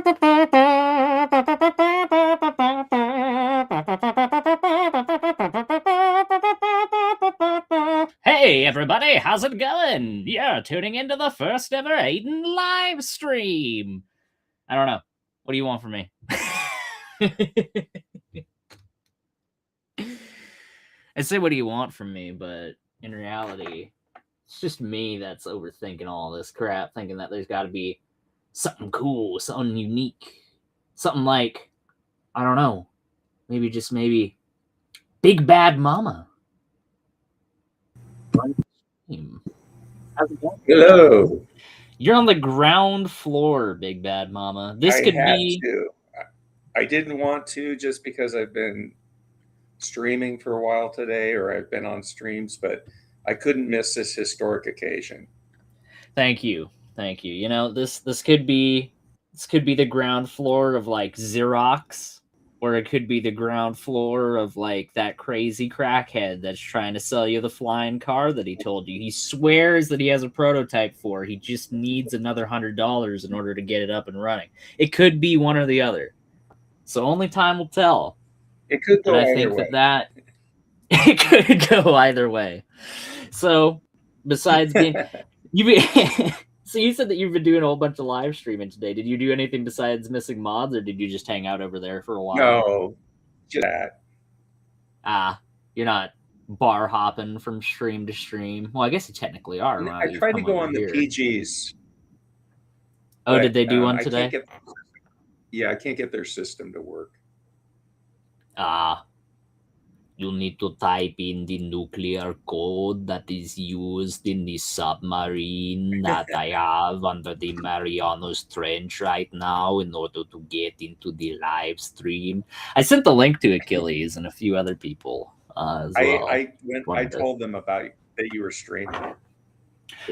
Hey everybody, how's it going? You're tuning into the first ever Aiden live stream. I don't know. What do you want from me? I say, what do you want from me? But in reality, it's just me that's overthinking all this crap, thinking that there's got to be something cool, something unique, something like, I don't know, maybe Big Bad Mama. How's it going? Hello. You're on the ground floor, Big Bad Mama. This could be. I didn't want to just because I've been streaming for a while today, or I've been on streams, but I couldn't miss this historic occasion. Thank you. You know, this could be the ground floor of like Xerox, or it could be the ground floor of like that crazy crackhead that's trying to sell you the flying car that he told you. He swears that he has a prototype for. He just needs another $100 in order to get it up and running. It could be one or the other. So only time will tell. It could go either way. I think that it could go either way. So besides being so you said that you've been doing a whole bunch of live streaming today. Did you do anything besides missing mods, or did you just hang out over there for a while? No, just that. You're not bar hopping from stream to stream. Well, I guess you technically are. I tried to go on the PGs. Oh, did they do one today? I can't get their system to work. You need to type in the nuclear code that is used in the submarine that I have under the Marianas Trench right now in order to get into the live stream. I sent the link to Achilles and a few other people as well. I told them about that you were streaming.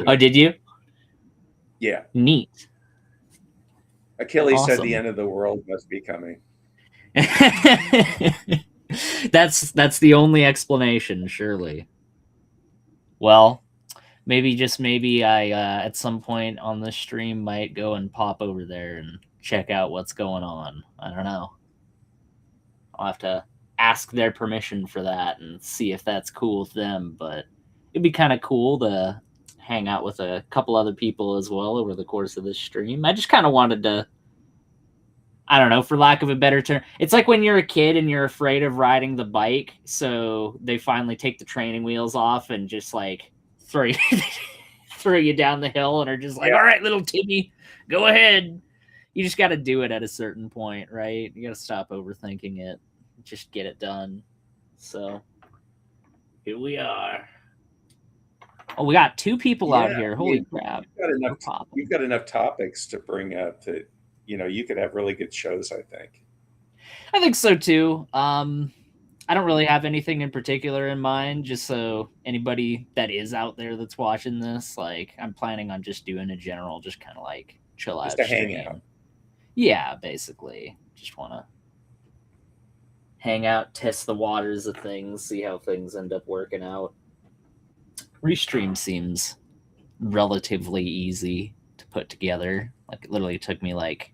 Oh, did you? Yeah. Neat. Achilles said the end of the world must be coming. That's the only explanation, surely. Well, maybe I at some point on the stream might go and pop over there and check out what's going on. I don't know. I'll have to ask their permission for that and see if that's cool with them, but it'd be kind of cool to hang out with a couple other people as well over the course of this stream. I just kind of wanted to, I don't know, for lack of a better term. It's like when you're a kid and you're afraid of riding the bike, so they finally take the training wheels off and just like throw you down the hill and are just like, all right, little Timmy, go ahead. You just got to do it at a certain point, right? You got to stop overthinking it. Just get it done. So here we are. Oh, we got two people out here. Holy crap. You've got enough topics to bring up that, you could have really good shows, I think. I think so, too. I don't really have anything in particular in mind, just so anybody that is out there that's watching this, like, I'm planning on just doing a general, just kind of like chill out. Just to hang out. Yeah, basically. Just want to hang out, test the waters of things, see how things end up working out. Restream seems relatively easy to put together. Like, it literally took me like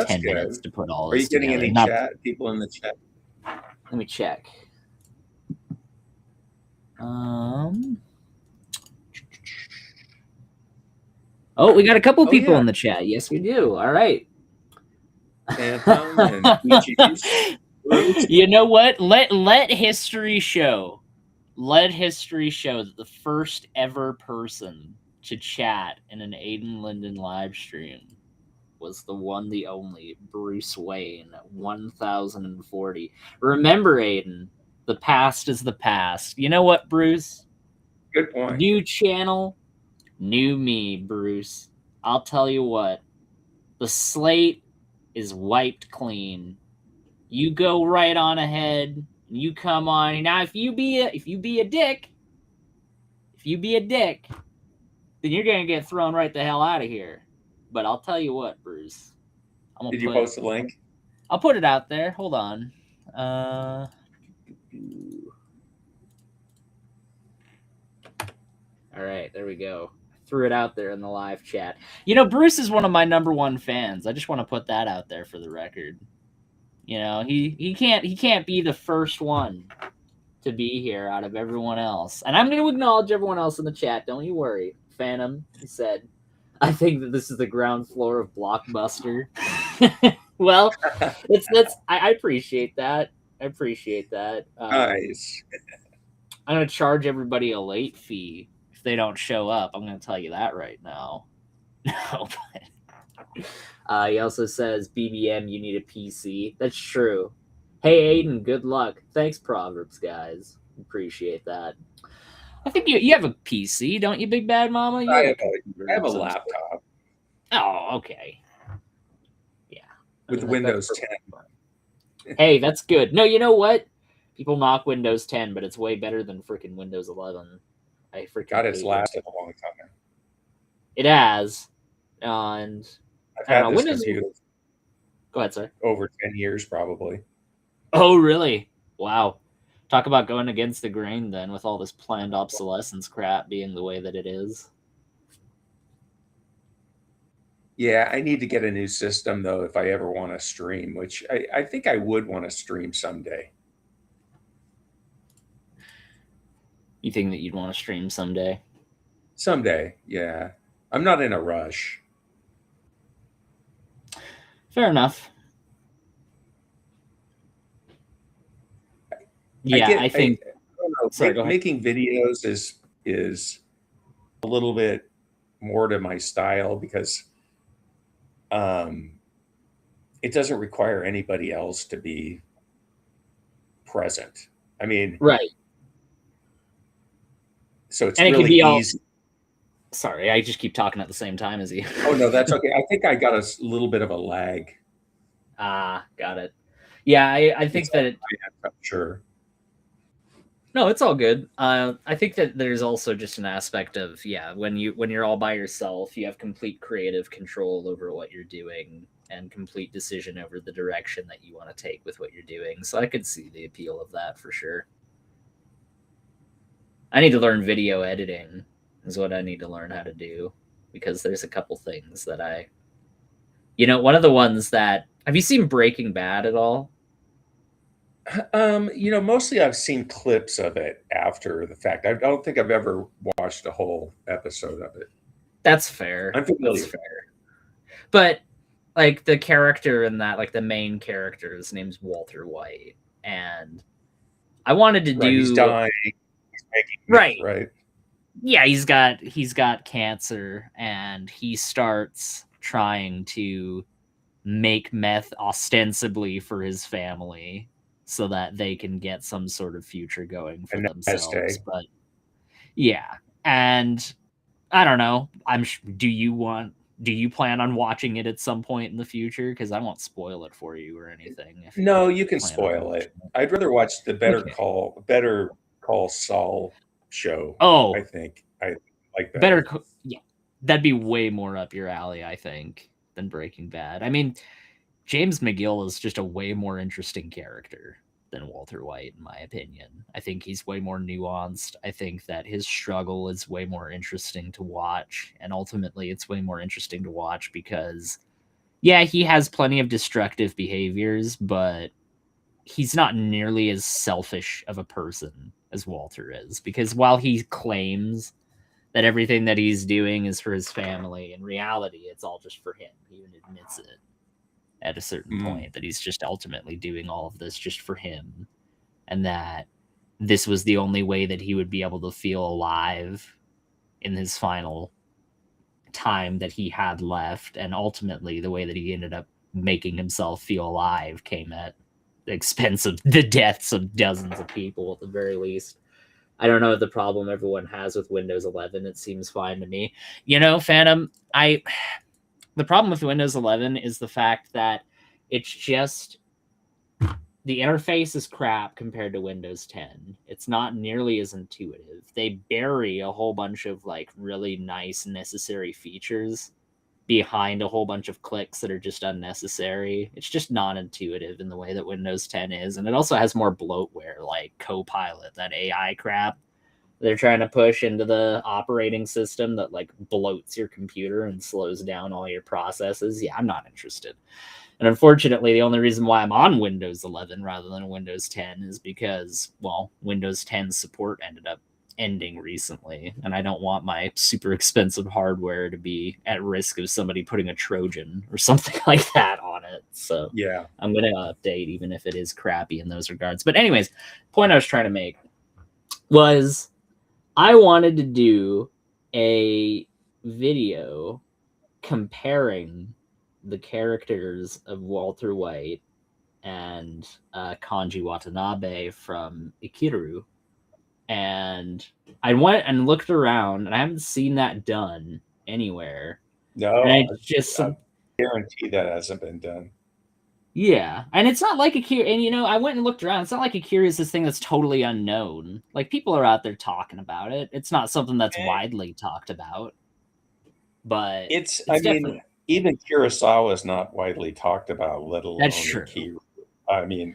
10 minutes to put all this together. Are you getting any chat? People in the chat? Let me check. Oh, we got a couple people in the chat. Yes, we do. All right. You know what? Let history show. Let history show that the first ever person to chat in an Aiden Linden live stream was the one, the only, Bruce Wayne, 1040. Remember, Aiden, the past is the past. You know what, Bruce? Good point. New channel, new me, Bruce. I'll tell you what, the slate is wiped clean. You go right on ahead. You come on. Now, if you be a dick, then you're gonna get thrown right the hell out of here. But I'll tell you what, Bruce. Did you post a link? I'll put it out there. Hold on. All right, there we go. I Threw it out there in the live chat. You know, Bruce is one of my number one fans. I just want to put that out there for the record. You know, he can't be the first one to be here out of everyone else. And I'm going to acknowledge everyone else in the chat. Don't you worry. Phantom, he said, I think that this is the ground floor of Blockbuster. Well, I appreciate that. I appreciate that. Nice. I'm going to charge everybody a late fee if they don't show up. I'm going to tell you that right now. No, but he also says, BBM, you need a PC. That's true. Hey, Aiden, good luck. Thanks, Proverbs, guys. Appreciate that. I think you have a PC, don't you, Big Bad Mama? You I have a laptop. Oh, okay. Yeah. With Windows 10. Hey, that's good. No, you know what? People knock Windows 10, but it's way better than freaking Windows 11. I freaking God, it's lasted a long time. It has. And I've had this computer. Go ahead, sir. Over 10 years, probably. Oh, really? Wow. Talk about going against the grain then with all this planned obsolescence crap being the way that it is. Yeah, I need to get a new system, though, if I ever want to stream, which I think I would want to stream someday. You think that you'd want to stream someday? Someday, yeah. I'm not in a rush. Fair enough. Yeah, I think making videos is a little bit more to my style because it doesn't require anybody else to be present. I mean, right. So it's really easy. Sorry, I just keep talking at the same time as you. Oh, no, that's okay. I think I got a little bit of a lag. Got it. Yeah, I think that I'm sure. No, it's all good. I think that there's also just an aspect of, when you're all by yourself, you have complete creative control over what you're doing and complete decision over the direction that you want to take with what you're doing. So I could see the appeal of that for sure. I need to learn video editing is what I need to learn how to do, because there's a couple things that one of the ones that, have you seen Breaking Bad at all? Mostly I've seen clips of it after the fact. I don't think I've ever watched a whole episode of it. That's fair. I'm familiar. That's fair. But like the character in that, like the main character, his name's Walter White, and I wanted to do. He's dying. He's making right. Right. Yeah, he's got cancer, and he starts trying to make meth ostensibly for his family, so that they can get some sort of future going for themselves. But yeah, and I don't know. Do you plan on watching it at some point in the future? Because I won't spoil it for you or anything. No, you can spoil it. I'd rather watch the Better Call Saul show. Oh, I think I like that. Yeah, that'd be way more up your alley, I think, than Breaking Bad. I mean, James McGill is just a way more interesting character than Walter White, in my opinion. I think he's way more nuanced. I think that his struggle is way more interesting to watch. And ultimately, it's way more interesting to watch because, yeah, he has plenty of destructive behaviors, but he's not nearly as selfish of a person as Walter is. Because while he claims that everything that he's doing is for his family, in reality, it's all just for him. He even admits it at a certain point, that he's just ultimately doing all of this just for him, and that this was the only way that he would be able to feel alive in his final time that he had left. And ultimately, the way that he ended up making himself feel alive came at the expense of the deaths of dozens of people, at the very least. I don't know what the problem everyone has with Windows 11. It seems fine to me. Phantom, the problem with Windows 11 is the fact that it's just, the interface is crap compared to Windows 10. It's not nearly as intuitive. They bury a whole bunch of like really nice necessary features behind a whole bunch of clicks that are just unnecessary. It's just non-intuitive in the way that Windows 10 is. And it also has more bloatware, like Copilot, that AI crap. they're trying to push into the operating system that like bloats your computer and slows down all your processes. Yeah, I'm not interested. And unfortunately, the only reason why I'm on Windows 11 rather than Windows 10 is because, well, Windows 10 support ended up ending recently, and I don't want my super expensive hardware to be at risk of somebody putting a Trojan or something like that on it. So Yeah. I'm going to update, even if it is crappy in those regards. But anyways, point I was trying to make was I wanted to do a video comparing the characters of Walter White and Kanji Watanabe from Ikiru. And I went and looked around, and I haven't seen that done anywhere. And No, I just, I guarantee that hasn't been done. yeah. And it's not like Akira, and I went and looked around. It's not like Akira is this thing that's totally unknown. Like, people are out there talking about it. It's not something that's widely talked about, but It's, I it's mean, definitely. even Kurosawa is not widely talked about, let That's alone true. Akira. I mean,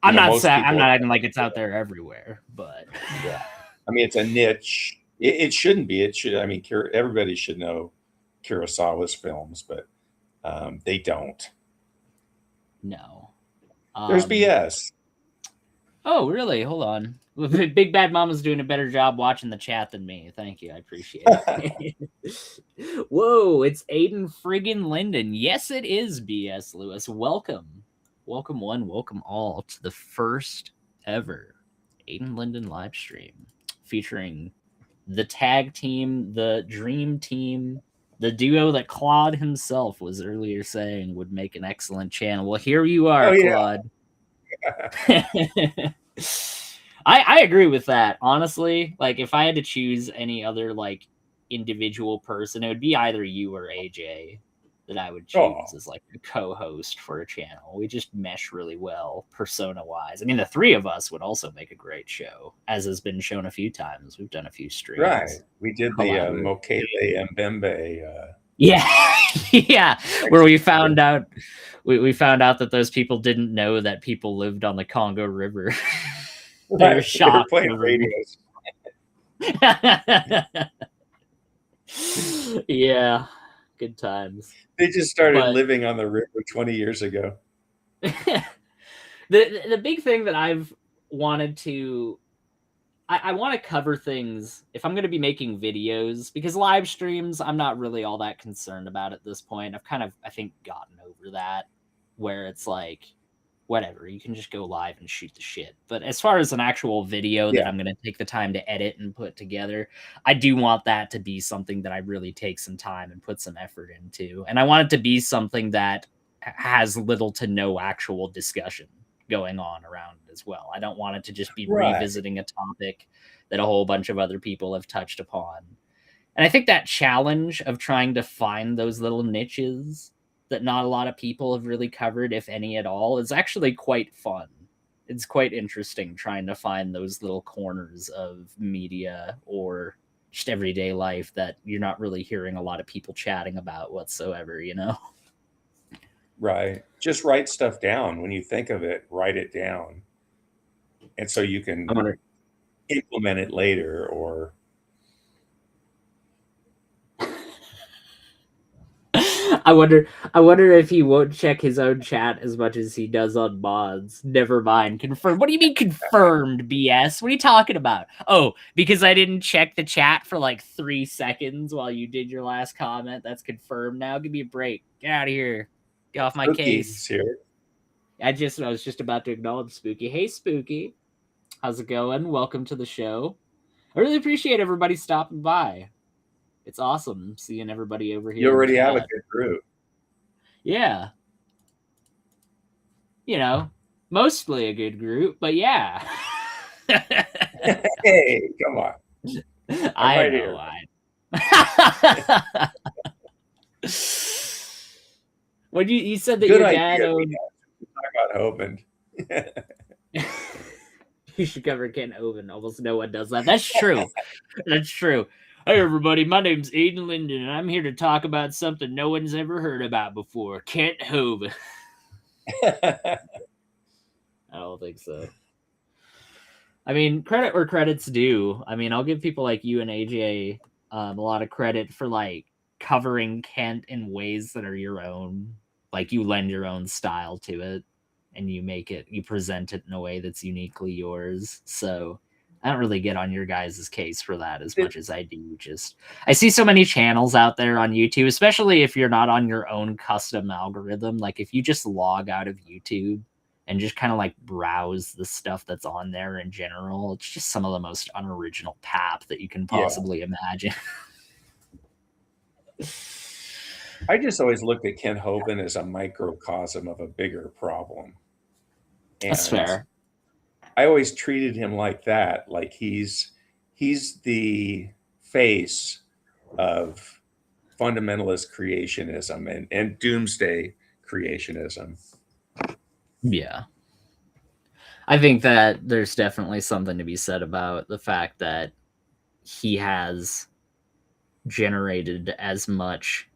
I'm not most saying I'm people, not acting like it's out there everywhere, but yeah. I mean, it's a niche. It shouldn't be. It should. I mean, everybody should know Kurosawa's films, but they don't. no. There's BS. Oh, really? Hold on. Big Bad Mama's doing a better job watching the chat than me. Thank you. I appreciate it. Whoa, it's Aiden friggin' Linden. Yes, it is, BS Lewis. Welcome. Welcome one, welcome all to the first ever Aiden Linden live stream featuring the tag team, the dream team, the duo that Claude himself was earlier saying would make an excellent channel. Well, here you are, Oh yeah. Claude. I agree with that. Honestly, like if I had to choose any other like individual person, it would be either you or AJ that I would choose as like a co-host for a channel. We just mesh really well persona-wise. I mean, the three of us would also make a great show, as has been shown a few times. We've done a few streams. Right. We did the Mokele Mbembe. Yeah, yeah, where we found out that those people didn't know that people lived on the Congo River. They were shocked. They were playing radios. Yeah, good times. They just started living on the river 20 years ago. The big thing that I've wanted to I want to cover things if I'm going to be making videos, because live streams, I'm not really all that concerned about at this point. I've kind of, I think, gotten over that, where it's like, whatever, you can just go live and shoot the shit. But as far as an actual video that I'm going to take the time to edit and put together, I do want that to be something that I really take some time and put some effort into. And I want it to be something that has little to no actual discussion going on around it as well. I don't want it to just be revisiting a topic that a whole bunch of other people have touched upon. And I think that challenge of trying to find those little niches that not a lot of people have really covered, if any at all, is actually quite fun. It's quite interesting trying to find those little corners of media or just everyday life that you're not really hearing a lot of people chatting about whatsoever, Right. Just write stuff down. When you think of it, write it down. And so you can implement it later or. I wonder if he won't check his own chat as much as he does on mods. Never mind. Confirmed. What do you mean confirmed, BS? What are you talking about? Oh, because I didn't check the chat for like 3 seconds while you did your last comment. That's confirmed now. Give me a break. Get out of here. Get off my case. Here. I was just about to acknowledge Spooky. Hey, Spooky. How's it going? Welcome to the show. I really appreciate everybody stopping by. It's awesome seeing everybody over here. You already have a good group. Yeah. Mostly a good group, but yeah. Hey, come on. I'm right here. When you said that good your dad owned... I got opened. You should cover Ken Oven. Almost no one does that. That's true. That's true. Hey, everybody. My name's Aiden Linden, and I'm here to talk about something no one's ever heard about before. Kent Hovind. I don't think so. I mean, credit where credit's due. I mean, I'll give people like you and AJ a lot of credit for like covering Kent in ways that are your own. Like you lend your own style to it, and you present it in a way that's uniquely yours. So I don't really get on your guys' case for that as much as I do. Just I see so many channels out there on YouTube, especially if you're not on your own custom algorithm. Like if you just log out of YouTube and just kind of like browse the stuff that's on there in general. It's just some of the most unoriginal pap that you can Yeah. possibly imagine. I just always looked at Ken Hovind as a microcosm of a bigger problem. That's And fair. I always treated him like that, like he's the face of fundamentalist creationism and doomsday creationism. Yeah. I think that there's definitely something to be said about the fact that he has generated as much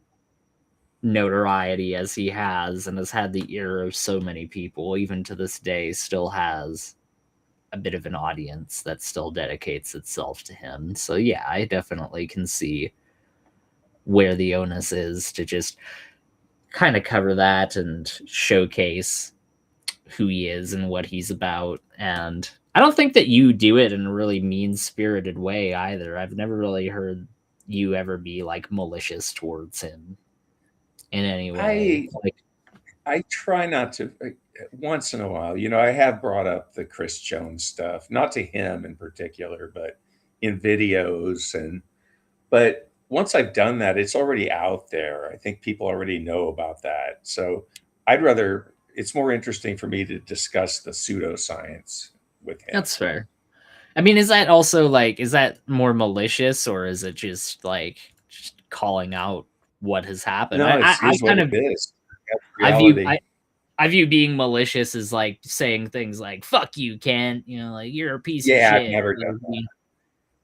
notoriety as he has and has had the ear of so many people, even to this day, still has a bit of an audience that still dedicates itself to him. So yeah, I definitely can see where the onus is to just kind of cover that and showcase who he is and what he's about. And I don't think that you do it in a really mean spirited way either. I've never really heard you ever be like malicious towards him in any way. I Like, I try not to. Once in a while, I have brought up the Chris Jones stuff, not to him in particular, but in videos. But once I've done that, it's already out there. I think people already know about that. So it's more interesting for me to discuss the pseudoscience with him. that's fair. I mean, is that also like, is that more malicious or is it just like just calling out what has happened? No, it I is what kind it of, is. That's I view, reality. I view being malicious as like saying things like "fuck you, Kent," like you're a piece of Yeah, I've shit, never done or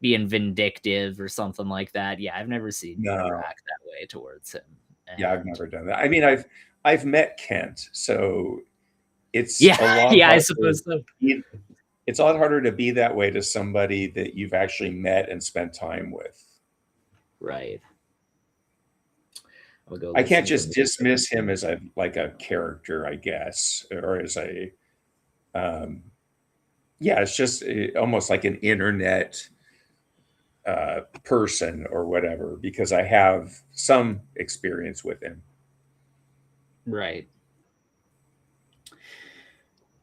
being vindictive or something like that. Yeah, I've never seen you ever no. act that way towards him. Yeah, I've And never done that. I mean, I've met Kent, so it's yeah, a lot yeah, I harder. suppose so. It's a lot harder to be that way to somebody that you've actually met and spent time with. Right. I'll go I can't listen to just music. dismiss him as a character, I guess, or as um, yeah, it's just almost like an internet person or whatever because I have some experience with him. Right.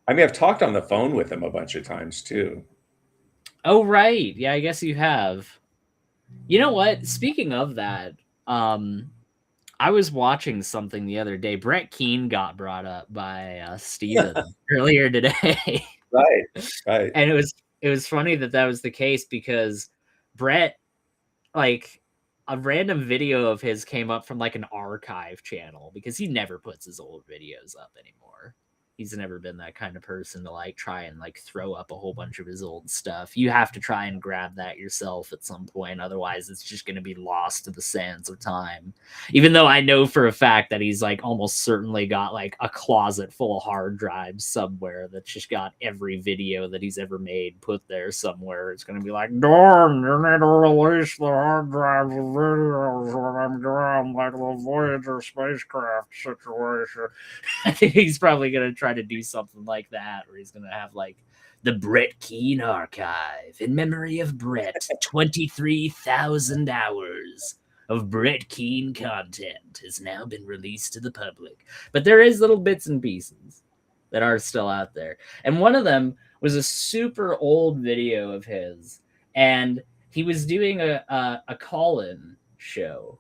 I mean, I've talked on the phone with him a bunch of times too. Oh, right. Yeah, I guess you have. You know what? Speaking of that, um, I was watching something the other day. Brett Keane got brought up by Steven earlier today. Right, right. And it was funny that that was the case because Brett, like, a random video of his came up from like an archive channel because he never puts his old videos up anymore. He's never been that kind of person to like try and like throw up a whole bunch of his old stuff. You have to try and grab that yourself at some point, otherwise it's just going to be lost to the sands of time. Even though I know for a fact that he's like almost certainly got like a closet full of hard drives somewhere that's just got every video that he's ever made put there somewhere. It's going to be like, darn, you need to release the hard drive of videos when I'm gone, like the Voyager spacecraft situation. I think he's probably going to try to do something like that, where he's going to have like the Brett Keane archive in memory of Brett, 23,000 hours of Brett Keane content has now been released to the public. But there is little bits and pieces that are still out there. And one of them was a super old video of his, and he was doing a call-in show.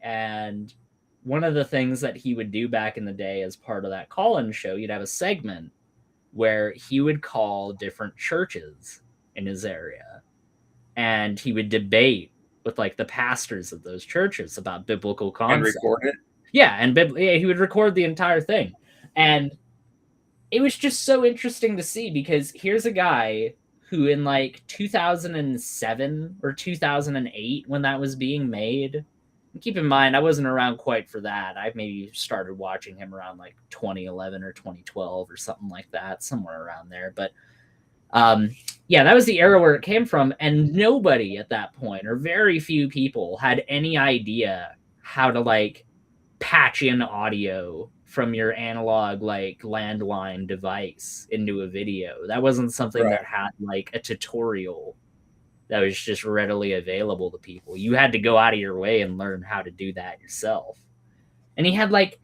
And one of the things that he would do back in the day as part of that call-in show, you'd have a segment where he would call different churches in his area, and he would debate with like the pastors of those churches about biblical And concepts. record it. Yeah, and he would record the entire thing. And it was just so interesting to see because here's a guy who in like 2007 or 2008 when that was being made. Keep in mind, I wasn't around quite for that. I maybe started watching him around like 2011 or 2012 or something like that, somewhere around there. But Yeah, that was the era where it came from, and nobody at that point, or very few people, had any idea how to like patch in audio from your analog like landline device into a video. That wasn't something Right. that had like a tutorial that was just readily available to people. You had to go out of your way and learn how to do that yourself. And he had like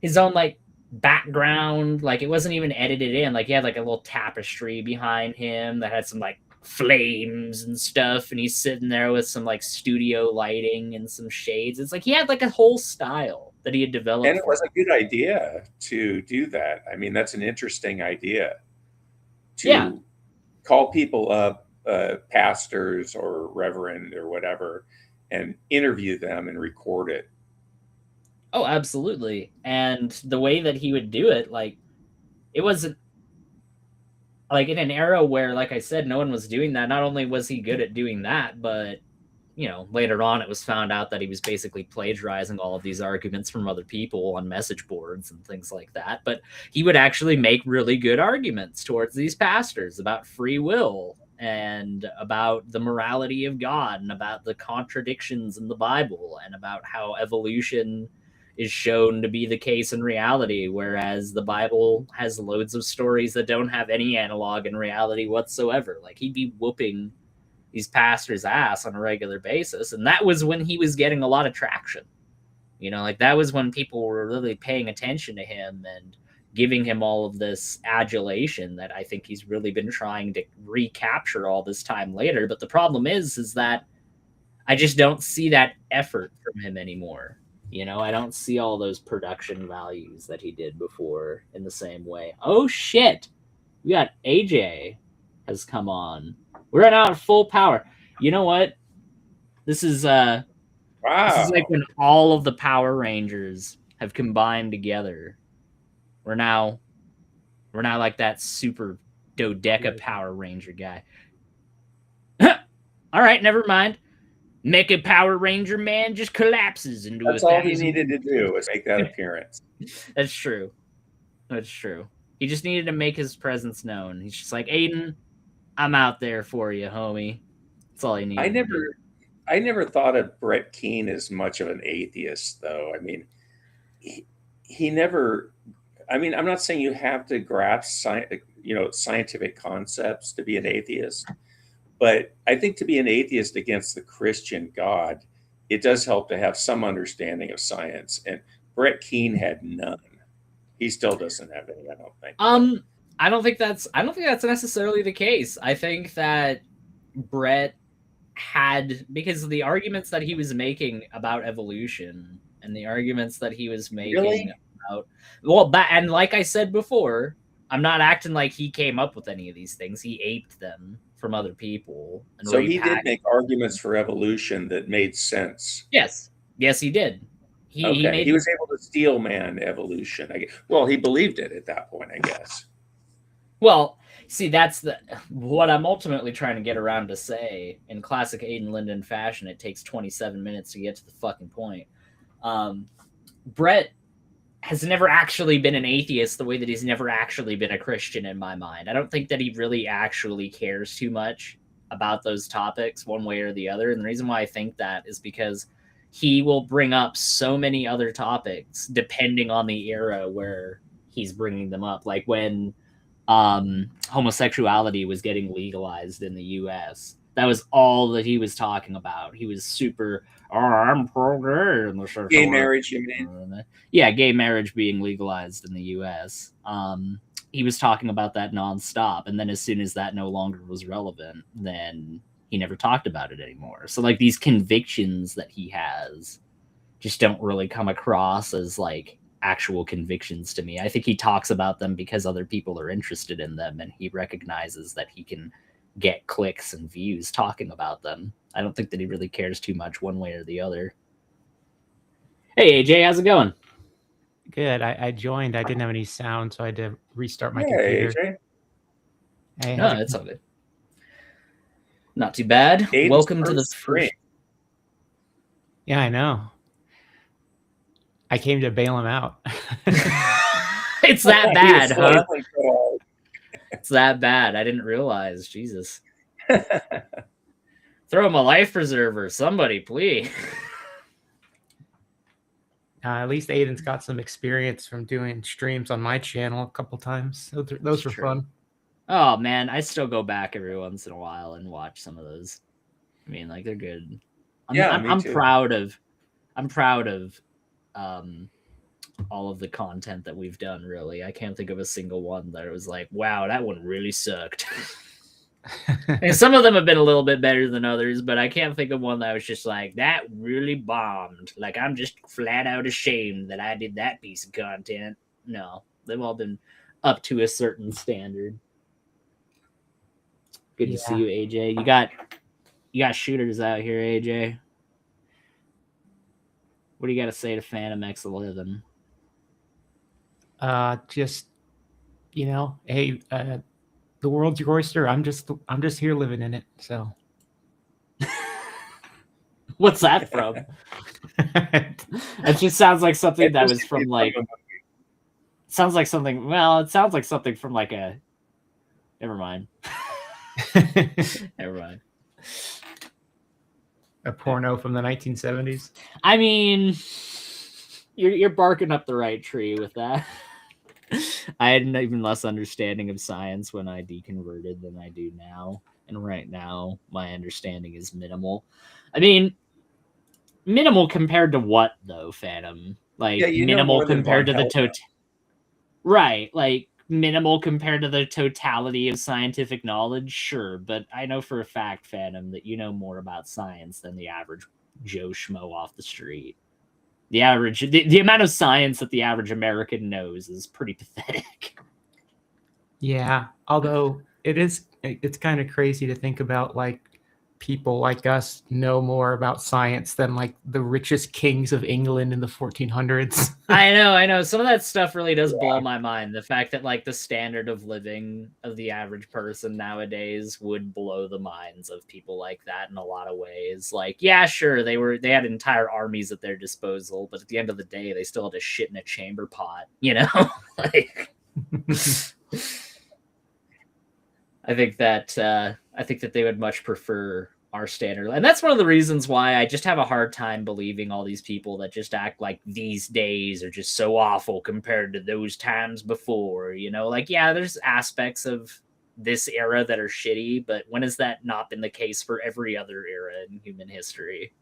his own like background, like it wasn't even edited in. Like he had like a little tapestry behind him that had some like flames and stuff, and he's sitting there with some like studio lighting and some shades. It's like he had like a whole style that he had developed And it for was a him. good idea to do that. I mean, that's an interesting idea Yeah. to call people up, pastors or reverend or whatever, and interview them and record it. Oh, absolutely. And the way that he would do it, like it wasn't like in an era where, like I said, no one was doing that. Not only was he good at doing that, but later on it was found out that he was basically plagiarizing all of these arguments from other people on message boards and things like that. But he would actually make really good arguments towards these pastors about free will and about the morality of God and about the contradictions in the Bible and about how evolution is shown to be the case in reality, whereas the Bible has loads of stories that don't have any analog in reality whatsoever. Like he'd be whooping these pastors' ass on a regular basis. And that was when he was getting a lot of traction. Like that was when people were really paying attention to him and giving him all of this adulation that I think he's really been trying to recapture all this time later. But the problem is that I just don't see that effort from him anymore. I don't see all those production values that he did before in the same way. Oh shit. We got AJ has come on. We're now at full power. You know what? This is like Wow. when all of the Power Rangers have combined together. We're now like that super dodeca Power Ranger guy. All right, never mind. Mecha Power Ranger man just collapses into That's all he 1,000. needed to do was make that appearance. That's true. That's true. He just needed to make his presence known. He's just like, Aiden, I'm out there for you, homie. That's all he I needed to do. never I never thought of Brett Keane as much of an atheist, though. I mean, he never. I mean, I'm not saying you have to grasp scientific concepts to be an atheist, but I think to be an atheist against the Christian God, it does help to have some understanding of science. And Brett Keane had none. He still doesn't have any, I don't think. But I don't think that's necessarily the case. I think that Brett had, because the arguments that he was making about evolution and the arguments that he was making really, about and like I said before, I'm not acting like he came up with any of these things. He aped them from other people and so he did repackaged. make arguments for evolution that made sense. Yes. Yes, he did. He Okay, made he them. was able to steel man evolution. Well, he believed it at that point, I guess. Well, see, that's what I'm ultimately trying to get around to say. In classic Aiden Linden fashion, it takes 27 minutes to get to the fucking point. Brett has never actually been an atheist the way that he's never actually been a Christian in my mind. I don't think that he really actually cares too much about those topics one way or the other. And the reason why I think that is because he will bring up so many other topics depending on the era where he's bringing them up. Like when homosexuality was getting legalized in the US. That was all that he was talking about. He was super, I'm pro-gay. Gay marriage, you mean? Yeah, gay marriage being legalized in the US. He was talking about that nonstop. And then as soon as that no longer was relevant, then he never talked about it anymore. So like these convictions that he has just don't really come across as like actual convictions to me. I think he talks about them because other people are interested in them and he recognizes that he can get clicks and views talking about them. I don't think that he really cares too much one way or the other. Hey AJ, how's it going? Good. I joined. I didn't have any sound, so I had to restart my Yeah, computer. AJ. Hey, No, it's all good. Not too bad. Aiden's Welcome to the first stream. Yeah, I know. I came to bail him out. It's that bad, huh? It's that bad. I didn't realize. Jesus. Throw him a life preserver. Somebody, please. At least Aiden's got some experience from doing streams on my channel a couple times. Those were fun. Oh man, I still go back every once in a while and watch some of those. I mean, like they're good. I'm proud of all of the content that we've done. Really, I can't think of a single one that was like, wow, that one really sucked. And some of them have been a little bit better than others, but I can't think of one that was just like, that really bombed. Like, I'm just flat out ashamed that I did that piece of content. No, they've all been up to a certain standard. Good to see you, AJ. You got shooters out here, AJ. What do you got to say to Phantom X11? Just, hey, the world's your oyster. I'm just here living in it. So, what's that from? It just sounds like something that was from like. Sounds like something. Well, it sounds like something from like a. Never mind. Never mind. A porno from the 1970s. I mean, you're barking up the right tree with that. I had an even less understanding of science when I deconverted than I do now. And right now, my understanding is minimal. I mean, minimal compared to what, though, Phantom? Like, minimal compared to the Right, like, minimal compared to the totality of scientific knowledge? Sure, but I know for a fact, Phantom, that you know more about science than the average Joe Schmo off the street. The amount of science that the average American knows is pretty pathetic. Yeah, although it's kind of crazy to think about, like, people like us know more about science than like the richest kings of England in the 1400s. I know. Some of that stuff really does blow my mind. The fact that like the standard of living of the average person nowadays would blow the minds of people like that in a lot of ways. Like, yeah, sure, they had entire armies at their disposal, but at the end of the day, they still had to shit in a chamber pot, like. I think that they would much prefer our standard. And that's one of the reasons why I just have a hard time believing all these people that just act like these days are just so awful compared to those times before, Like, yeah, there's aspects of this era that are shitty, but when has that not been the case for every other era in human history?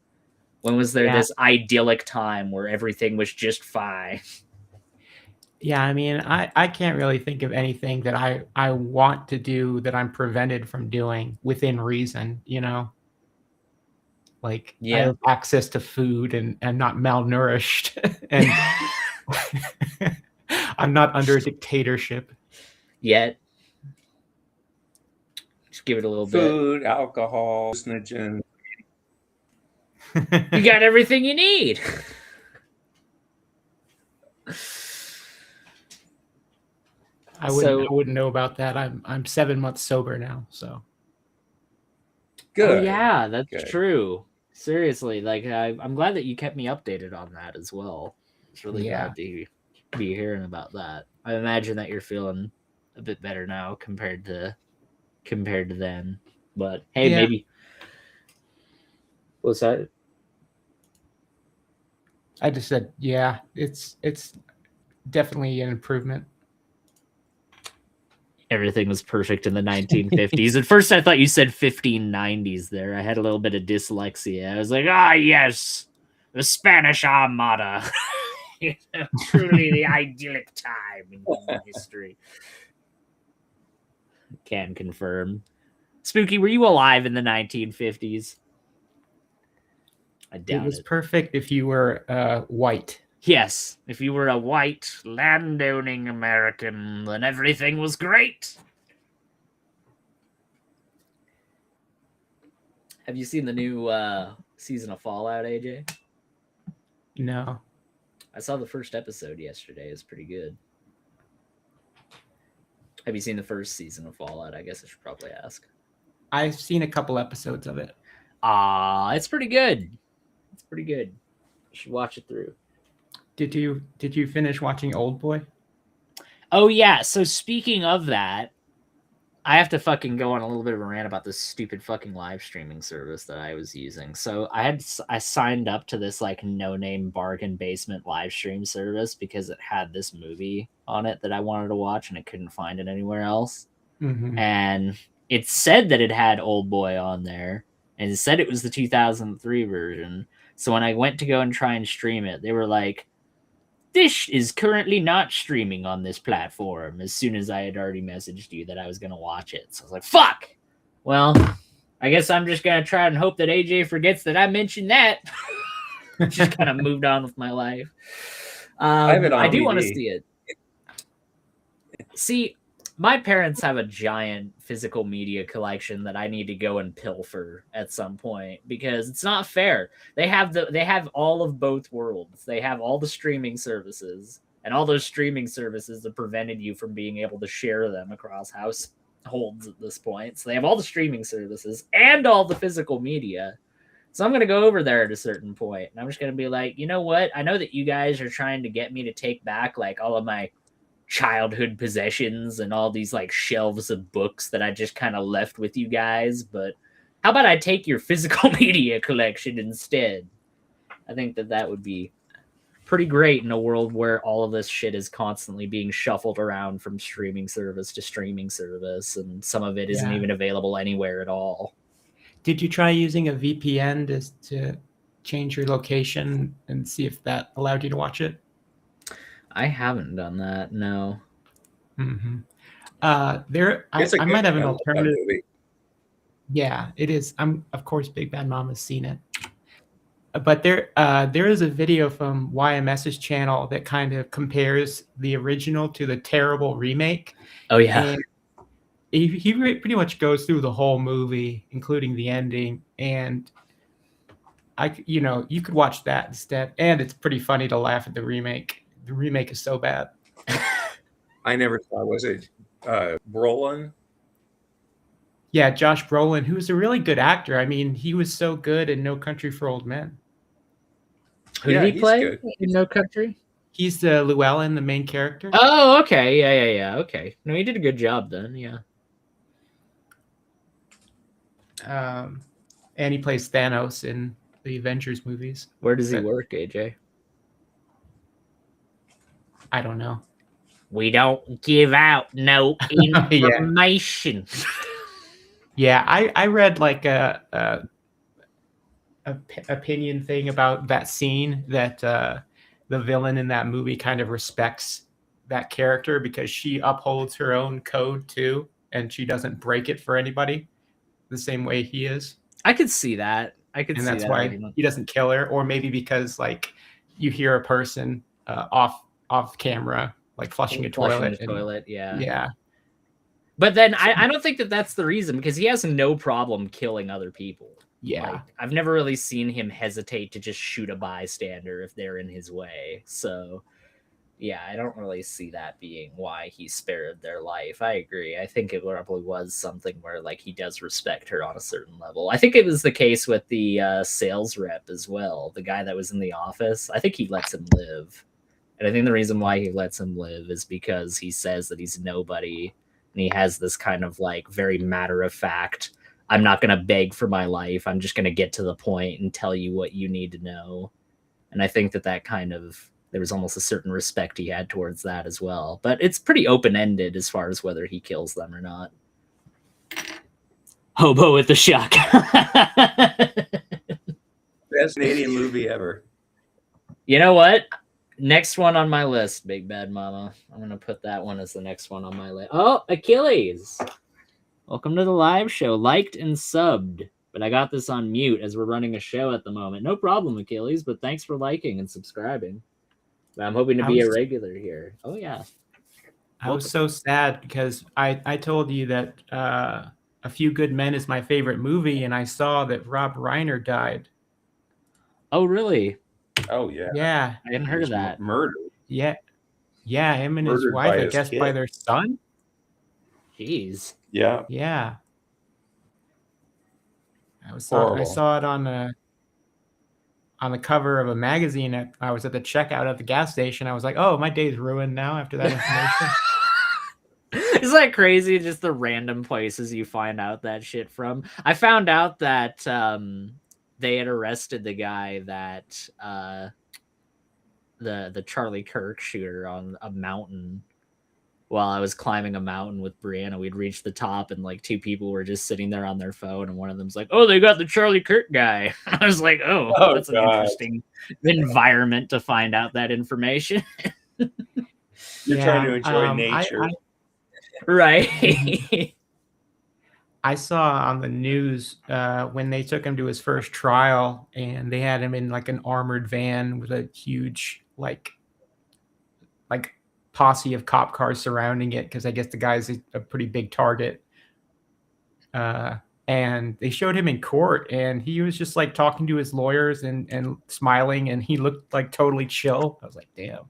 When was there this idyllic time where everything was just fine? Yeah, I mean, I can't really think of anything that I want to do that I'm prevented from doing within reason, Like, I have access to food and not malnourished. And I'm not under a dictatorship. Yet. Just give it a little bit. Food, alcohol, hallucinogen. You got everything you need. I wouldn't know about that. I'm 7 months sober now, so. Good. Oh, yeah, that's true. Seriously, like I'm glad that you kept me updated on that as well. It's really glad to be hearing about that. I imagine that you're feeling a bit better now compared to then. But hey, maybe. What's that? I just said, yeah, it's definitely an improvement. Everything was perfect in the 1950s. At first, I thought you said 1590s there. I had a little bit of dyslexia. I was like, yes, the Spanish Armada. Truly the idyllic time in human history. Can confirm. Spooky, were you alive in the 1950s? I doubt it. It was perfect if you were white. Yes, if you were a white, landowning American, then everything was great. Have you seen the new season of Fallout, AJ? No. I saw the first episode yesterday. It's pretty good. Have you seen the first season of Fallout? I guess I should probably ask. I've seen a couple episodes of it. It's pretty good. It's pretty good. You should watch it through. Did you finish watching Old Boy? Oh, yeah. So speaking of that, I have to fucking go on a little bit of a rant about this stupid fucking live streaming service that I was using. So I signed up to this like no-name bargain basement live stream service because it had this movie on it that I wanted to watch and I couldn't find it anywhere else. Mhm. And it said that it had Old Boy on there, and it said it was the 2003 version. So when I went to go and try and stream it, they were like, "This is currently not streaming on this platform," as soon as I had already messaged you that I was going to watch it. So I was like, fuck! Well, I guess I'm just going to try and hope that AJ forgets that I mentioned that. Just kind of moved on with my life. I have it on I do DVD. want to see it. See, my parents have a giant physical media collection that I need to go and pilfer at some point because it's not fair. They have all of both worlds. They have all the streaming services, and all those streaming services have prevented you from being able to share them across households at this point. So they have all the streaming services and all the physical media. So I'm going to go over there at a certain point, and I'm just going to be like, you know what? I know that you guys are trying to get me to take back like all of my childhood possessions and all these like shelves of books that I just kind of left with you guys, but how about I take your physical media collection instead? I think that would be pretty great in a world where all of this shit is constantly being shuffled around from streaming service to streaming service, and some of it isn't even available anywhere at all. Did you try using a VPN to change your location and see if that allowed you to watch it? I haven't done that, no. Mm-hmm. I might have an alternative. Yeah, it is. Of course, Big Bad Mom has seen it. But there is a video from YMS's channel that kind of compares the original to the terrible remake. Oh, yeah. And he pretty much goes through the whole movie, including the ending. And you could watch that instead. And it's pretty funny to laugh at the remake. The remake is so bad. I never saw. Was it Brolin? Yeah, Josh Brolin, who's a really good actor. I mean, he was so good in No Country for Old Men. Who did he play in No Country? He's the Llewellyn, the main character. Oh, okay. Yeah. Okay. No, he did a good job then. Yeah. And he plays Thanos in the Avengers movies. Where does he work, AJ? I don't know. We don't give out no information. Yeah, I read like a opinion thing about that scene that the villain in that movie kind of respects that character because she upholds her own code too, and she doesn't break it for anybody the same way he is. I could see that. And that's why he doesn't kill her, or maybe because like you hear a person off camera like flushing a toilet. Yeah. But then I don't think that that's the reason, because he has no problem killing other people. Yeah. Like, I've never really seen him hesitate to just shoot a bystander if they're in his way. So, yeah, I don't really see that being why he spared their life. I agree. I think it probably was something where, like, he does respect her on a certain level. I think it was the case with the sales rep as well, the guy that was in the office. I think he lets him live. And I think the reason why he lets him live is because he says that he's nobody. And he has this kind of like very matter of fact, I'm not going to beg for my life. I'm just going to get to the point and tell you what you need to know. And I think that kind of, there was almost a certain respect he had towards that as well. But it's pretty open-ended as far as whether he kills them or not. Hobo with the shotgun. Best Canadian movie ever. You know what? Next one on my list, Big Bad Mama. I'm going to put that one as the next one on my list. Oh, Achilles. Welcome to the live show. Liked and subbed. But I got this on mute as we're running a show at the moment. No problem, Achilles, but thanks for liking and subscribing. But I'm hoping to be a regular here. Oh, yeah. I was so sad because I told you that A Few Good Men is my favorite movie, and I saw that Rob Reiner died. Oh, really? Oh, yeah. Yeah. I hadn't heard of that. Murdered. Yeah. Yeah, him and his wife, I guess, by their son. Jeez. Yeah. Yeah. I saw it on the cover of a magazine. I was at the checkout at the gas station. I was like, oh, my day's ruined now after that information. Isn't that crazy? Just the random places you find out that shit from. I found out that they had arrested the guy that the Charlie Kirk shooter on a mountain. While I was climbing a mountain with Brianna, we'd reached the top, and like two people were just sitting there on their phone, and one of them's like, "Oh, they got the Charlie Kirk guy." I was like, "Oh, that's an interesting environment to find out that information." You're trying to enjoy nature. Right. I saw on the news when they took him to his first trial, and they had him in like an armored van with a huge like posse of cop cars surrounding it, because I guess the guy's a pretty big target. And they showed him in court, and he was just like talking to his lawyers and smiling, and he looked like totally chill. I was like, damn.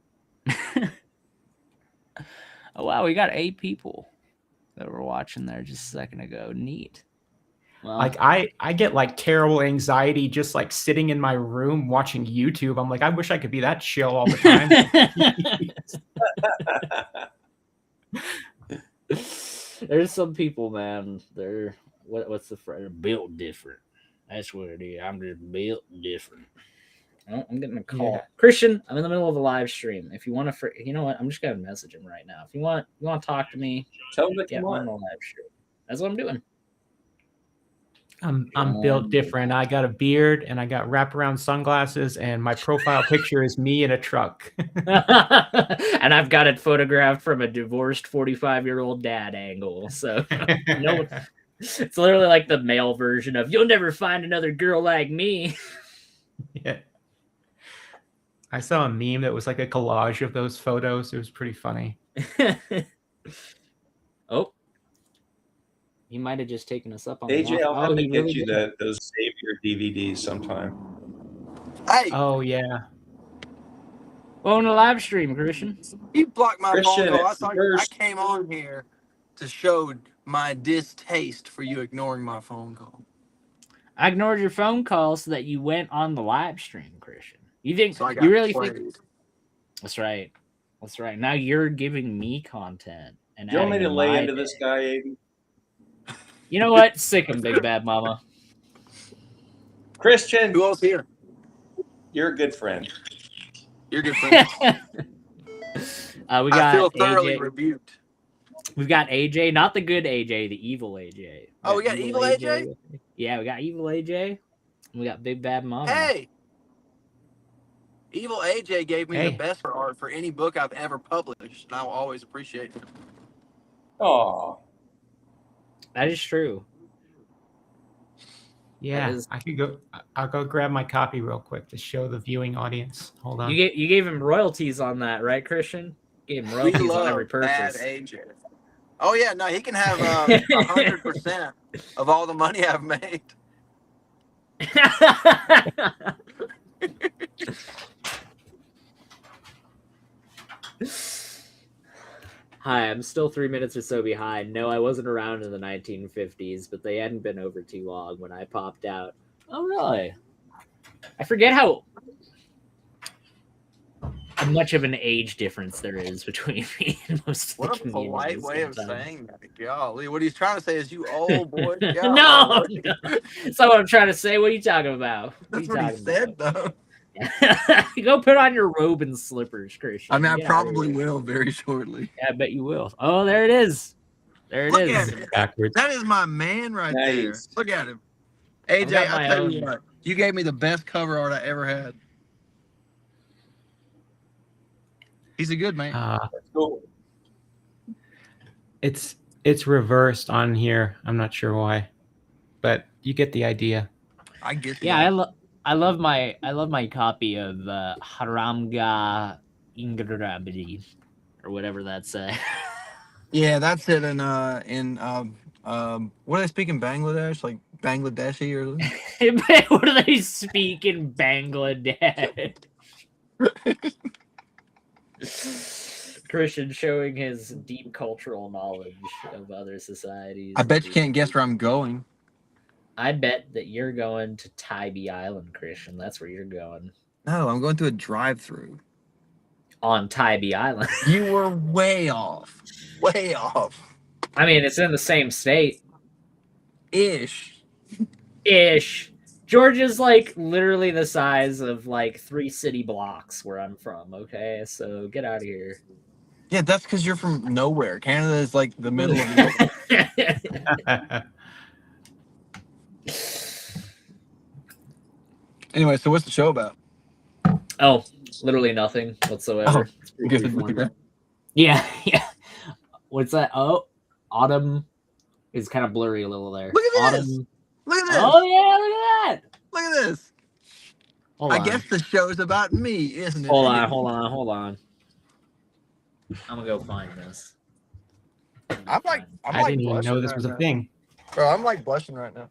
Oh wow, we got 8 people that were watching there just a second ago. Neat. Well, like I get like terrible anxiety just like sitting in my room watching YouTube. I'm like, I wish I could be that chill all the time. There's some people, man. They're what's the phrase? Built different. That's what it is. I'm just built different. Oh, I'm getting a call. Yeah. Christian, I'm in the middle of a live stream. If you want to, you know what? I'm just gonna message him right now. If you want to talk to me, tell him get on the live stream. That's what I'm doing. I'm built different. I got a beard and I got wraparound sunglasses, and my profile picture is me in a truck. And I've got it photographed from a divorced 45-year-old dad angle. So no, it's literally like the male version of "You'll never find another girl like me." Yeah. I saw a meme that was like a collage of those photos. It was pretty funny. Oh. He might have just taken us up on AJ, I'll have to get you those Savior DVDs sometime. Hey. Oh, yeah. On the live stream, Christian. You blocked my phone call. I came on here to show my distaste for you ignoring my phone call. I ignored your phone call so that you went on the live stream, Christian. You think you really think? That's right. That's right. Now you're giving me content. And do you want me to lay into this guy, Aiden? You know what? Sick him, Big Bad Mama. Christian. Who else here? You're a good friend. You're a good friend. We got I feel thoroughly AJ. Rebuked. We've got AJ, not the good AJ, the evil AJ. We got evil AJ? Yeah, we got evil AJ. We got Big Bad Mama. Hey! Evil AJ gave me the best for art for any book I've ever published, and I will always appreciate it. Aw. That is true. Yeah, I could go. I'll go grab my copy real quick to show the viewing audience. Hold on. You gave him royalties on that, right, Christian? Gave him royalties on every purchase. Bad AJ. Oh yeah, no, he can have 100% of all the money I've made. Hi, I'm still 3 minutes or so behind. No, I wasn't around in the 1950s, but they hadn't been over too long when I popped out. Oh, really? I forget how much of an age difference there is between me and most of the What a polite way of saying that. Golly, what he's trying to say is, you old boy. No, that's not what I'm trying to say. What are you talking about? That's what he said, though. Go put on your robe and slippers, Christian. I mean, I probably will very shortly. Yeah, I bet you will. Oh, there it is. There it Look is. At it. Backwards. That is my man right there. Look at him. AJ, I tell you what, you gave me the best cover art I ever had. He's a good man. That's cool. It's reversed on here. I'm not sure why, but you get the idea. I get the idea. I love my copy of Haramga Ingrabidi, or whatever that's Yeah, that's it in what do they speak in Bangladesh? Like Bangladeshi or what do they speak in Bangladesh? Christian showing his deep cultural knowledge of other societies. I bet you can't guess where I'm going. I bet that you're going to Tybee Island, Christian. That's where you're going. No, I'm going to a drive-through. On Tybee Island. You were way off. Way off. I mean, it's in the same state. Ish. Georgia's like literally the size of like 3 city blocks where I'm from. Okay, so get out of here. Yeah, that's because you're from nowhere. Canada is like the middle of nowhere. Anyway, so what's the show about? Oh, literally nothing whatsoever. Oh, It's pretty good. fun. Yeah. What's that? Oh, autumn is kind of blurry a little there. Look at autumn. this. Look at this. Oh yeah, look at that. Look at this. Hold I on. guess the show's about me, isn't it? Hold on. I'm gonna go find this. I'm like I didn't even know this right was now. a thing. Bro, I'm like blushing right now.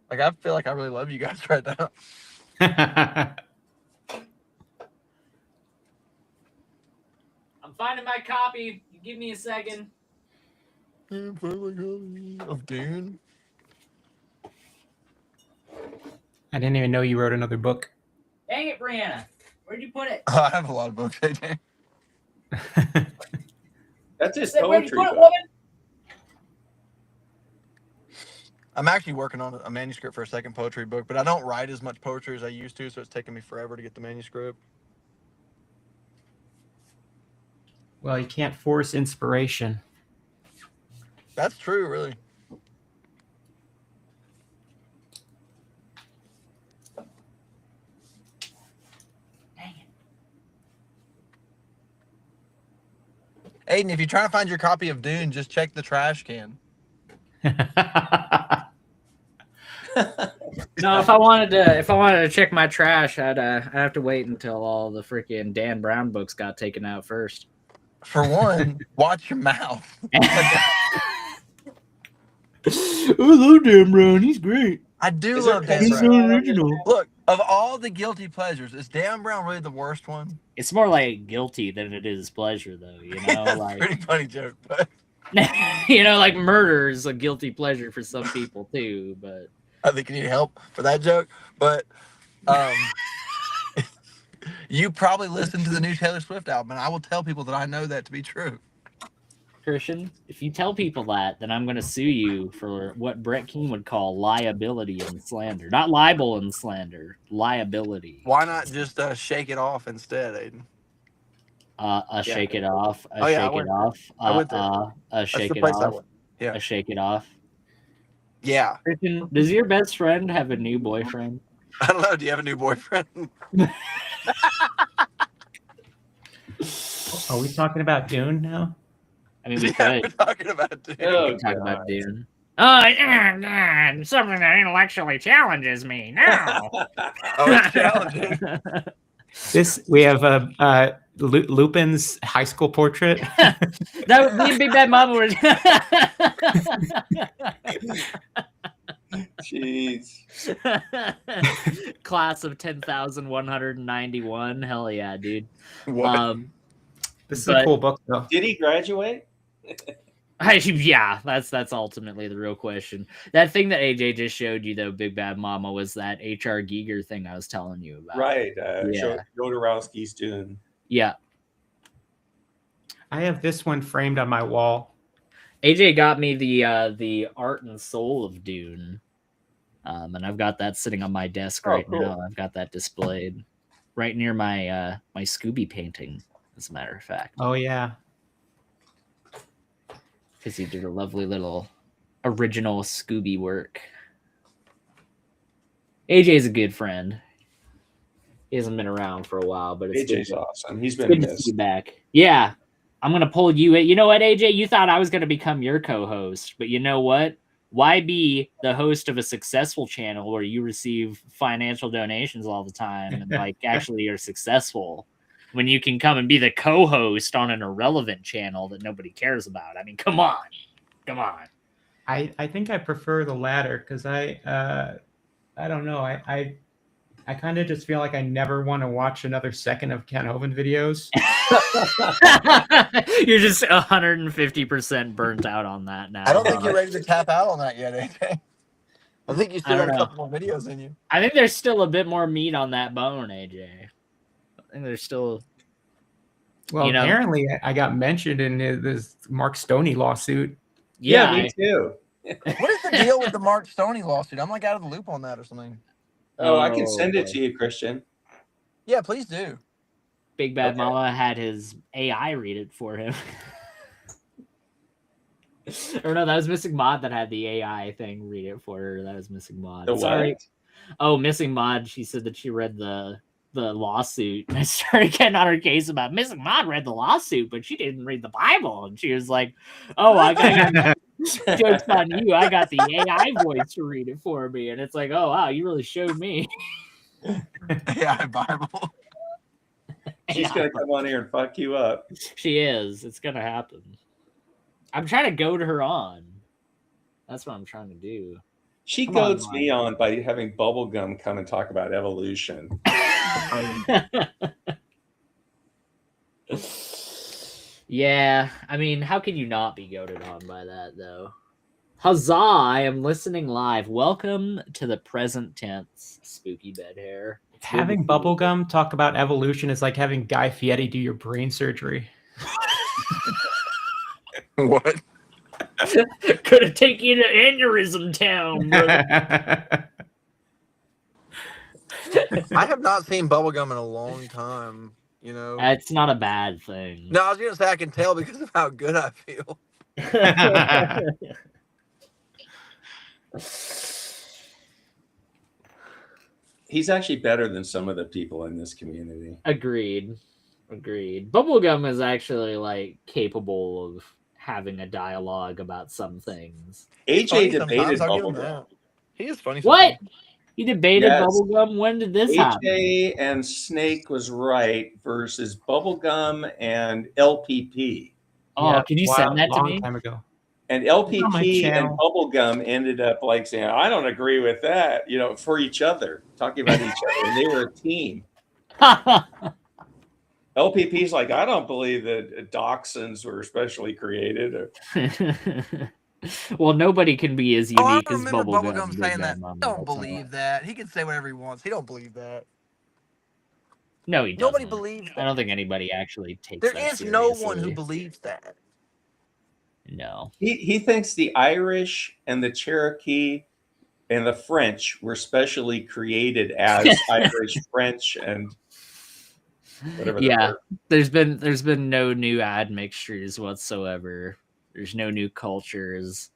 Like I feel like I really love you guys right now. I'm finding my copy. Give me a second. Of Dune. I didn't even know you wrote another book. Dang it, Brianna. Where'd you put it? Oh, I have a lot of books, AJ. That's his Where'd you poetry put it, book. woman? I'm actually working on a manuscript for a second poetry book, but I don't write as much poetry as I used to, so it's taking me forever to get the manuscript. Well, you can't force inspiration. That's true, really. Dang it. Aiden, if you're trying to find your copy of Dune, just check the trash can. No, if I wanted to check my trash, I'd have to wait until all the freaking Dan Brown books got taken out first. For one, watch your mouth. I love Dan Brown. He's great. I do Is there love Dan He's pencil so Brown. original. Look, of all the guilty pleasures, is Dan Brown really the worst one? It's more like guilty than it is pleasure, though. You know, That's like a pretty funny joke, but like murder is a guilty pleasure for some people too. But I think you need help for that joke. But you probably listened to the new Taylor Swift album, and I will tell people that I know that to be true. Christian, if you tell people that, then I'm going to sue you for what Brett King would call liability and slander. Not libel and slander, liability. Why not just shake it off instead, Aiden? Shake it off. I went there. Shake the it place I off. went. Yeah. A shake it off. Yeah. Christian, does your best friend have a new boyfriend? I don't know. Do you have a new boyfriend? Are we talking about Dune now? I mean, we Yeah, we're could. talking about Dune. We could talk about Dune. Oh, something that intellectually challenges me. No. Oh, it's challenging. We have Lupin's high school portrait. That me and Big Bad Mama were. Jeez. Class of 10,191. Hell yeah, dude. What? This is a cool book, though. Did he graduate? Yeah, that's ultimately the real question. That thing that AJ just showed you, though, Big Bad Mama, was that H.R. Giger thing I was telling you about. Right. Yeah. Jodorowsky's Dune. Yeah. I have this one framed on my wall. AJ got me the art and soul of Dune, and I've got that sitting on my desk now. I've got that displayed right near my my Scooby painting, as a matter of fact. Oh yeah, because he did a lovely little original Scooby work. AJ's a good friend. He hasn't been around for a while, but it's AJ's awesome. He's been good to see you back. Yeah. I'm going to pull you in. You know what, AJ? You thought I was going to become your co-host, but you know what? Why be the host of a successful channel where you receive financial donations all the time and like actually you're successful when you can come and be the co-host on an irrelevant channel that nobody cares about? I mean, come on. Come on. I think I prefer the latter because I don't know. I kind of just feel like I never want to watch another second of Ken Hovind videos. You're just 150% burnt out on that now. I don't think you're ready to tap out on that yet, AJ. I think you still got a couple more videos in you. I think there's still a bit more meat on that bone, AJ. I think there's still Well, You know, apparently I got mentioned in this Mark Stoney lawsuit. Yeah, me too. What is the deal with the Mark Stoney lawsuit? I'm like out of the loop on that or something. Oh, I can send it to you, Christian. Yeah, please do. Big Bad Mama had his AI read it for him. Or no, that was Missing Mod that had the AI thing read it for her. That was Missing Mod. The Sorry. what? Oh, Missing Mod. She said that she read the lawsuit. And I started getting on her case about Missing Mod read the lawsuit, but she didn't read the Bible. And she was like, "Oh, I got jokes on you. I got the AI voice to read it for me." And it's like, "Oh wow, you really showed me." AI Bible. She's gonna come on here and fuck you up. She is. It's gonna happen. I'm trying to goad her on. That's what I'm trying to do. She goads me on by having Bubblegum come and talk about evolution. Yeah, I mean, how can you not be goaded on by that, though? Huzzah! I am listening live. Welcome to the present tense, Spooky Bed Hair. Having Bubblegum talk about evolution is like having Guy Fieri do your brain surgery. What? Could have taken you to aneurysm town, brother. I have not seen Bubblegum in a long time, you know. It's not a bad thing. No, I was gonna say I can tell because of how good I feel. He's actually better than some of the people in this community. Agreed. Bubblegum is actually like capable of having a dialogue about some things. AJ debated Bubblegum. He is funny. What? You debated Yes. Bubblegum? When did this happen? AJ and Snake was right versus Bubblegum and LPP. Oh, Yeah, can you wow, send that to long me? time ago. And It's on my LPP and channel. Bubblegum ended up like saying, I don't agree with that, you know, for each other, talking about each other. And they were a team. LPP's like, I don't believe that dachshunds were specially created. Well, nobody can be as unique as Bubblegum. Bubblegum saying that. Don't believe that. He can say whatever he wants. He don't believe that. No, he doesn't. Nobody believes that. I don't think anybody actually takes There that is seriously. no one who believes that. No. He thinks the Irish and the Cherokee and the French were specially created as Irish, French, and whatever. Yeah, there's been no new admixtures whatsoever. There's no new cultures.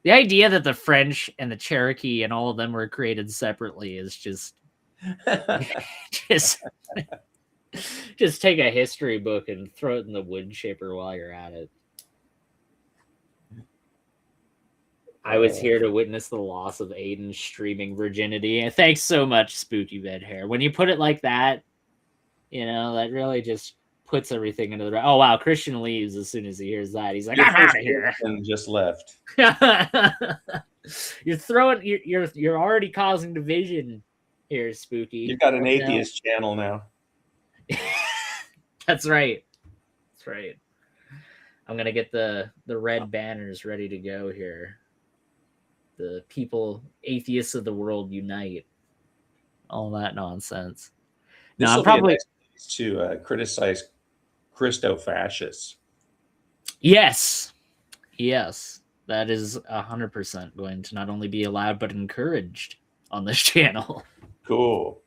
The idea that the French and the Cherokee and all of them were created separately is just just take a history book and throw it in the wood chipper while you're at it. I was here to witness the loss of Aiden's streaming virginity. And thanks so much, Spooky Bed Hair. When you put it like that, you know, that really just puts everything into the... Oh, wow, Christian leaves as soon as he hears that. He's like, I'm out of here. And just left. You're throwing... You're already causing division here, Spooky. You've got an atheist channel now. That's right. That's right. I'm going to get the red banners ready to go here. The people, atheists of the world unite. All that nonsense. This no, will probably be a nice to criticize Christo-fascists. Yes. That is 100% going to not only be allowed but encouraged on this channel. Cool.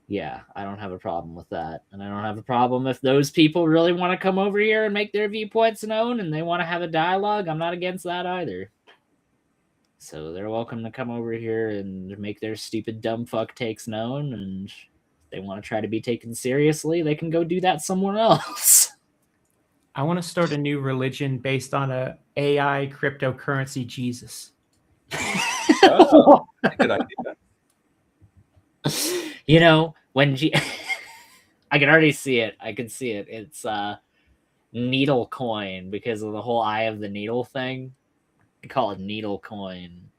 Yeah, I don't have a problem with that. And I don't have a problem if those people really want to come over here and make their viewpoints known and they want to have a dialogue. I'm not against that either. So they're welcome to come over here and make their stupid dumb fuck takes known, and if they want to try to be taken seriously, they can go do that somewhere else. I want to start a new religion based on a AI cryptocurrency Jesus. Oh, good idea. You know, when I can already see it. I can see it. It's needle coin because of the whole eye of the needle thing. I call it needle coin. And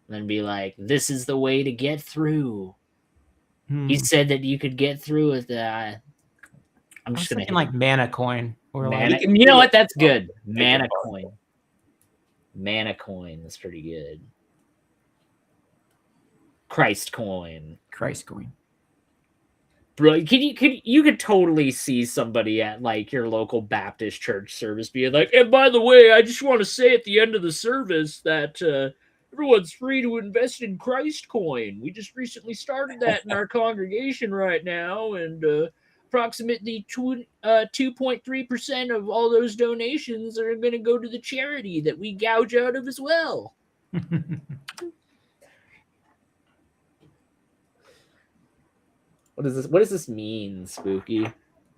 then be like, this is the way to get through. He said that you could get through with that. I'm just gonna like mana coin or mana. like You know what? That's good. Mana coin. Mana coin is pretty good. Christ coin. Bro, you could totally see somebody at like your local Baptist church service being like, and by the way, I just want to say at the end of the service that everyone's free to invest in Christ coin. We just recently started that in our congregation right now, and approximately 2.3% of all those donations are going to go to the charity that we gouge out of as well. What is this? What does this mean, Spooky?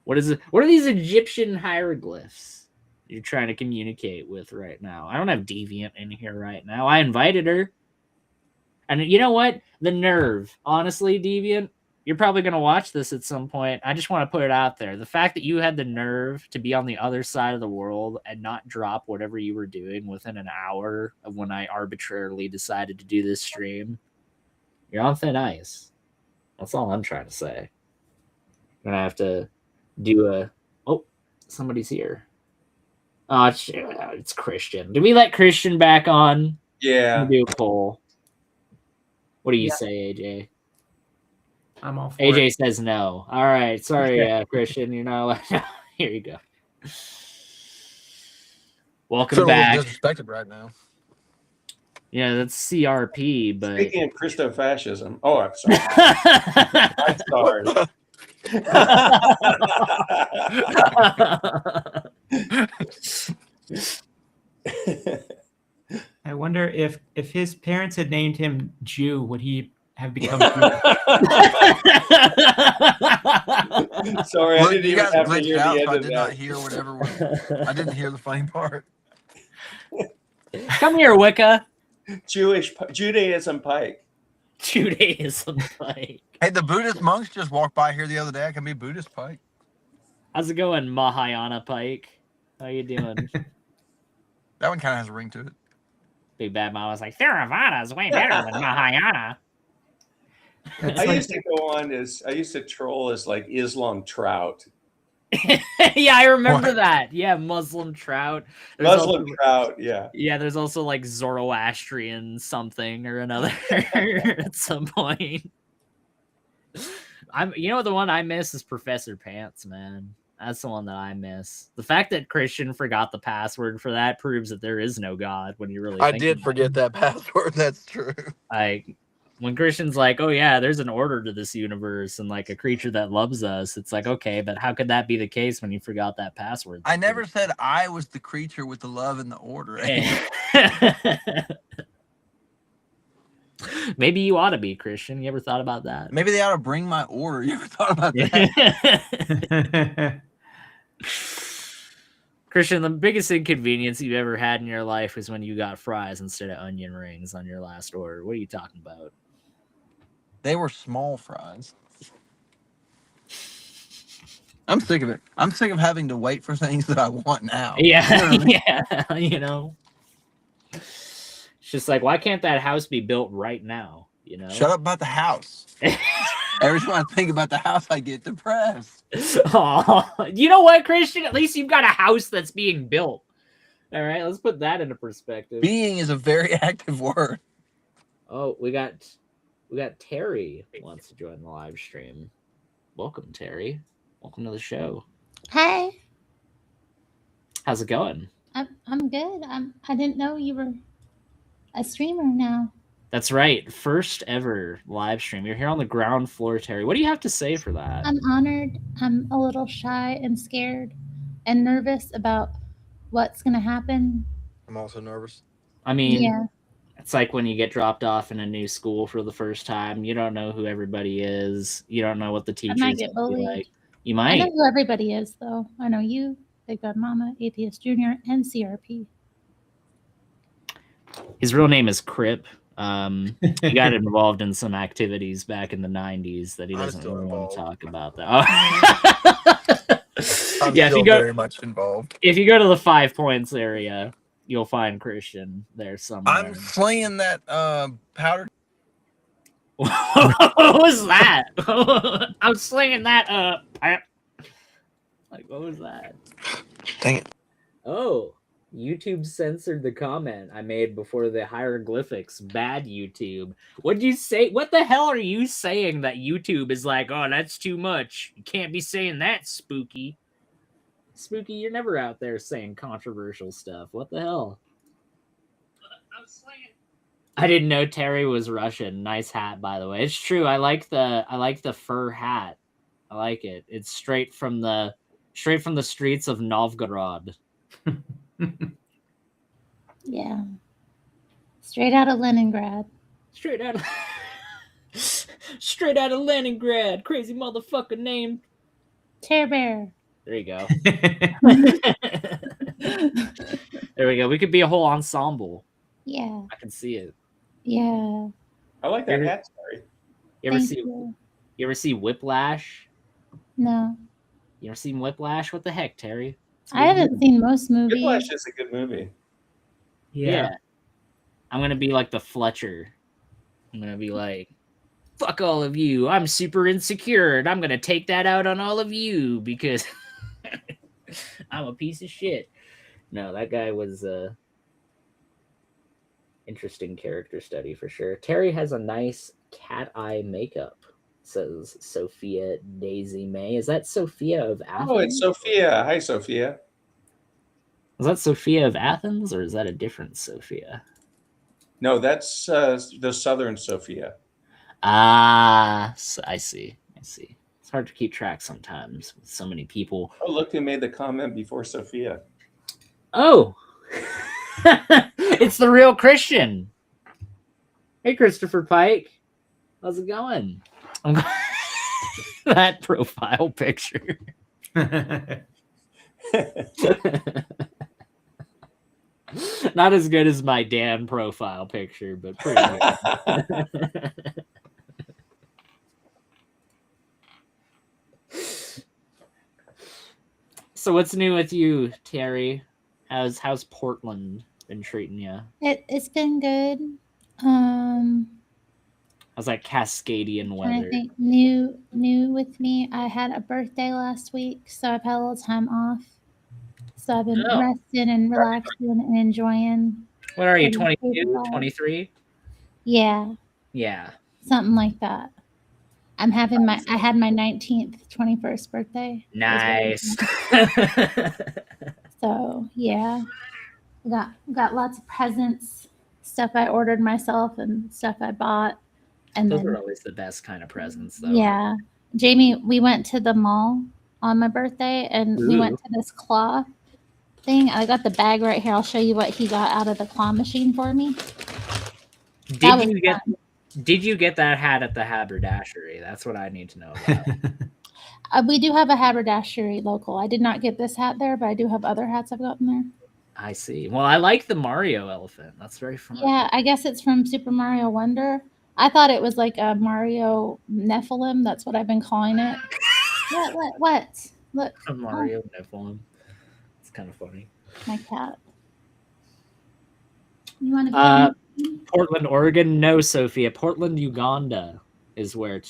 What is it? What are these Egyptian hieroglyphs you're trying to communicate with right now? I don't have Deviant in here right now. I invited her. And you know what? The nerve. Honestly, Deviant, you're probably going to watch this at some point. I just want to put it out there. The fact that you had the nerve to be on the other side of the world and not drop whatever you were doing within an hour of when I arbitrarily decided to do this stream, you're on thin ice. That's all I'm trying to say. I'm gonna have to do a. Oh, somebody's here. Oh, it's Christian. Did we let Christian back on? Yeah. Do a poll. What do you say, AJ? I'm all for AJ it. says no. All right, sorry, Christian. You're not allowed. Here you go. Welcome back. Disrespected right now. Yeah, that's CRP, but Speaking of Christo-fascism. Oh, I'm sorry. I'm sorry. I wonder if his parents had named him Jew, would he have become Jew? Sorry, I didn't even have to hear the end so I of did that. not hear whatever. I didn't hear the funny part. Come here, Wicca. Judaism Pike. Judaism Pike. Hey, the Buddhist monks just walked by here the other day. I can be Buddhist Pike. How's it going, Mahayana Pike? How you doing? That one kind of has a ring to it. Big Bad Mom was like, Theravada is way better than Mahayana. I used to troll as like Islam Trout. Yeah, I remember that. Yeah, Muslim Trout. Trout, yeah. Yeah, there's also like Zoroastrian something or another at some point. You know what, the one I miss is Professor Pants, man. That's the one that I miss. The fact that Christian forgot the password for that proves that there is no God when you really I did forget that password. That's true. When Christian's like, oh yeah, there's an order to this universe and like a creature that loves us, it's like, okay, but how could that be the case when you forgot that password? I never said I was the creature with the love and the order. Maybe you ought to be, Christian. You ever thought about that? Maybe they ought to bring my order. You ever thought about that? Christian, the biggest inconvenience you've ever had in your life is when you got fries instead of onion rings on your last order. What are you talking about? They were small fries. I'm sick of it. I'm sick of having to wait for things that I want now. Yeah, you know yeah, you know. It's just like, why can't that house be built right now? You know. Shut up about the house. Every time I think about the house, I get depressed. Oh, you know what, Christian? At least you've got a house that's being built. All right, let's put that into perspective. Being is a very active word. Oh, we got Terry wants to join the live stream. Welcome, Terry. Welcome to the show. Hi. How's it going? I'm good. I didn't know you were a streamer now. That's right. First ever live stream. You're here on the ground floor, Terry. What do you have to say for that? I'm honored. I'm a little shy and scared and nervous about what's going to happen. I'm also nervous. I mean, yeah. It's like when you get dropped off in a new school for the first time. You don't know who everybody is. You don't know what the teachers might get bullied. like. You might. I know who everybody is, though. I know you, Big Bad Mama, Atheist Jr., and CRP. His real name is Crip. He got involved in some activities back in the 90s that he doesn't really want to talk about. That. I'm still very much involved. If you go to the 5 points area, you'll find Christian there somewhere. I'm slinging that powder. What was that? I'm slinging that like, what was that? Dang it. Oh, YouTube censored the comment I made before the hieroglyphics. Bad YouTube. What'd you say? What the hell are you saying that YouTube is like, oh, that's too much. You can't be saying that, Spooky. Spooky, you're never out there saying controversial stuff. What the hell? I didn't know Terry was Russian. Nice hat, by the way. It's true. I like the fur hat. I like it. It's straight from the streets of Novgorod. Yeah. Straight out of Leningrad. Straight out of Leningrad. Crazy motherfucker named Tear Bear. There you go. There we go. We could be a whole ensemble. Yeah. I can see it. Yeah. I like that hat, Terry. You ever see Whiplash? No. You ever seen Whiplash? What the heck, Terry? I haven't seen most movies. Whiplash is a good movie. Yeah. I'm gonna be like the Fletcher. I'm gonna be like, fuck all of you. I'm super insecure, and I'm gonna take that out on all of you because I'm a piece of shit. No, that guy was interesting character study for sure. Terry has a nice cat eye makeup, says Sophia Daisy May. Is that Sophia of Athens? Oh, it's Sophia. Hi, Sophia. Is that Sophia of Athens, or is that a different Sophia? No, that's the Southern Sophia. Ah, I see. It's hard to keep track sometimes with so many people. Oh, look who made the comment before Sophia. Oh, it's the real Christian. Hey, Christopher Pike. How's it going? That profile picture. Not as good as my Dan profile picture, but pretty good. So what's new with you, Terry? How's Portland been treating you? It's been good. How's that Cascadian weather? I think new with me. I had a birthday last week, so I've had a little time off. So I've been resting and relaxing and enjoying. What are you, 22, 23? Yeah. Yeah. Something like that. I had my 19th, 21st birthday. Nice. So yeah. Got lots of presents, stuff I ordered myself and stuff I bought. And those are always the best kind of presents though. Yeah. Jamie, we went to the mall on my birthday and we went to this claw thing. I got the bag right here. I'll show you what he got out of the claw machine for me. Did you get that hat at the haberdashery? That's what I need to know about. We do have a haberdashery local. I did not get this hat there, but I do have other hats I've gotten there. I see. Well, I like the Mario elephant. That's very fun. Yeah, I guess it's from Super Mario Wonder. I thought it was like a Mario Nephilim. That's what I've been calling it. What? Look. A Mario Nephilim. It's kind of funny. My cat. You want to Portland, Oregon? No, Sophia. Portland, Uganda is where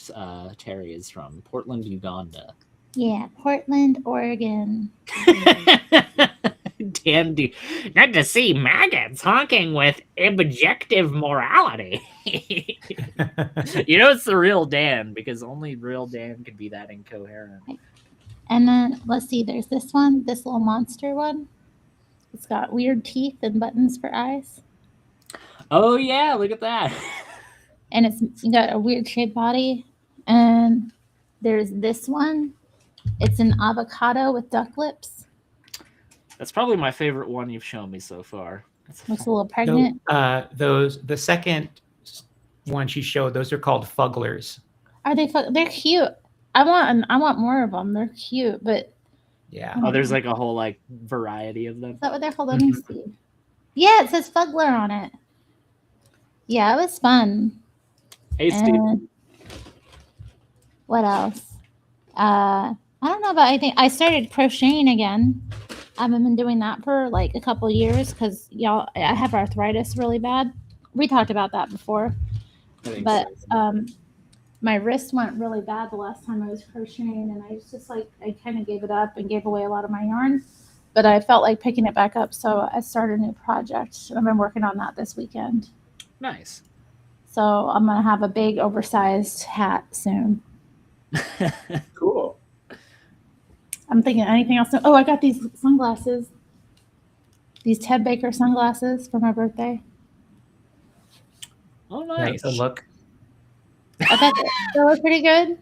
Terry is from. Portland, Uganda. Yeah, Portland, Oregon. Dandy. Not to see maggots honking with objective morality. You know it's the real Dan, because only real Dan could be that incoherent. And then, let's see, there's this one, this little monster one. It's got weird teeth and buttons for eyes. Oh, yeah, look at that. And it's got a weird shaped body. And there's this one. It's an avocado with duck lips. That's probably my favorite one you've shown me so far. Looks a little pregnant. The second one she showed, those are called fugglers. Are they? They're cute. I want more of them. They're cute, but yeah. Oh, there's like a whole like variety of them. Is that what they're called? Let me see. Yeah, it says Fuggler on it. Yeah, it was fun. Hey, Steve. What else? I don't know about anything. I started crocheting again. I haven't been doing that for like a couple years because I have arthritis really bad. We talked about that before. But my wrist went really bad the last time I was crocheting, and I was just like, I kind of gave it up and gave away a lot of my yarn. but I felt like picking it back up, so I started a new project. I've been working on that this weekend. Nice. So I'm gonna have a big oversized hat soon. Cool. I'm thinking anything else. Oh, I got these sunglasses. These Ted Baker sunglasses for my birthday. Oh, nice. The look. I thought they look pretty good.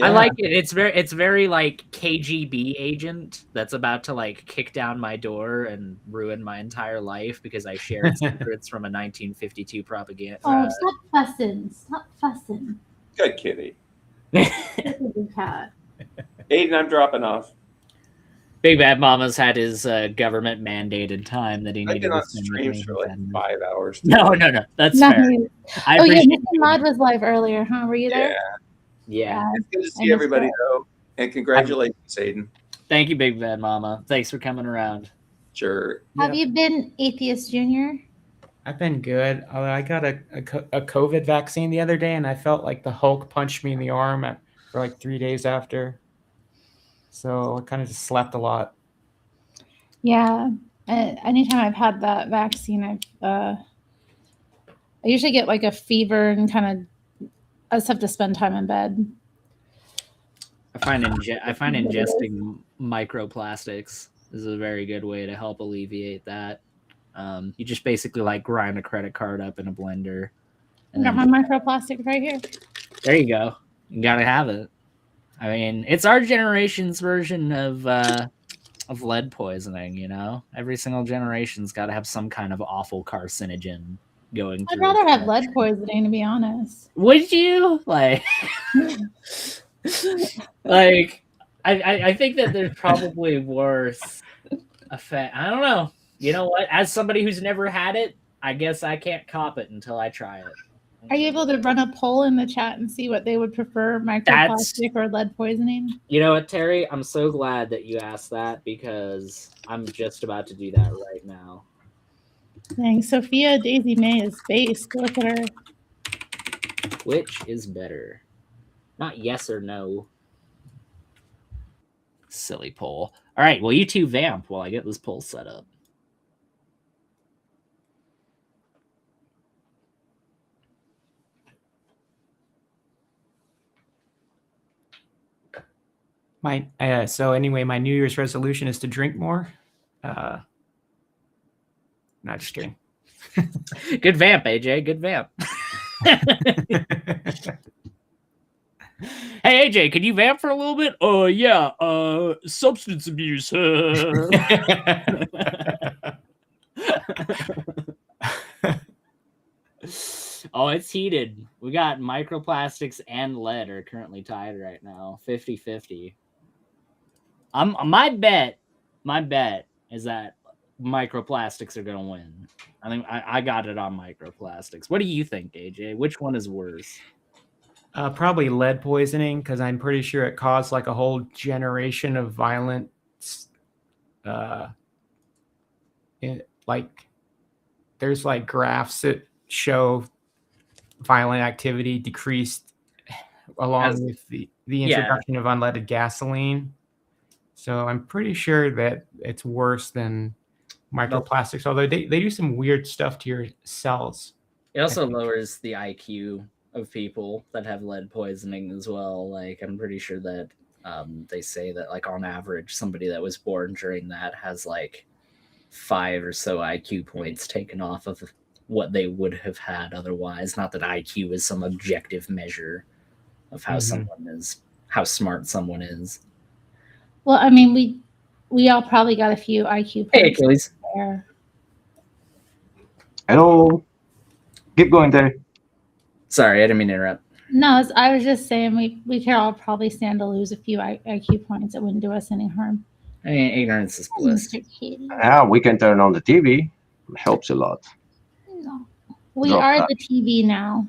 I like it. It's very like KGB agent that's about to like kick down my door and ruin my entire life because I shared secrets from a 1952 propaganda. Oh, stop fussing! Stop fussing. Good kitty. Good cat. Aiden, I'm dropping off. Big Bad Mama's had his government mandated time that he I've needed been to on spend with streams me. for like 5 hours. No, that's Not fair. me. I Oh yeah, appreciate Mr. Mod was live earlier, huh? Were you there? Yeah. It's good to I see missed everybody that. though, and congratulations, Aiden. Thank you, Big Bad Mama. Thanks for coming around. Sure. Have you been Atheist Junior? I've been good. I got a COVID vaccine the other day, and I felt like the Hulk punched me in the arm for like 3 days after. So I kind of just slept a lot. Yeah. Anytime I've had that vaccine, I usually get like a fever and I just have to spend time in bed. I find ingesting microplastics is a very good way to help alleviate that. You just basically like grind a credit card up in a blender. I got my microplastics right here. There you go. You gotta have it. I mean, it's our generation's version of lead poisoning. You know, every single generation's got to have some kind of awful carcinogen going through. I'd rather have lead poisoning, to be honest. Would you like? Like, I think that there's probably worse effect. I don't know. You know what? As somebody who's never had it, I guess I can't cop it until I try it. Are you able to run a poll in the chat and see what they would prefer, microplastic or lead poisoning? You know what, Terry? I'm so glad that you asked that because I'm just about to do that right now. Dang, Sophia Daisy May is based. Look at her. Which is better? Not yes or no. Silly poll. All right, well, you two vamp while I get this poll set up. So anyway, my New Year's resolution is to drink more. Not just kidding. Good vamp, AJ. Good vamp. Hey, AJ, can you vamp for a little bit? Yeah. Substance abuse. Oh, it's heated. We got microplastics and lead are currently tied right now, 50-50. My bet is that microplastics are gonna win. I think I got it on microplastics. What do you think, AJ? Which one is worse? Probably lead poisoning, because I'm pretty sure it caused like a whole generation of violent. There's like graphs that show violent activity decreased along with the introduction of unleaded gasoline. So I'm pretty sure that it's worse than microplastics, although they do some weird stuff to your cells. It also lowers the IQ of people that have lead poisoning as well. Like, I'm pretty sure that they say that, like, on average, somebody that was born during that has like 5 or so IQ points taken off of what they would have had otherwise. Not that IQ is some objective measure of how someone is, how smart someone is. Well, I mean, we all probably got a few IQ points. Hey, Achilles. There. Hello. Keep going, Terry. Sorry, I didn't mean to interrupt. No, I was just saying we could all probably stand to lose a few IQ points. It wouldn't do us any harm. I mean, ignorance is bliss. Yeah, we can turn on the TV. It helps a lot. No. We are the TV now.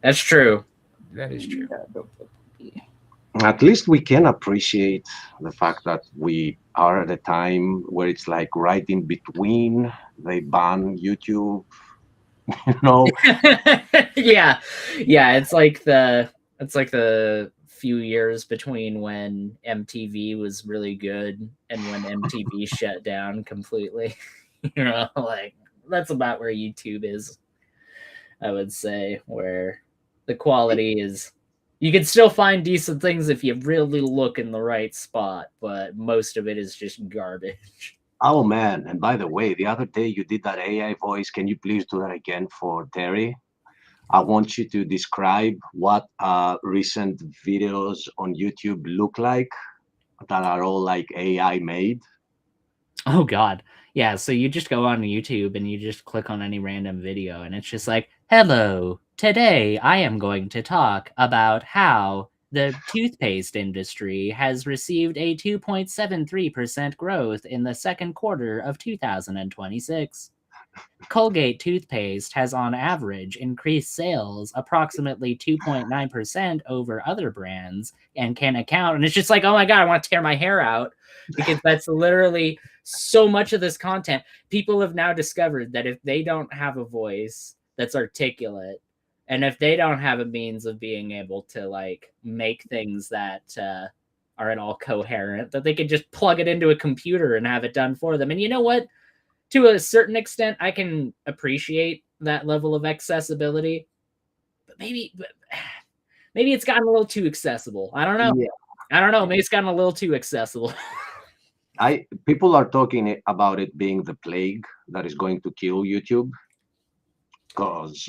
That's true. That is true. At least we can appreciate the fact that we are at a time where it's like right in between. They ban YouTube, you know. Yeah. It's like the few years between when MTV was really good and when MTV shut down completely. You know, like that's about where YouTube is, I would say, where the quality is. You can still find decent things if you really look in the right spot, but most of it is just garbage. Oh man! And by the way, the other day you did that AI voice. Can you please do that again for Terry? I want you to describe what recent videos on YouTube look like that are all like AI made. Oh God. Yeah, so you just go on YouTube and you just click on any random video and it's just like, hello, today I am going to talk about how the toothpaste industry has received a 2.73% growth in the second quarter of 2026. Colgate toothpaste has on average increased sales approximately 2.9% over other brands and can account. And it's just like, oh my God, I want to tear my hair out because that's literally so much of this content. People have now discovered that if they don't have a voice that's articulate and if they don't have a means of being able to like make things that are at all coherent, that they could just plug it into a computer and have it done for them. And you know what? To a certain extent, I can appreciate that level of accessibility, but maybe it's gotten a little too accessible. I don't know. Yeah. I don't know. Maybe it's gotten a little too accessible. People are talking about it being the plague that is going to kill YouTube, because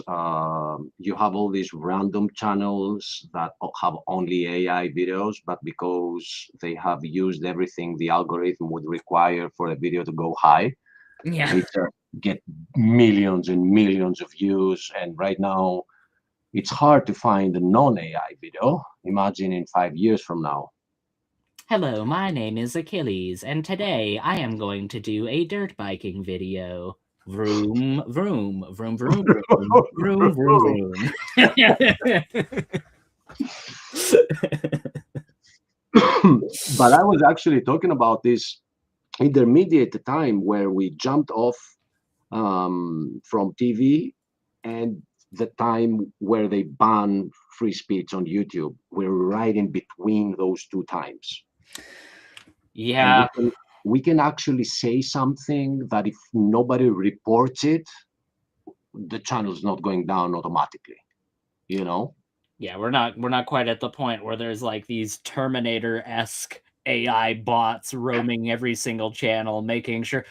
you have all these random channels that have only AI videos, but because they have used everything the algorithm would require for a video to go high, Yeah. they get millions and millions of views. And right now, it's hard to find a non-AI video. Imagine in 5 years from now. Hello, my name is Achilles, and today I am going to do a dirt biking video. Vroom, vroom, vroom, vroom, vroom, vroom, vroom, vroom. But I was actually talking about this intermediate time where we jumped off from TV and the time where they ban free speech on YouTube. We're right in between those two times. Yeah. And we can actually say something that if nobody reports it, the channel's not going down automatically, you know? Yeah, we're not quite at the point where there's like these Terminator-esque AI bots roaming every single channel, making sure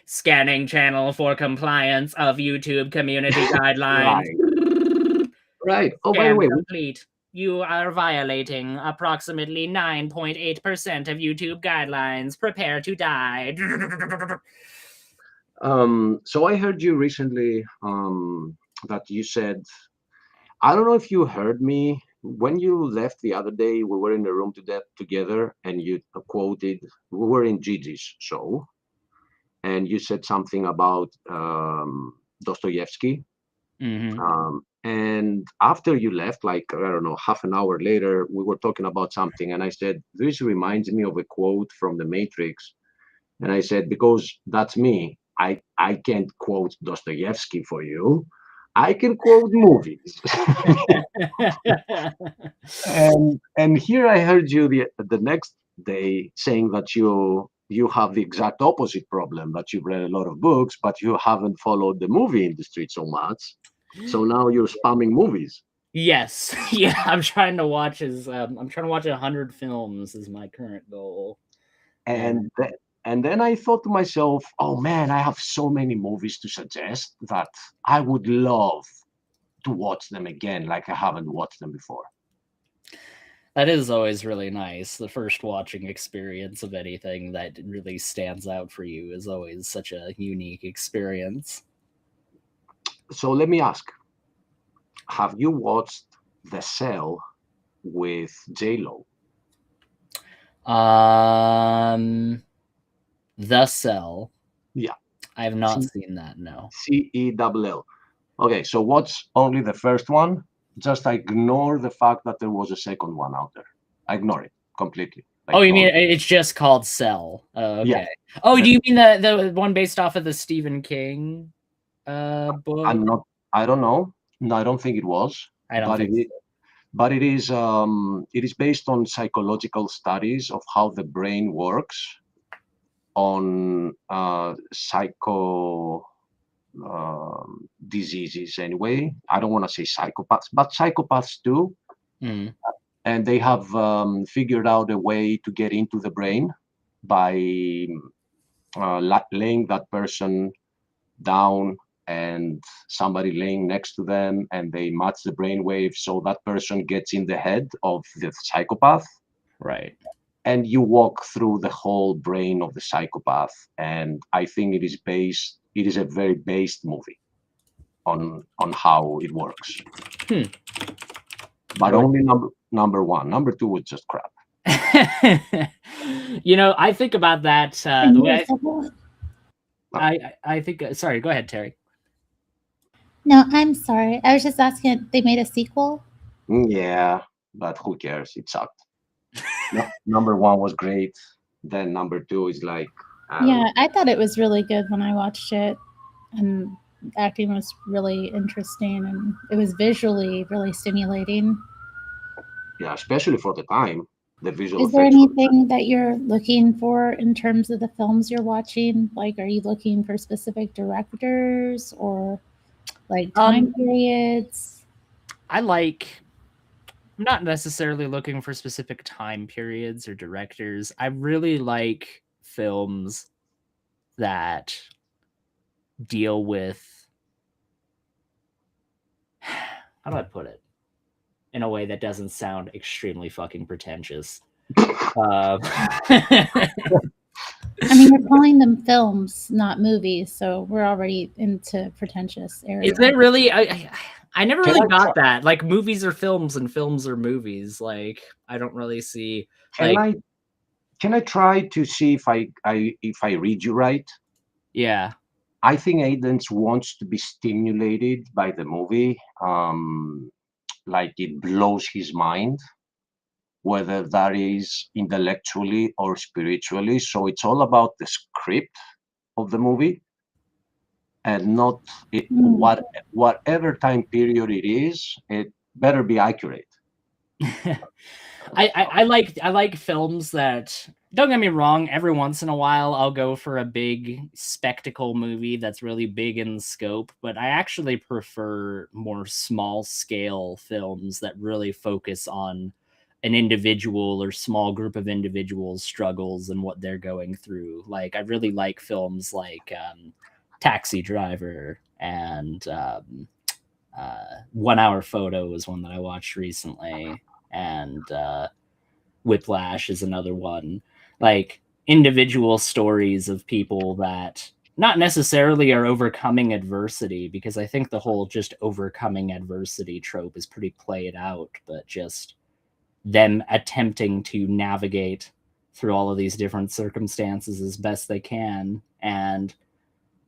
scanning channel for compliance of YouTube community guidelines. Right. Oh, by the way, complete. You are violating approximately 9.8% of YouTube guidelines. Prepare to die. So I heard you recently that you said, I don't know if you heard me when you left the other day. We were in the room together, and you quoted. We were in Gigi's show, and you said something about Dostoevsky. Mm-hmm. And after you left, like, I don't know, half an hour later, we were talking about something, and I said, this reminds me of a quote from The Matrix. And I said, because that's me, I can't quote Dostoevsky for you. I can quote movies. and here I heard you the next day saying that you have the exact opposite problem, that you've read a lot of books, but you haven't followed the movie industry so much. So now you're spamming movies. Yes. Yeah, I'm trying to watch 100 films is my current goal. And then I thought to myself, oh man, I have so many movies to suggest that I would love to watch them again, like I haven't watched them before. That is always really nice. The first watching experience of anything that really stands out for you is always such a unique experience. So let me ask, have you watched The Cell with J-Lo? The Cell. Yeah. I have not seen that, no. C-E-L-L. Okay, so watch only the first one. Just ignore the fact that there was a second one out there. Ignore it completely. Like, oh, you mean it's just called Cell? Okay. Yeah. Oh, do you mean the one based off of the Stephen King book? I don't know. No, I don't think it was. I don't think so. but it is based on psychological studies of how the brain works on psycho diseases anyway. I don't want to say psychopaths, but psychopaths too. Mm. And they have figured out a way to get into the brain by laying that person down and somebody laying next to them, and they match the brain waves so that person gets in the head of the psychopath. Right. And you walk through the whole brain of the psychopath. And I think it is a very based movie on how it works. But only number one. Number two was just crap. You know, I think about that the way I think. Sorry, go ahead, Terry. No, I'm sorry. I was just asking. They made a sequel. Yeah, but who cares? It sucked. Number one was great. Then number two is like. Yeah, I thought it was really good when I watched it, and the acting was really interesting, and it was visually really stimulating. Yeah, especially for the time. The visual Is there effects. anything that you're looking for in terms of the films you're watching? Like, are you looking for specific directors or like time periods? I'm not necessarily looking for specific time periods or directors. I really like films that deal with, how do I put it, in a way that doesn't sound extremely fucking pretentious. I mean, we're calling them films, not movies, so we're already into pretentious area. Is it really? I never really got that. Like, movies are films and films are movies. Like, I don't really see. Can I try to see if I read you right? Yeah. I think Aidens wants to be stimulated by the movie. Like it blows his mind, whether that is intellectually or spiritually. So it's all about the script of the movie, and not whatever time period it is. It better be accurate. I like films that, don't get me wrong, every once in a while I'll go for a big spectacle movie that's really big in scope, but I actually prefer more small scale films that really focus on an individual or small group of individuals' struggles and what they're going through. Like, I really like films like Taxi Driver and 1 Hour Photo was one that I watched recently, and Whiplash is another one. Like, individual stories of people that not necessarily are overcoming adversity, because I think the whole just overcoming adversity trope is pretty played out, but just them attempting to navigate through all of these different circumstances as best they can. And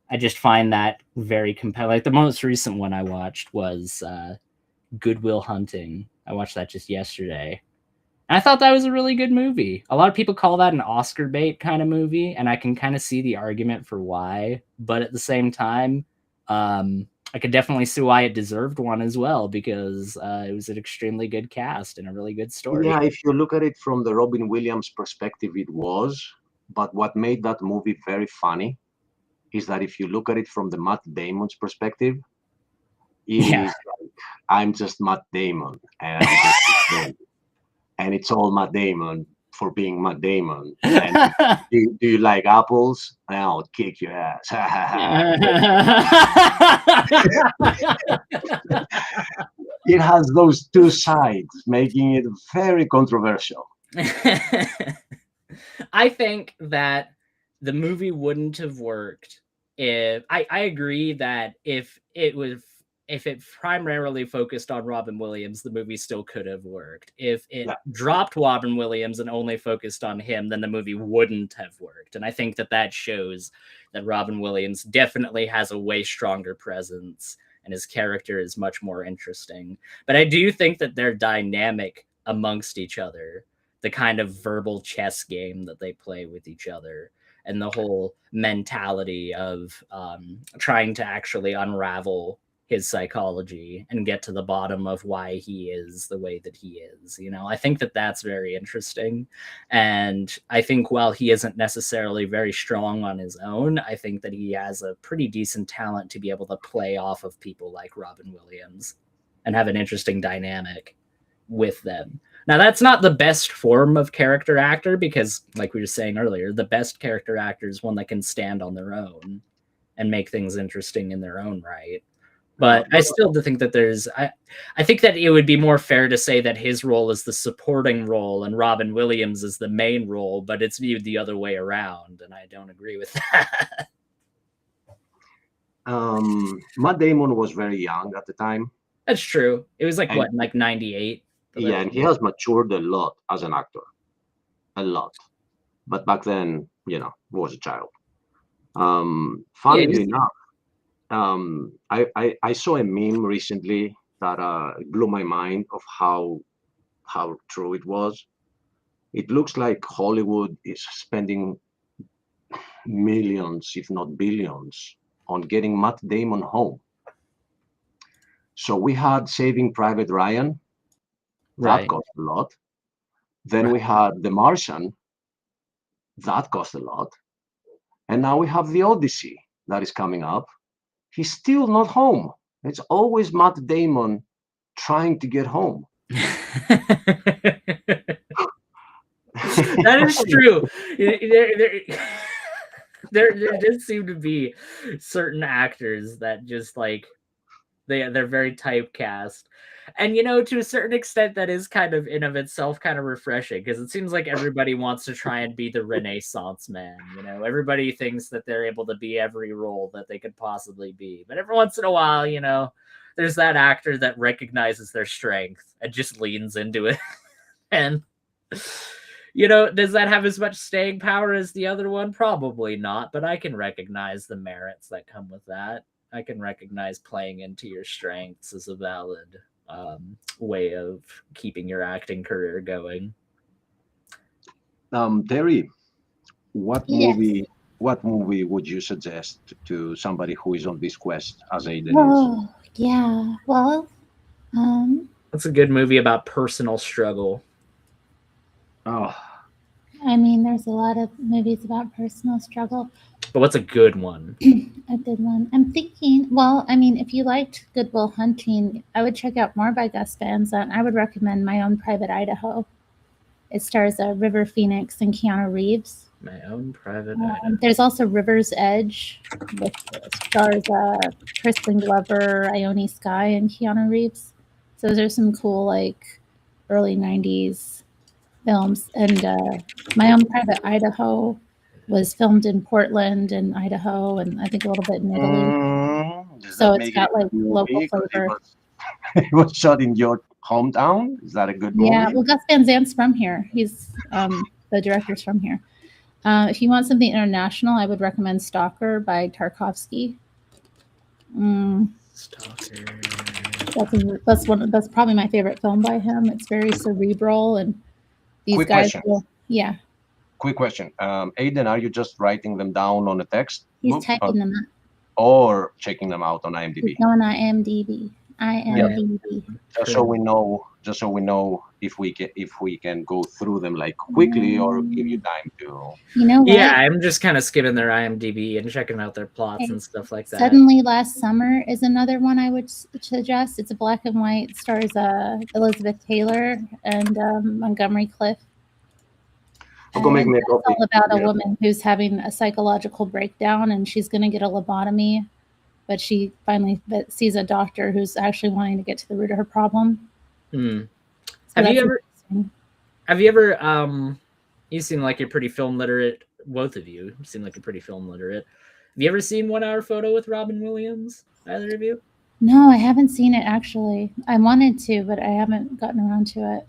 I just find that very compelling. Like, the most recent one I watched was Good Will Hunting. I watched that just yesterday. And I thought that was a really good movie. A lot of people call that an Oscar bait kind of movie, and I can kind of see the argument for why. But at the same time, I could definitely see why it deserved one as well, because it was an extremely good cast and a really good story. Yeah, if you look at it from the Robin Williams perspective, it was. But what made that movie very funny is that if you look at it from the Matt Damon's perspective, it is like, I'm just Matt Damon, and and it's all Matt Damon for being Matt Damon. And do you like apples? I'll kick your ass. It has those two sides, making it very controversial. I think that the movie wouldn't have worked if I agree that if it primarily focused on Robin Williams, the movie still could have worked. If it dropped Robin Williams and only focused on him, then the movie wouldn't have worked. And I think that shows that Robin Williams definitely has a way stronger presence, and his character is much more interesting. But I do think that their dynamic amongst each other, the kind of verbal chess game that they play with each other, and the whole mentality of trying to actually unravel his psychology and get to the bottom of why he is the way that he is. You know, I think that that's very interesting. And I think while he isn't necessarily very strong on his own, I think that he has a pretty decent talent to be able to play off of people like Robin Williams and have an interesting dynamic with them. Now, that's not the best form of character actor because, like we were saying earlier, the best character actor is one that can stand on their own and make things interesting in their own right. But I still think that I think that it would be more fair to say that his role is the supporting role and Robin Williams is the main role, but it's viewed the other way around, and I don't agree with that. Matt Damon was very young at the time. That's true. It was like, what, like 98? Yeah, and he has matured a lot as an actor. A lot. But back then, you know, he was a child. Funnily enough, I saw a meme recently that blew my mind of how true it was. It looks like Hollywood is spending millions, if not billions, on getting Matt Damon home. So we had Saving Private Ryan. That cost a lot. Then we had The Martian. That cost a lot. And now we have The Odyssey that is coming up. He's still not home. It's always Matt Damon trying to get home. That is true. There does seem to be certain actors that just like they're very typecast. And, you know, to a certain extent, that is kind of in of itself kind of refreshing because it seems like everybody wants to try and be the Renaissance man. You know, everybody thinks that they're able to be every role that they could possibly be. But every once in a while, you know, there's that actor that recognizes their strength and just leans into it. And, you know, does that have as much staying power as the other one? Probably not. But I can recognize the merits that come with that. I can recognize playing into your strengths as a valid way of keeping your acting career going. Terry, what movie would you suggest to somebody who is on this quest as Aiden is? Yeah. Well, that's a good movie about personal struggle. Oh, I mean, there's a lot of movies about personal struggle. But what's a good one? A good one. I'm thinking, well, I mean, if you liked Good Will Hunting, I would check out more by Gus Van Sant. I would recommend My Own Private Idaho. It stars River Phoenix and Keanu Reeves. My Own Private Idaho. There's also River's Edge, which stars Crispin Glover, Ione Skye, and Keanu Reeves. So those are some cool, like, early 90s films. And My Own Private Idaho was filmed in Portland and Idaho, and I think a little bit in Italy. So it's got like local flavor. It was shot in your hometown. Is that a good movie? Yeah, well, Gus Van Sant's from here. He's the director's from here. If you want something international, I would recommend Stalker by Tarkovsky. Stalker. That's probably my favorite film by him. It's very cerebral, and these Quick guys question. yeah. Quick question. Aiden, are you just writing them down on a text? He's typing them up. Or checking them out on IMDb? He's going on IMDb. IMDb. Just so we know if we can go through them like quickly or give you time to. You know what? Yeah, I'm just kind of skimming their IMDb and checking out their plots and stuff like that. Suddenly Last Summer is another one I would suggest. It's a black and white. It stars Elizabeth Taylor and Montgomery Clift. Go make me a copy. It's all about a woman who's having a psychological breakdown, and she's going to get a lobotomy, but she finally sees a doctor who's actually wanting to get to the root of her problem. So have you ever you seem like you're pretty film literate, both of you seem like you're pretty film literate. Have you ever seen 1 Hour Photo with Robin Williams, either of you? No, I haven't seen it actually. I wanted to, but I haven't gotten around to it.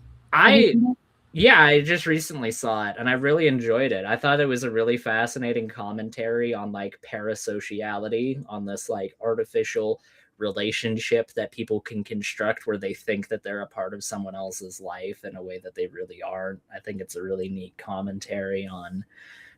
Yeah, I just recently saw it and I really enjoyed it. I thought it was a really fascinating commentary on like parasociality, on this like artificial relationship that people can construct where they think that they're a part of someone else's life in a way that they really aren't. I think it's a really neat commentary on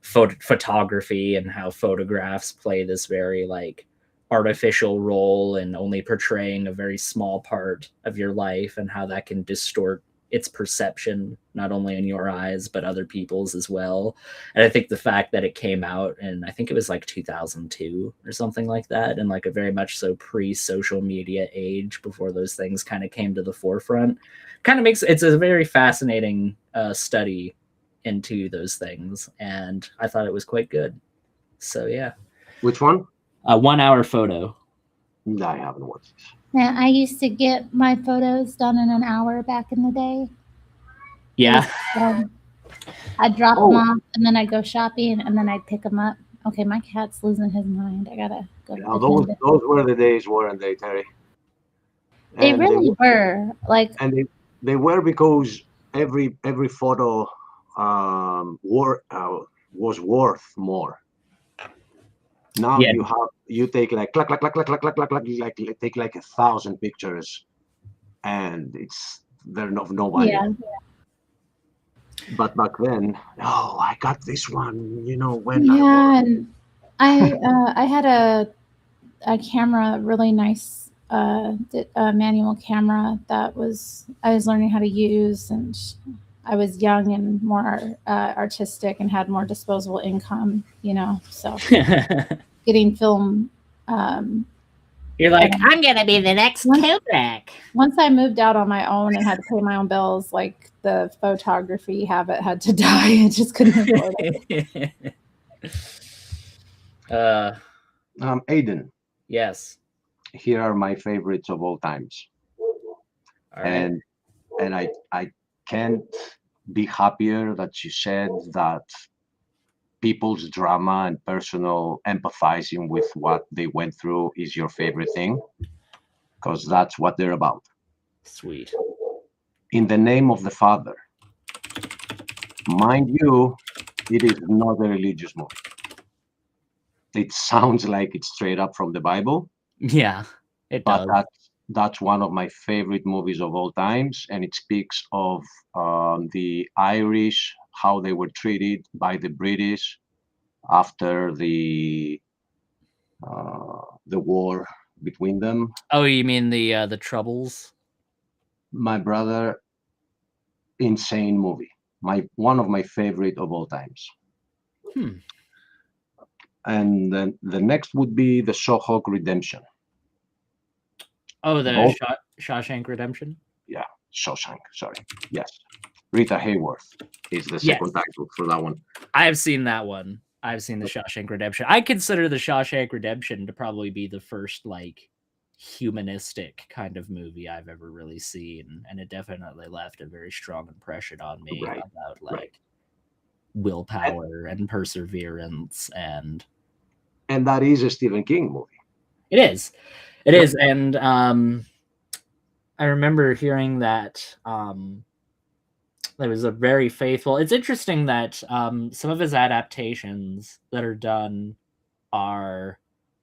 photography and how photographs play this very like artificial role and only portraying a very small part of your life, and how that can distort its perception, not only in your eyes, but other people's as well. And I think the fact that it came out, and I think it was like 2002 or something like that, and like a very much so pre-social media age, before those things kind of came to the forefront, kind of makes it's a very fascinating study into those things, and I thought it was quite good. So yeah. Which one? A 1 hour photo. I haven't watched this. Yeah, I used to get my photos done in an hour back in the day. Yeah. I'd drop them off, and then I'd go shopping, and then I'd pick them up. Okay, my cat's losing his mind. I gotta go. Yeah, those were the days, weren't they, Terry? They really were. Like, and they were, because every photo was worth more. Now you take like clack, take like 1,000 pictures, and they're of no value. Yeah. But back then, I got this one, when and I had a camera, really nice manual camera that I was learning how to use, and I was young and more artistic and had more disposable income, so getting film. You're like, I'm going to be the next Kodak. Once I moved out on my own and had to pay my own bills, like the photography habit had to die. I just couldn't afford it. Aiden. Yes. Here are my favorites of all times. All right. And I can't be happier that you said that people's drama and personal empathizing with what they went through is your favorite thing, because that's what they're about. Sweet. In the Name of the Father. Mind you, it is not a religious movie. It sounds like it's straight up from the Bible. Yeah, it does. But that's one of my favorite movies of all times, and it speaks of the Irish, how they were treated by the British after the war between them. Oh, you mean the Troubles? My brother, insane movie. One of my favorite of all times. And then the next would be the Shawshank Redemption. Oh, the Shawshank Redemption? Yeah, Shawshank, sorry. Yes. Rita Hayworth is the second title for that one. I've seen that one. I've seen the Shawshank Redemption. I consider the Shawshank Redemption to probably be the first, like, humanistic kind of movie I've ever really seen. And it definitely left a very strong impression on me about, like, willpower and perseverance. And that is a Stephen King movie. It is. It is. And I remember hearing that it was a very faithful. It's interesting that some of his adaptations that are done are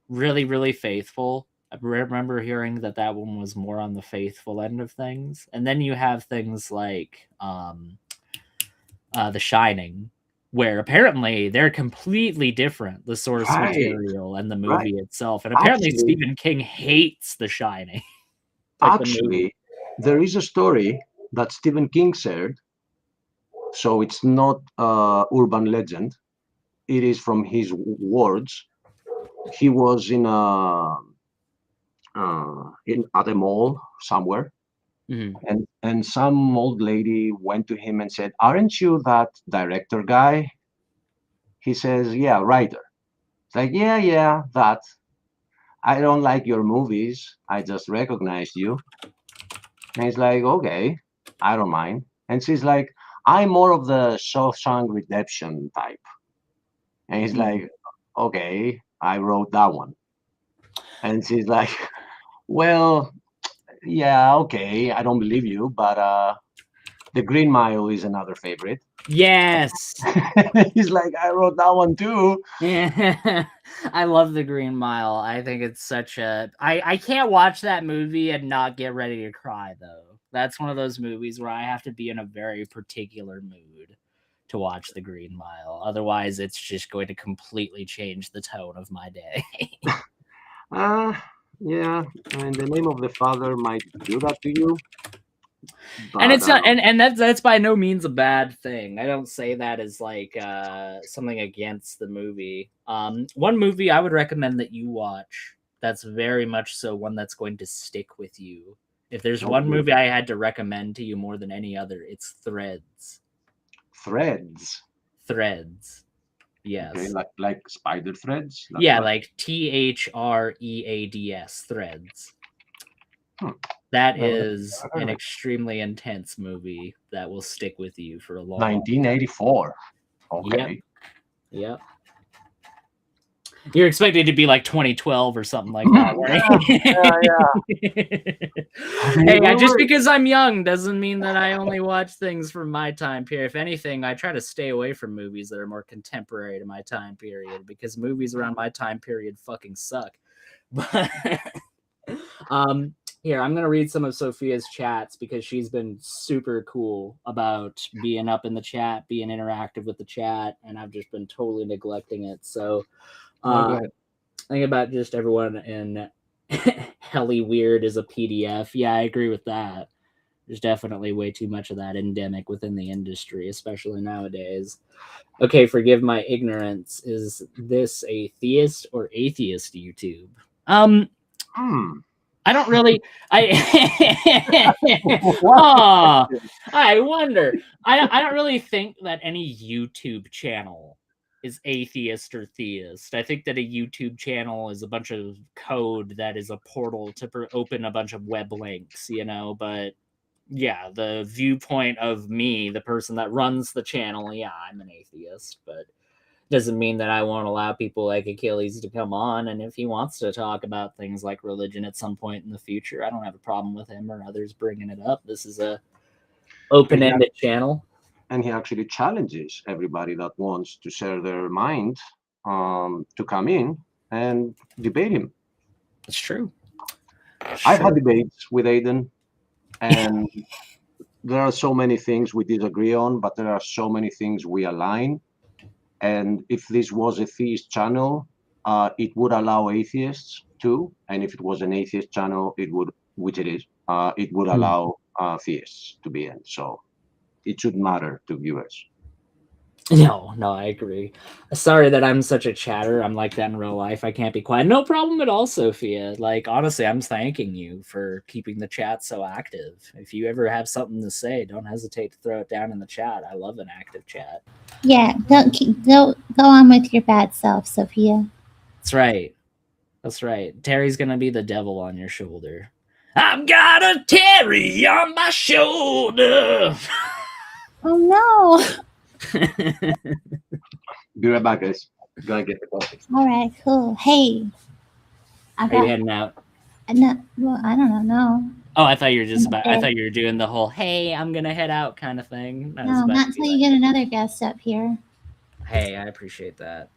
really, really faithful. I remember hearing that one was more on the faithful end of things. And then you have things like The Shining, where apparently they're completely different, the source material and the movie itself. And apparently Stephen King hates The Shining. Actually, there is a story that Stephen King said, so it's not urban legend. It is from his words. He was at a mall somewhere, and some old lady went to him and said, "Aren't you that director guy?" He says, "Yeah, writer." It's like, yeah, that. I don't like your movies. I just recognized you. And he's like, "Okay, I don't mind." And she's like, "I'm more of the Shawshank Redemption type." And he's like, "Okay, I wrote that one." And she's like, "Well, yeah, okay, I don't believe you, but The Green Mile is another favorite." Yes. He's like, "I wrote that one too." Yeah. I love The Green Mile. I think it's such a... I can't watch that movie and not get ready to cry, though. That's one of those movies where I have to be in a very particular mood to watch The Green Mile. Otherwise, it's just going to completely change the tone of my day. Yeah, in the name of the Father might do that to you. But, And it's not, and that's by no means a bad thing. I don't say that as like something against the movie. One movie I would recommend that you watch that's very much so one that's going to stick with you. If there's one movie I had to recommend to you more than any other, it's Threads. Threads. Threads. Yes. Okay, like spider threads. Yeah, like THREADS. Threads. That is an extremely intense movie that will stick with you for a long 1984. Okay. Yep. You're expected to be like 2012 or something like that, right? Yeah. Just because I'm young doesn't mean that I only watch things from my time period. If anything, I try to stay away from movies that are more contemporary to my time period because movies around my time period fucking suck. But here, I'm going to read some of Sophia's chats because she's been super cool about being up in the chat, being interactive with the chat, and I've just been totally neglecting it. So think about just everyone in Helly Weird is a PDF. Yeah, I agree with that. There's definitely way too much of that endemic within the industry, especially nowadays. Okay, forgive my ignorance. Is this a theist or atheist YouTube? I don't really. I wonder. I don't really think that any YouTube channel is atheist or theist. I think that a YouTube channel is a bunch of code that is a portal to open a bunch of web links, you know. But yeah, the viewpoint of me, the person that runs the channel, yeah, I'm an atheist, but doesn't mean that I won't allow people like Achilles to come on. And if he wants to talk about things like religion at some point in the future, I don't have a problem with him or others bringing it up. This is a open-ended channel. And he actually challenges everybody that wants to share their mind to come in and debate him. It's true. I've had debates with Aiden, and there are so many things we disagree on, but there are so many things we align. And if this was a theist channel, it would allow atheists too. And if it was an atheist channel, it would, which it is, it would allow theists to be in. So it should matter to viewers. No, I agree. Sorry that I'm such a chatter. I'm like that in real life. I can't be quiet. No problem at all, Sophia. Like, honestly, I'm thanking you for keeping the chat so active. If you ever have something to say, don't hesitate to throw it down in the chat. I love an active chat. Yeah, go on with your bad self, Sophia. That's right. Terry's gonna be the devil on your shoulder. I've got a Terry on my shoulder. Oh no. Be right back, guys. Gotta get the coffee. All right, cool. Hey, Are you heading out? No, well, I don't know. No. Oh, I thought you were just about. I thought you were doing the whole "Hey, I'm gonna head out" kind of thing. No, not until you get another guest up here. Hey, I appreciate that.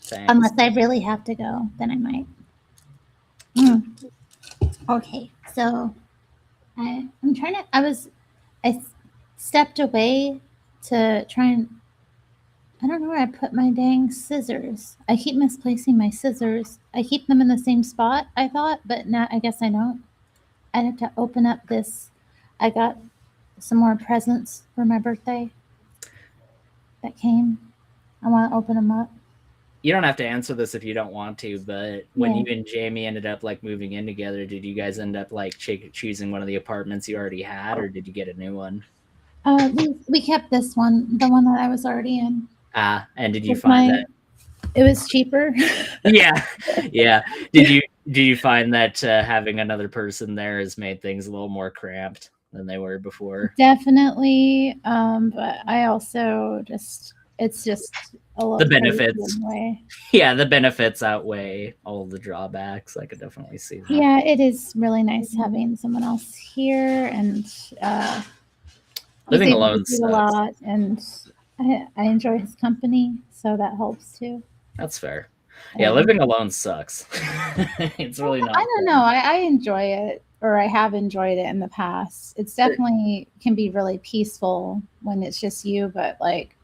Thanks. Unless I really have to go, then I might. Okay, so I'm trying to. I stepped away to try and. I don't know where I put my dang scissors. I keep misplacing my scissors. I keep them in the same spot, I thought, but now I guess I don't. I have to open up this. I got some more presents for my birthday that came. I want to open them up. You don't have to answer this if you don't want to, but when you and Jamie ended up like moving in together, did you guys end up like choosing one of the apartments you already had, or did you get a new one? We kept this one, the one that I was already in. And did you find that it was cheaper? Yeah. Did you find that having another person there has made things a little more cramped than they were before? Definitely. But I also it's just a little the benefits. Yeah, the benefits outweigh all of the drawbacks. I could definitely see that. Yeah, it is really nice having someone else here, and living alone sucks a lot, and I enjoy his company, so that helps too. That's fair. Yeah, living alone sucks. It's really not. I don't know. I enjoy it, or I have enjoyed it in the past. It's definitely can be really peaceful when it's just you, but like,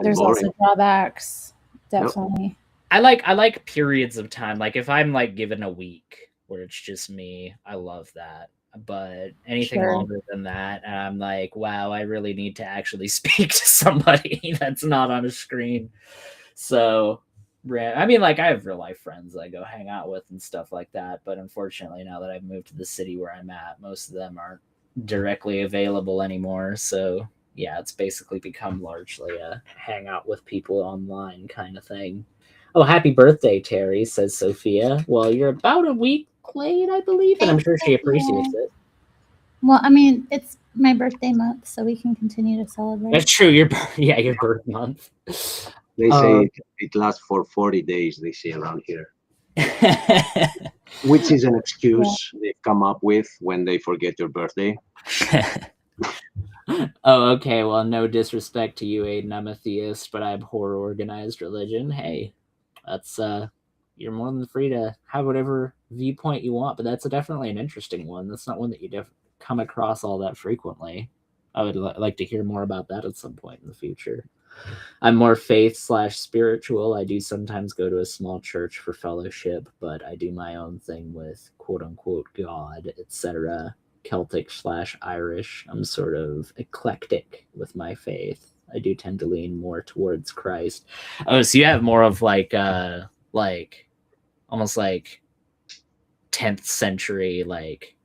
there's also drawbacks. Definitely. I like periods of time. Like if I'm like given a week where it's just me, I love that. But anything Sure. longer than that, and I'm like, wow, I really need to actually speak to somebody that's not on a screen. So, I mean, like I have real life friends I go hang out with and stuff like that. But unfortunately, now that I've moved to the city where I'm at, most of them aren't directly available anymore. So yeah, it's basically become largely a hang out with people online kind of thing. Oh, happy birthday, Terry, says Sophia. Well, you're about a week late, I believe, and I'm sure she appreciates it. Well, I mean, it's my birthday month, so we can continue to celebrate. That's true. Your birth month. They say it lasts for 40 days, they say around here. Which is an excuse they've come up with when they forget your birthday. Oh, okay. Well, no disrespect to you, Aiden. I'm a theist, but I abhor organized religion. Hey, that's you're more than free to have whatever viewpoint you want, but that's definitely an interesting one. That's not one that you come across all that frequently. I would like to hear more about that at some point in the future. I'm more faith/spiritual. I do sometimes go to a small church for fellowship, but I do my own thing with quote unquote God, etc. Celtic/Irish. I'm sort of eclectic with my faith. I do tend to lean more towards Christ. Oh, so you have more of like almost like 10th century like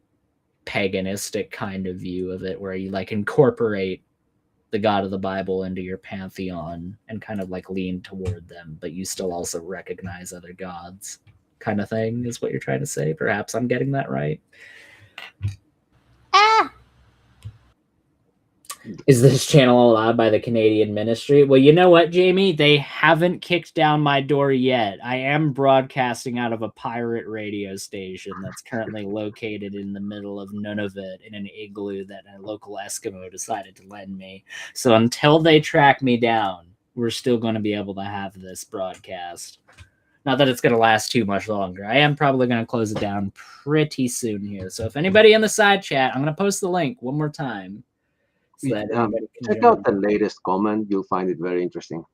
paganistic kind of view of it, where you like incorporate the God of the Bible into your pantheon and kind of like lean toward them, but you still also recognize other gods, kind of thing, is what you're trying to say. Perhaps I'm getting that right. Ah! Is this channel allowed by the Canadian ministry? Well, you know what, Jamie? They haven't kicked down my door yet. I am broadcasting out of a pirate radio station that's currently located in the middle of Nunavut in an igloo that a local Eskimo decided to lend me. So until they track me down, we're still going to be able to have this broadcast. Not that it's going to last too much longer. I am probably going to close it down pretty soon here. So if anybody in the side chat, I'm going to post the link one more time. So check out the latest comment. You'll find it very interesting.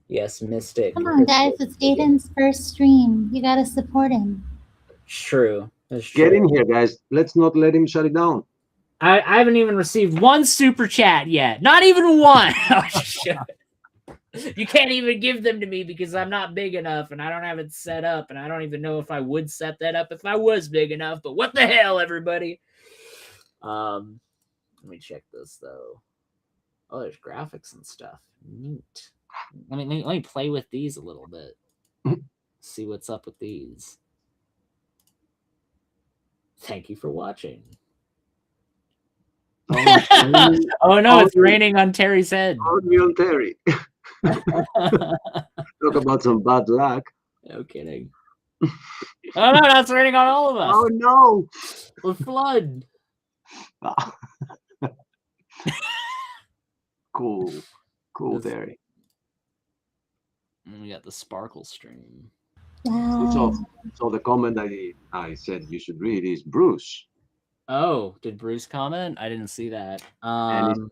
Yes, Mystic. Come on, guys. It's Aiden's first stream. You got to support him. True. That's true. Get in here, guys. Let's not let him shut it down. I haven't even received one super chat yet. Not even one. You can't even give them to me because I'm not big enough and I don't have it set up. And I don't even know if I would set that up if I was big enough. But what the hell, everybody? Let me check this though. Oh, there's graphics and stuff. Neat. Let me play with these a little bit. See what's up with these. Thank you for watching. Oh no, it's raining on Terry's head. Only on Terry. Talk about some bad luck. No kidding. Oh no, that's raining on all of us. Oh no. We're flood. Cool Terry. And we got the sparkle stream. Wow. So the comment I said you should read is Bruce. Oh, did Bruce comment? I didn't see that. And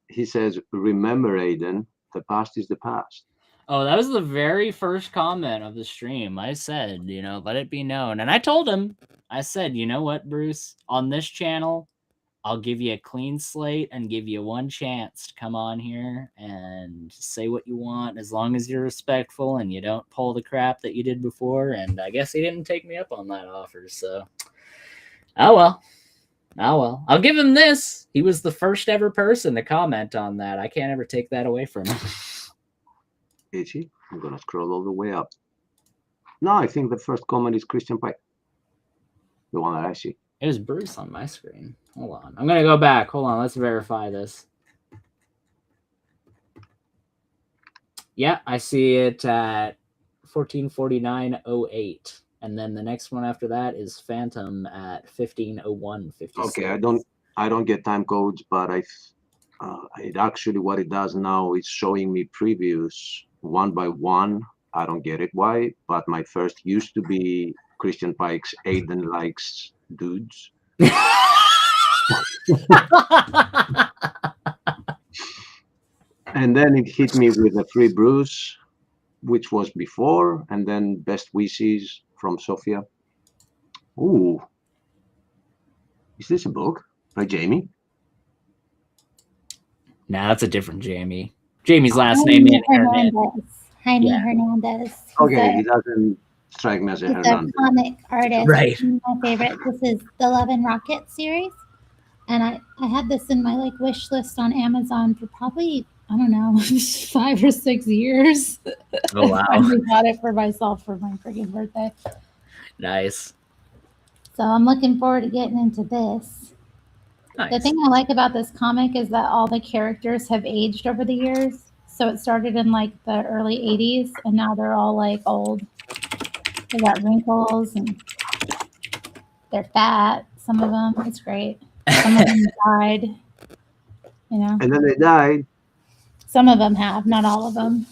he says, remember, Aiden, the past is the past. Oh, that was the very first comment of the stream. I said, let it be known. And I told him, I said, you know what, Bruce? On this channel, I'll give you a clean slate and give you one chance to come on here and say what you want as long as you're respectful and you don't pull the crap that you did before. And I guess he didn't take me up on that offer. So, oh well. I'll give him this. He was the first ever person to comment on that. I can't ever take that away from him. Itchy. I'm going to scroll all the way up. No, I think the first comment is Christian Pike. The one that I see. It was Bruce on my screen. Hold on. I'm going to go back. Hold on. Let's verify this. Yeah, I see it at 14:49:08. And then the next one after that is Phantom at 15:01:56. Okay, I don't get time codes, but it actually what it does now is showing me previews one by one. I don't get it why, but my first used to be Christian Pike's Aiden likes dudes. And then it hit me with a free Bruce, which was before, and then Best Wishes from Sofia. Ooh, is this a book by Jamie? Nah, that's a different Jamie. Jamie's last name Jaime ain't Hernandez. Hernandez. Jaime Yeah. Hernandez. He's Okay, he doesn't strike me as a he's a Hernandez. comic artist. Right. My favorite. This is the Love and Rocket series, and I had this in my like wish list on Amazon for probably, I don't know, 5 or 6 years. Oh, wow. I finally got it for myself for my freaking birthday. Nice. So I'm looking forward to getting into this. Nice. The thing I like about this comic is that all the characters have aged over the years. So it started in like the early 80s, and now they're all like old. They got wrinkles and they're fat. Some of them, it's great. Some of them died. You know, And then they died. some of them have, not all of them.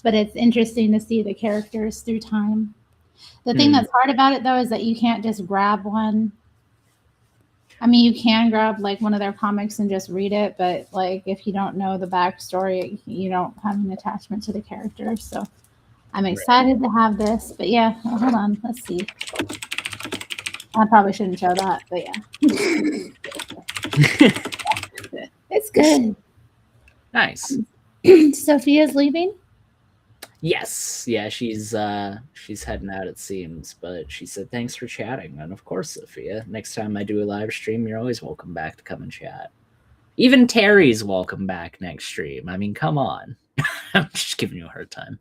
But it's interesting to see the characters through time. The thing that's hard about it though is that you can't just grab one. I mean, you can grab like one of their comics and just read it, but like if you don't know the backstory, you don't have an attachment to the characters. So I'm excited to have this. But yeah, well, hold on, let's see. I probably shouldn't show that, but yeah. It's good. Nice. Sophia's leaving? Yes. Yeah, she's heading out, it seems, but she said thanks for chatting. And of course, Sophia, next time I do a live stream, you're always welcome back to come and chat. Even Terry's welcome back next stream. I mean, come on. I'm just giving you a hard time.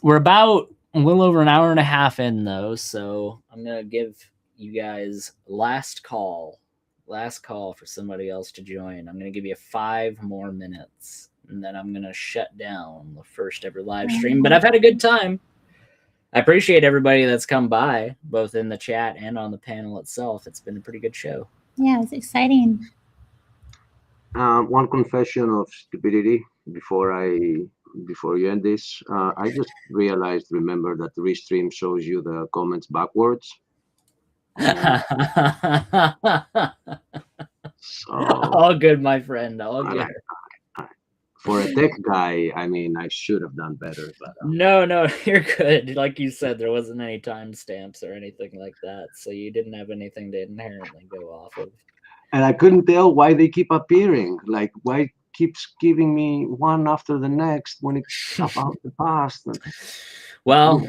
We're about a little over an hour and a half in though, so I'm gonna give you guys last call for somebody else to join. I'm gonna give you 5 more minutes, and then I'm gonna shut down the first ever live stream. But I've had a good time. I appreciate everybody that's come by, both in the chat and on the panel itself. It's been a pretty good show. Yeah, it's exciting. One confession of stupidity before you end this. I just remember that the restream shows you the comments backwards. So, all good, my friend. All good. For a tech guy, I mean, I should have done better. But no, you're good. Like you said, there wasn't any timestamps or anything like that, so you didn't have anything to inherently go off of. And I couldn't tell why they keep appearing. Like, why it keeps giving me one after the next when it's about the past? Well,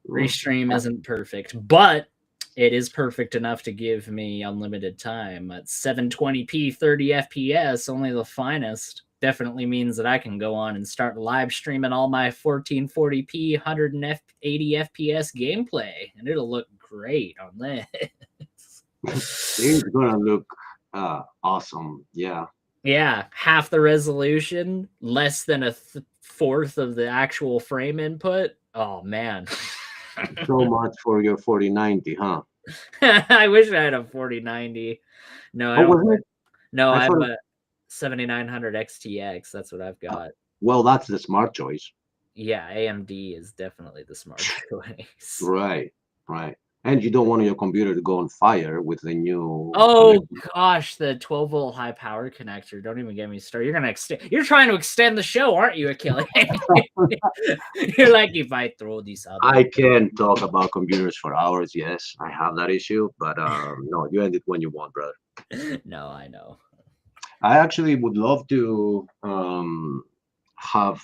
Restream isn't perfect, but it is perfect enough to give me unlimited time at 720p 30 FPS, only the finest. Definitely means that I can go on and start live streaming all my 1440p 180 FPS gameplay, and it'll look great on this. It's gonna look awesome. Yeah, half the resolution, less than a fourth of the actual frame input. Oh man. So much for your 4090, huh? I wish I had a 4090. No, I don't. No, I have a 7900 XTX. That's what I've got. Well, that's the smart choice. Yeah, AMD is definitely the smart choice. Right. And you don't want your computer to go on fire with the new. Oh gosh, the 12-volt high power connector. Don't even get me started. You're trying to extend the show, aren't you, Achilles? You're like, if I throw these out. I can talk about computers for hours. Yes, I have that issue, but no, you end it when you want, brother. No, I know. I actually would love to have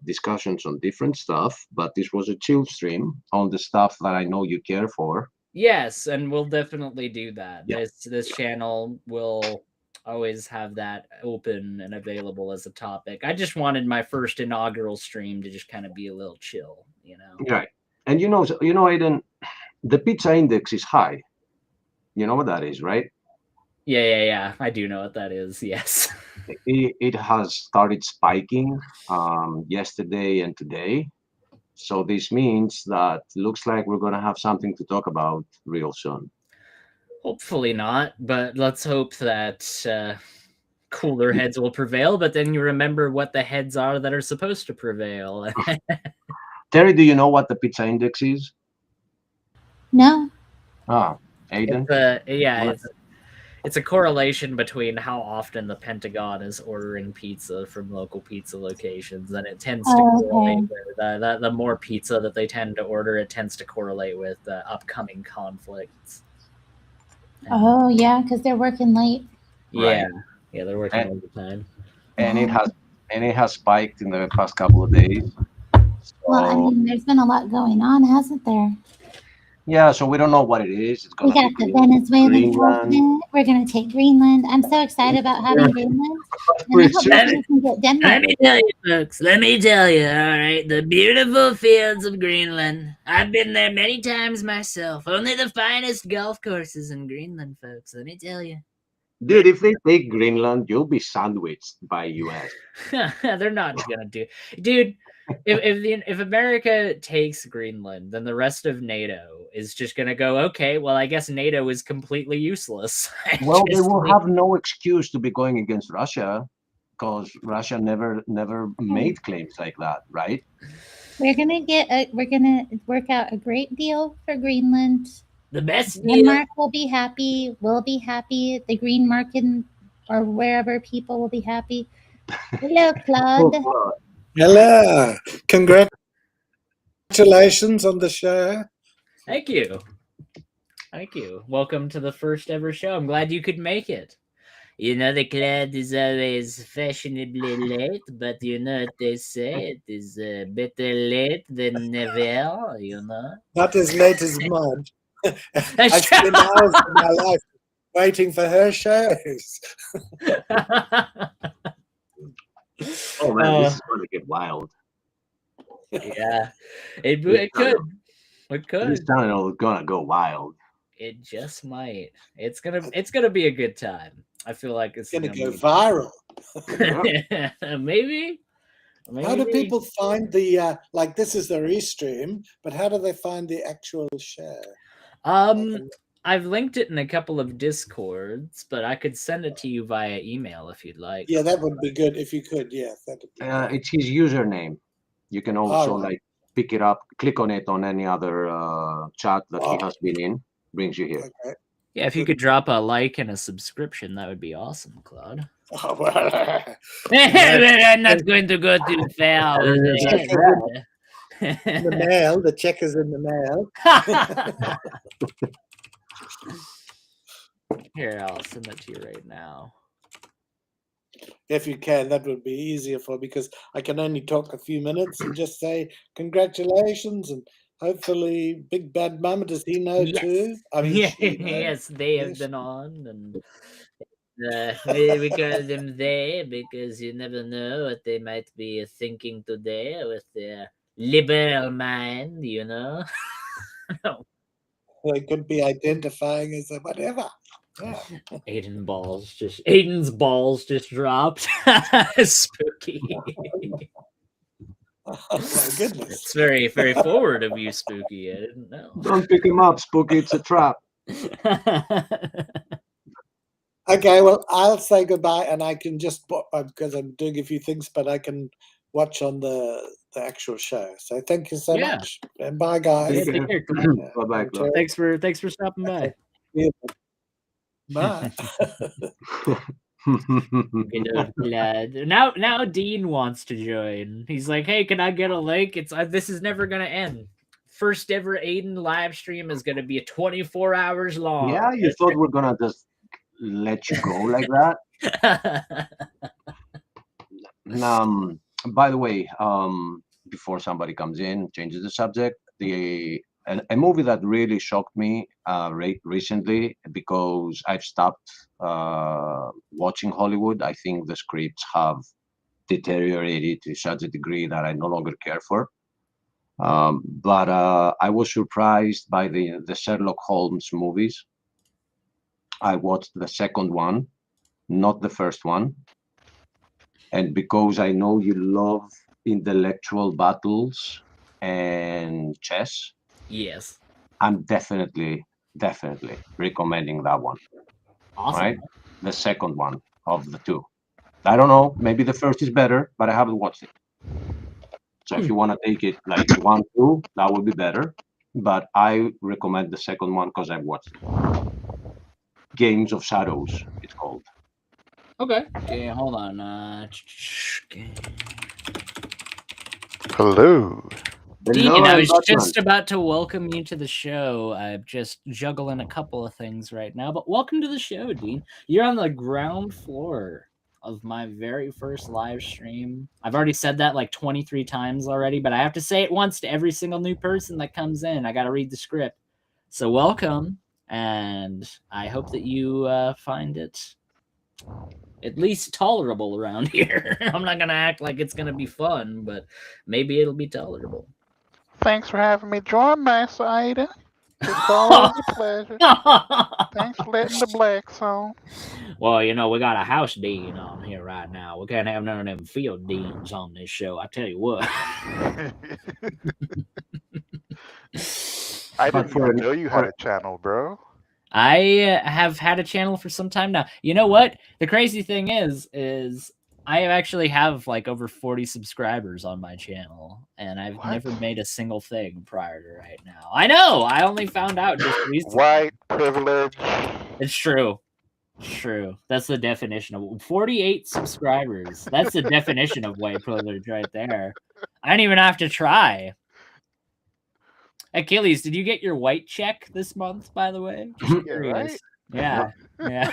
discussions on different stuff, but this was a chill stream on the stuff that I know you care for. Yes, and we'll definitely do that. Yeah. This channel will always have that open and available as a topic. I just wanted my first inaugural stream to just kind of be a little chill, you know. Right. And you know, Aiden, the pizza index is high. You know what that is, right? Yeah. I do know what that is. Yes. It has started spiking yesterday and today. So this means that looks like we're going to have something to talk about real soon. Hopefully not, but let's hope that cooler heads will prevail. But then you remember what the heads are that are supposed to prevail. Terry, do you know what the pizza index is? No. Aiden? it's a correlation between how often the Pentagon is ordering pizza from local pizza locations, and it tends to correlate with the more pizza that they tend to order, it tends to correlate with upcoming conflicts. Oh yeah, because they're working late. Yeah, yeah, they're working overtime. And it has spiked in the past couple of days. So, well, I mean, there's been a lot going on, hasn't there? Yeah, so we don't know what it is. It's We gonna got the Venezuelan president. We're gonna take Greenland. I'm so excited about having Greenland. And I hope we can get Denmark. Let me tell you, folks. Let me tell you. All right, the beautiful fields of Greenland. I've been there many times myself. Only the finest golf courses in Greenland, folks. Let me tell you. Dude, if they take Greenland, you'll be sandwiched by US. They're not gonna do, dude. If America takes Greenland, then the rest of NATO is just gonna go, okay, well, I guess NATO is completely useless. Well, they will have no excuse to be going against Russia, because Russia never made claims like that, right? We're gonna work out a great deal for Greenland. The best Denmark will be happy. We'll be happy. The green market or wherever people will be happy. Hello, Claude. Hello. Congratulations on the show. Thank you. Thank you. Welcome to the first ever show. I'm glad you could make it. You know, the Claude is always fashionably late, but you know what they say, it is better late than never, you know? Not as late as mud. I spend hours of my life waiting for her shows. Oh man, this is going to get wild. Yeah, it could. It could. This channel is gonna go wild. It just might. It's gonna be a good time. I feel like it's gonna go viral. Maybe. How do people find the like? This is the restream, but how do they find the actual show? I've linked it in a couple of Discords, but I could send it to you via email if you'd like. Yeah, that would be good if you could. Yeah, that'd be it's his username. You can also like pick it up, click on it on any other chat that he has been in. Brings you here. Okay. Yeah, if you could drop a like and a subscription, that would be awesome, Claude. Oh, well, I'm not going to go too far. The mail, the check is in the mail. Here, I'll send it to you right now. If you can, that would be easier for me because I can only talk a few minutes and just say congratulations and hopefully Big Bad Mama, does he know too? I mean, yes, they have been on, and we call them they because you never know what they might be thinking today with their liberal mind, you know. No. They could be identifying as a whatever. Yeah. Aiden's balls just dropped. Spooky. Oh my goodness. It's very, very forward of you, Spooky. I didn't know. Don't pick him up, Spooky. It's a trap. Okay, well, I'll say goodbye and I can just, because I'm doing a few things, but I can watch on the actual show. So thank you so much. And bye, guys. Take care. Bye-bye. Thanks for stopping by. Yeah. Bye. Now Dean wants to join. He's like, hey, can I get a link? It's this is never gonna end. First ever Aiden live stream is gonna be 24 hours long. Yeah, you thought we're gonna just let you go like that? By the way, before somebody comes in, changes the subject, a movie that really shocked me recently, because I've stopped watching Hollywood. I think the scripts have deteriorated to such a degree that I no longer care for. But I was surprised by the Sherlock Holmes movies. I watched the second one, not the first one. And because I know you love intellectual battles and chess, yes, I'm definitely recommending that one. Awesome. Right? The second one of the two. I don't know, maybe the first is better, but I haven't watched it. So if you want to take it like 1, 2, that would be better. But I recommend the second one because I've watched it. Games of Shadows, it's called. Okay. Okay, hold on. Hello. Dean, Hello, I I'm was Batman. just about to welcome you to the show. I'm just juggling a couple of things right now, but welcome to the show, Dean. You're on the ground floor of my very first live stream. I've already said that like 23 times already, but I have to say it once to every single new person that comes in. I got to read the script. So welcome, and I hope that you find it at least tolerable around here. I'm not going to act like it's going to be fun, but maybe it'll be tolerable. Thanks for having me join, Master Ada. It's always a pleasure. Thanks for letting the blacks on. Well, you know, we got a house dean on here right now. We can't have none of them field deans on this show. I tell you what. I But didn't for even an- know you had a channel, bro. I have had a channel for some time now. You know what? The crazy thing is I actually have like over 40 subscribers on my channel, and I've What? never made a single thing prior to right now. I know. I only found out just recently. White privilege. It's true. It's true. That's the definition of 48 subscribers. That's the definition of white privilege right there. I didn't even have to try. Achilles, did you get your white check this month, by the way? Just Yeah, curious. right? Yeah. Yeah.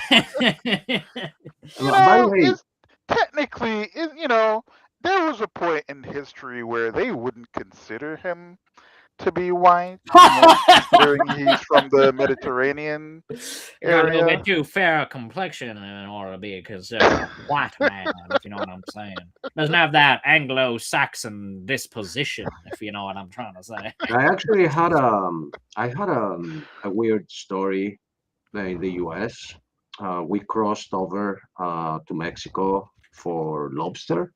You By the know, way, it's technically, you know, there was a point in history where they wouldn't consider him to be white, you know, considering he's from the Mediterranean You got a little area. bit too fair a complexion in order to be considered a white man, if you know what I'm saying. Doesn't have that Anglo-Saxon disposition, if you know what I'm trying to say. I actually had a weird story in the U.S. We crossed over to Mexico for lobster,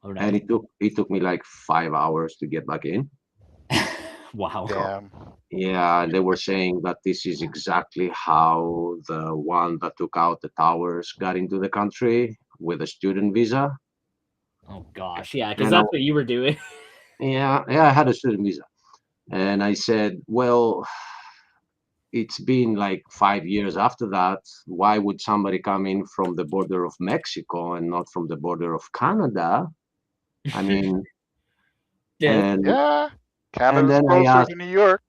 Oh, no. and it took me like 5 hours to get back in. Wow. Damn. Yeah, they were saying that this is exactly how the one that took out the towers got into the country with a student visa. Oh, gosh. Yeah, because And I, that's what you were doing. yeah, I had a student visa, and I said, well, it's been like 5 years after that. Why would somebody come in from the border of Mexico and not from the border of Canada? I mean, Yeah. and Yeah. Canada's then closer to New York.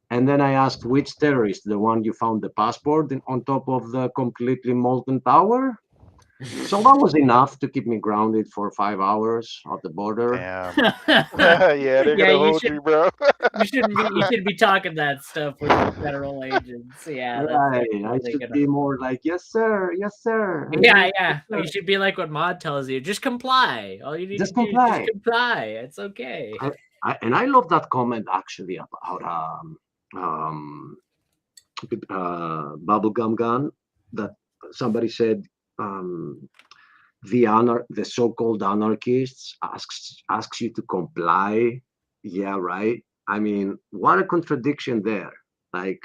I asked, which terrorist, the one you found the passport on top of the completely molten tower? So that was enough to keep me grounded for 5 hours at the border. Damn. Yeah, they're gonna hold you, bro. You shouldn't be talking that stuff with the federal agents. Yeah, that's Right. I definitely should gonna. be more like, yes, sir. Yes, sir. Yeah. Yes, You sir." should be like what Maud tells you. Just comply. All you need Just to do is comply. just comply. It's okay. And I love that comment actually about bubblegum gun, that somebody said, the so-called anarchists asks you to comply. Yeah, right. I mean, what a contradiction there. Like,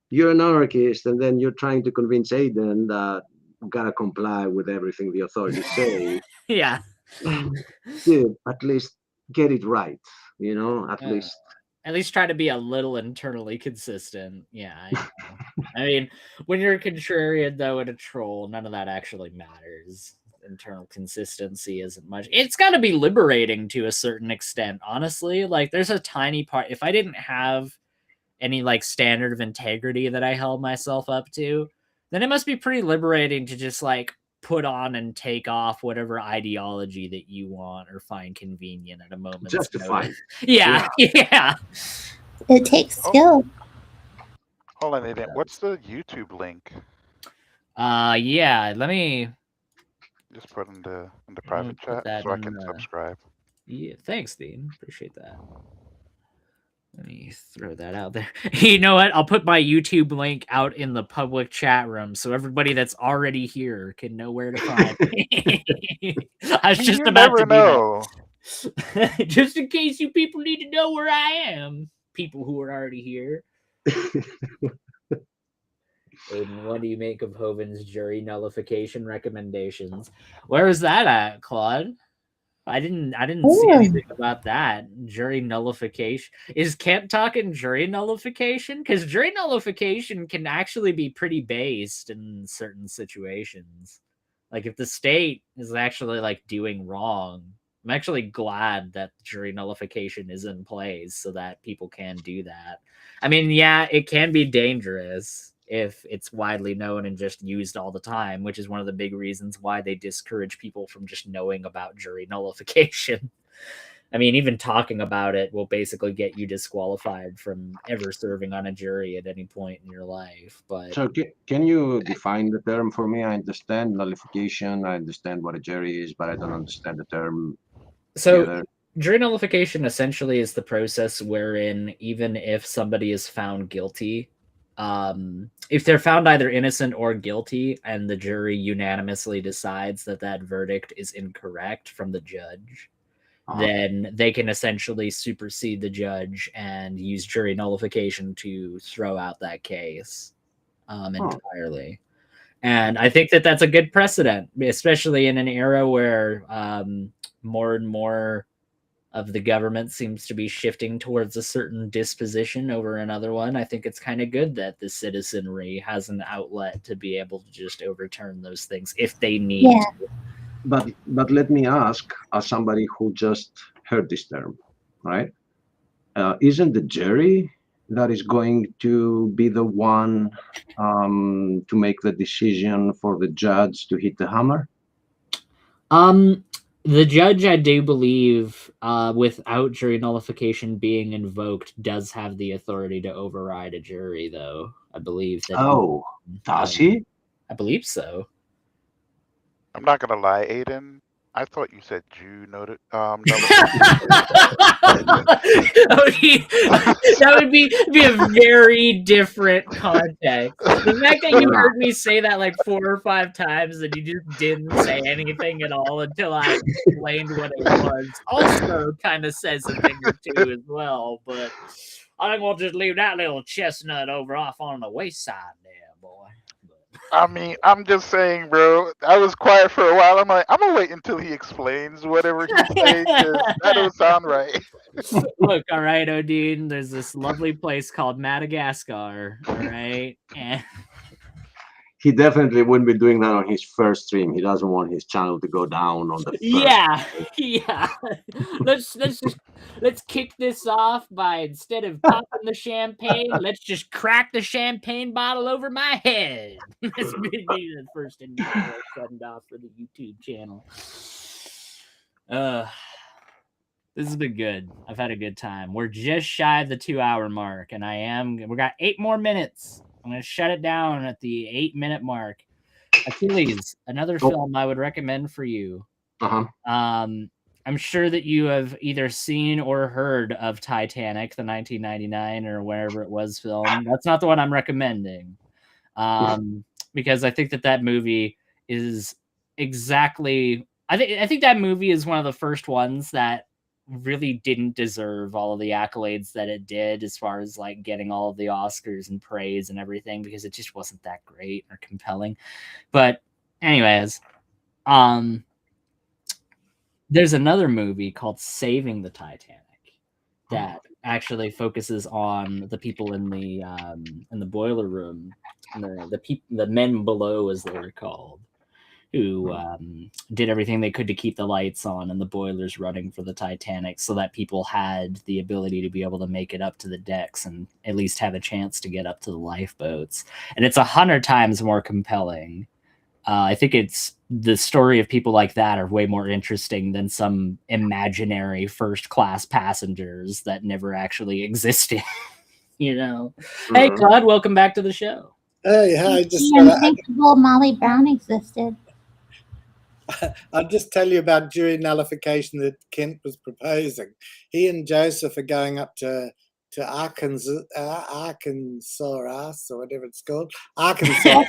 you're an anarchist, and then you're trying to convince Aiden that you gotta comply with everything the authorities say. Yeah. Dude, at least get it right. You know, at least. At least try to be a little internally consistent. Yeah, I know. I mean, when you're a contrarian, though, and a troll, none of that actually matters. Internal consistency isn't much. It's got to be liberating to a certain extent, honestly. Like, there's a tiny part. If I didn't have any, like, standard of integrity that I held myself up to, then it must be pretty liberating to just, like, put on and take off whatever ideology that you want or find convenient at a moment's Justified. Yeah. It takes skill. Hold on, Aiden. What's the YouTube link? Yeah. Let me just put in the private chat so I can subscribe. Yeah, thanks, Dean. Appreciate that. Let me throw that out there. You know what? I'll put my YouTube link out in the public chat room so everybody that's already here can know where to find me. I was just about to do that. Just in case you people need to know where I am. People who are already here. Aiden, what do you make of Hoven's jury nullification recommendations? Where is that at, Claude? I didn't see anything about that. Jury nullification. Is Kent talking jury nullification? Because jury nullification can actually be pretty based in certain situations. Like if the state is actually like doing wrong, I'm actually glad that jury nullification is in place so that people can do that. I mean, yeah, it can be dangerous if it's widely known and just used all the time, which is one of the big reasons why they discourage people from just knowing about jury nullification. I mean, even talking about it will basically get you disqualified from ever serving on a jury at any point in your life. But So can you define the term for me? I understand nullification. I understand what a jury is, but I don't understand the term together. Jury nullification essentially is the process wherein even if somebody is found guilty, if they're found either innocent or guilty and the jury unanimously decides that that verdict is incorrect from the judge, then they can essentially supersede the judge and use jury nullification to throw out that case entirely. And I think that that's a good precedent, especially in an era where more and more of the government seems to be shifting towards a certain disposition over another one. I think it's kind of good that the citizenry has an outlet to be able to just overturn those things if they need to. But let me ask, as somebody who just heard this term, right? Isn't the jury that is going to be the one to make the decision for the judge to hit the hammer? The judge, I do believe, without jury nullification being invoked, does have the authority to override a jury, though. I believe that. Oh, does he? I believe so. I'm not gonna lie, Aiden. I thought you said Jew noted. That would be a very different context. The fact that you heard me say that like 4 or 5 times and you just didn't say anything at all until I explained what it was also kind of says a thing or two as well. But I think we'll just leave that little chestnut over off on the waist side there, boy. I mean, I'm just saying, bro. I was quiet for a while. I'm like, I'm gonna wait until he explains whatever he's saying, because that don't sound right. Look, all right, Odin, there's this lovely place called Madagascar, all right? And he definitely wouldn't be doing that on his first stream. He doesn't want his channel to go down on the first. Yeah. Let's kick this off by, instead of popping the champagne, let's just crack the champagne bottle over my head. This would be the first inaugural send off for the YouTube channel. This has been good. I've had a good time. We're just shy of the 2-hour mark, and we got 8 more minutes. I'm going to shut it down at the 8-minute mark. Achilles, another film I would recommend for you. I'm sure that you have either seen or heard of Titanic, the 1999 or wherever it was film. That's not the one I'm recommending, because I think that movie is exactly. I think that movie is one of the first ones that really didn't deserve all of the accolades that it did as far as like getting all of the Oscars and praise and everything, because it just wasn't that great or compelling. But anyways, there's another movie called Saving the Titanic that actually focuses on the people in the boiler room, the men below, as they were called, who did everything they could to keep the lights on and the boilers running for the Titanic so that people had the ability to be able to make it up to the decks and at least have a chance to get up to the lifeboats. And it's 100 times more compelling. I think it's the story of people like that are way more interesting than some imaginary first-class passengers that never actually existed. You know? Hey, Claude, welcome back to the show. Hey, hi. Unthinkable Molly Brown existed. I'll just tell you about jury nullification that Kent was proposing. He and Joseph are going up to Arkansas, or whatever it's called, Arkansas.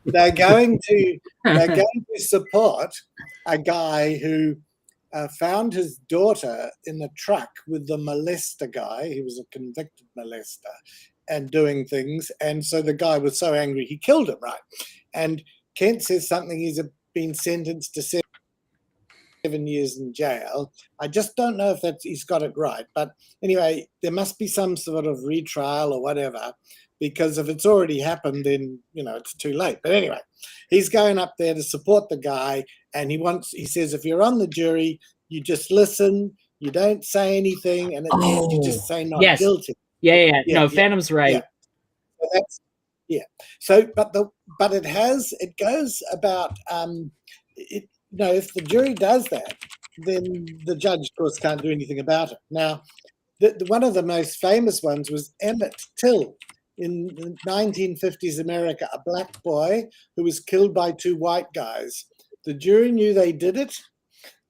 They're going to support a guy who found his daughter in the truck with the molester guy. He was a convicted molester and doing things, and so the guy was so angry he killed him. Right, and Kent says something. He's been sentenced to 7 years in jail. I just don't know if he's got it right. But anyway, there must be some sort of retrial or whatever, because if it's already happened, then, you know, it's too late. But anyway, he's going up there to support the guy, and he says, if you're on the jury, you just listen, you don't say anything, and at the end you just say not guilty. Yeah. No, Phantom's right. Yeah. So that's, yeah. So, but it goes about, you know, if the jury does that, then the judge, of course, can't do anything about it. Now, one of the most famous ones was Emmett Till in the 1950s America, a black boy who was killed by two white guys. The jury knew they did it,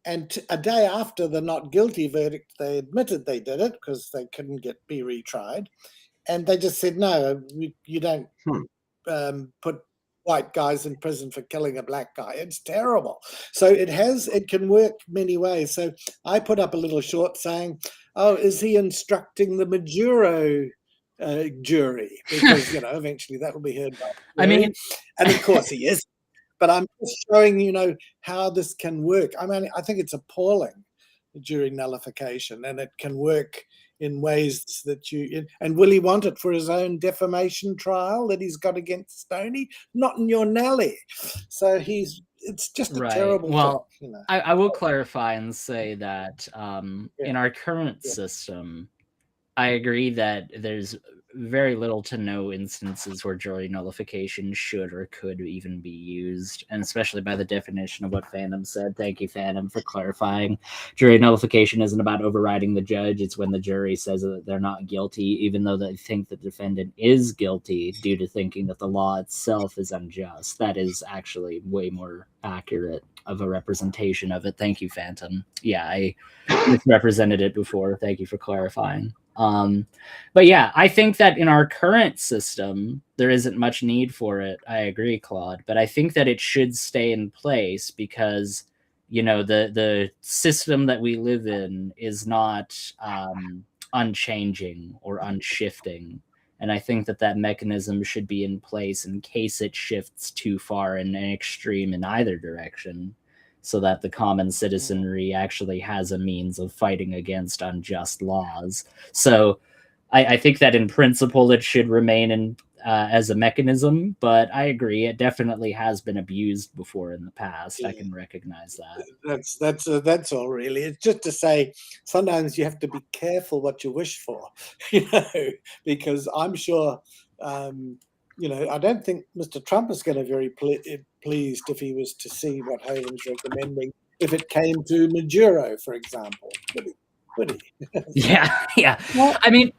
and a day after the not guilty verdict, they admitted they did it because they couldn't be retried, and they just said, no, you don't put white guys in prison for killing a black guy. It's terrible. So it can work many ways. So I put up a little short saying, oh, is he instructing the Maduro jury? Because, you know, eventually that will be heard by the jury. I mean, and of course he is. But I'm just showing, you know, how this can work. I mean, I think it's appalling, jury nullification, and it can work in ways that and will he want it for his own defamation trial that he's got against Stoney? Not in your Nelly. So it's just a terrible thing. You know? I will clarify and say that in our current system, I agree that there's very little to no instances where jury nullification should or could even be used, and especially by the definition of what Phantom said. Thank you, Phantom, for clarifying. Jury nullification isn't about overriding the judge. It's when the jury says that they're not guilty, even though they think the defendant is guilty due to thinking that the law itself is unjust. That is actually way more accurate of a representation of it. Thank you, Phantom. Yeah, I misrepresented it before. Thank you for clarifying. But yeah, I think that in our current system, there isn't much need for it. I agree, Claude, but I think that it should stay in place because, you know, the system that we live in is not unchanging or unshifting. And I think that mechanism should be in place in case it shifts too far in an extreme in either direction, so that the common citizenry actually has a means of fighting against unjust laws. So I think that in principle it should remain in as a mechanism, but I agree it definitely has been abused before in the past. I can recognize that. That's all really. It's just to say sometimes you have to be careful what you wish for, you know, because I'm sure you know, I don't think Mr. Trump is going to be very pleased if he was to see what Haven's recommending, if it came to Maduro, for example. Would he? Yeah. Well, I mean,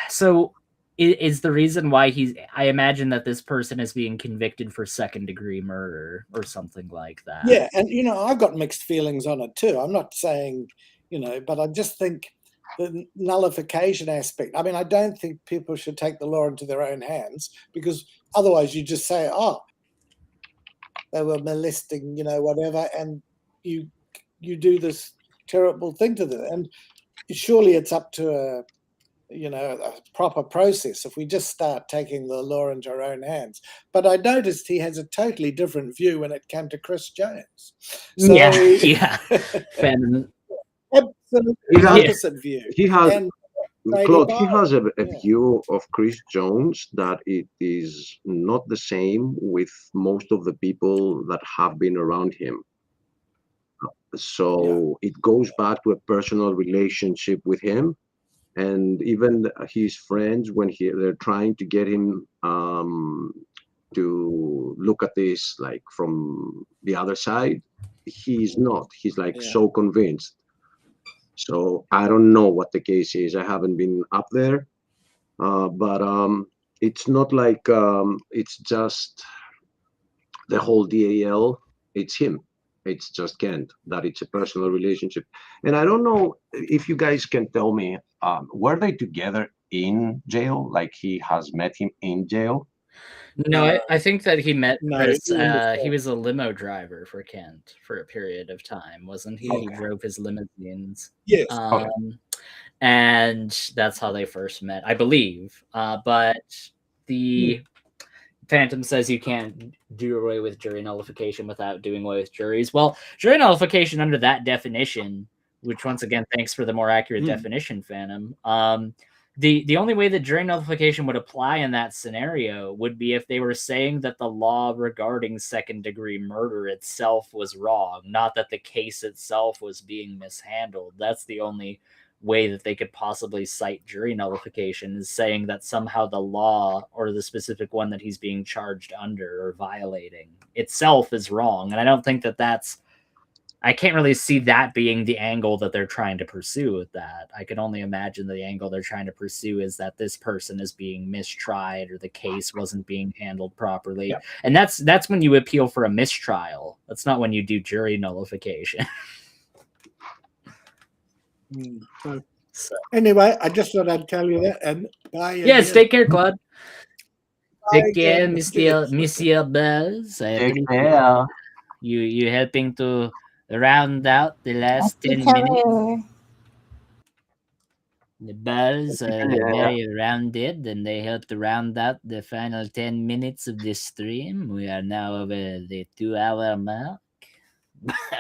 so is the reason why I imagine that this person is being convicted for second-degree murder or something like that. Yeah, and, you know, I've got mixed feelings on it too. I'm not saying, you know, but I just think the nullification aspect. I mean, I don't think people should take the law into their own hands, because otherwise you just say, oh, they were molesting, you know, whatever, and you do this terrible thing to them. And surely it's up to a proper process if we just start taking the law into our own hands. But I noticed he has a totally different view when it came to Chris Jones. So, yeah. Absolutely opposite view. He has, Claude, he has a view of Chris Jones that it is not the same with most of the people that have been around him. So it goes back to a personal relationship with him, and even his friends, when they're trying to get him to look at this like from the other side, he's not. He's like so convinced. So I don't know what the case is. I haven't been up there, but it's not like it's just the whole DAL. It's him. It's just Kent, that it's a personal relationship. And I don't know if you guys can tell me, were they together in jail? Like he has met him in jail? No, I think that he met Chris. He was a limo driver for Kent for a period of time, wasn't he? Okay. He drove his limousines. Yes. And that's how they first met, I believe. But Phantom says you can't do away with jury nullification without doing away with juries. Well, jury nullification under that definition, which once again, thanks for the more accurate definition, Phantom. The only way that jury nullification would apply in that scenario would be if they were saying that the law regarding second-degree murder itself was wrong, not that the case itself was being mishandled. That's the only way that they could possibly cite jury nullification, is saying that somehow the law or the specific one that he's being charged under or violating itself is wrong. And I don't think that I can't really see that being the angle that they're trying to pursue with that. I can only imagine the angle they're trying to pursue is that this person is being mistried or the case wasn't being handled properly. Yep. And that's when you appeal for a mistrial. That's not when you do jury nullification. So. Anyway, I just thought I'd tell you that. And bye. Yes, again. take care, Claude. Take care, Monsieur Buzz. Take care. You helping to round out the last 10 minutes. The Buzz are very rounded, and they help to round out the final 10 minutes of this stream. We are now over the 2-hour mark.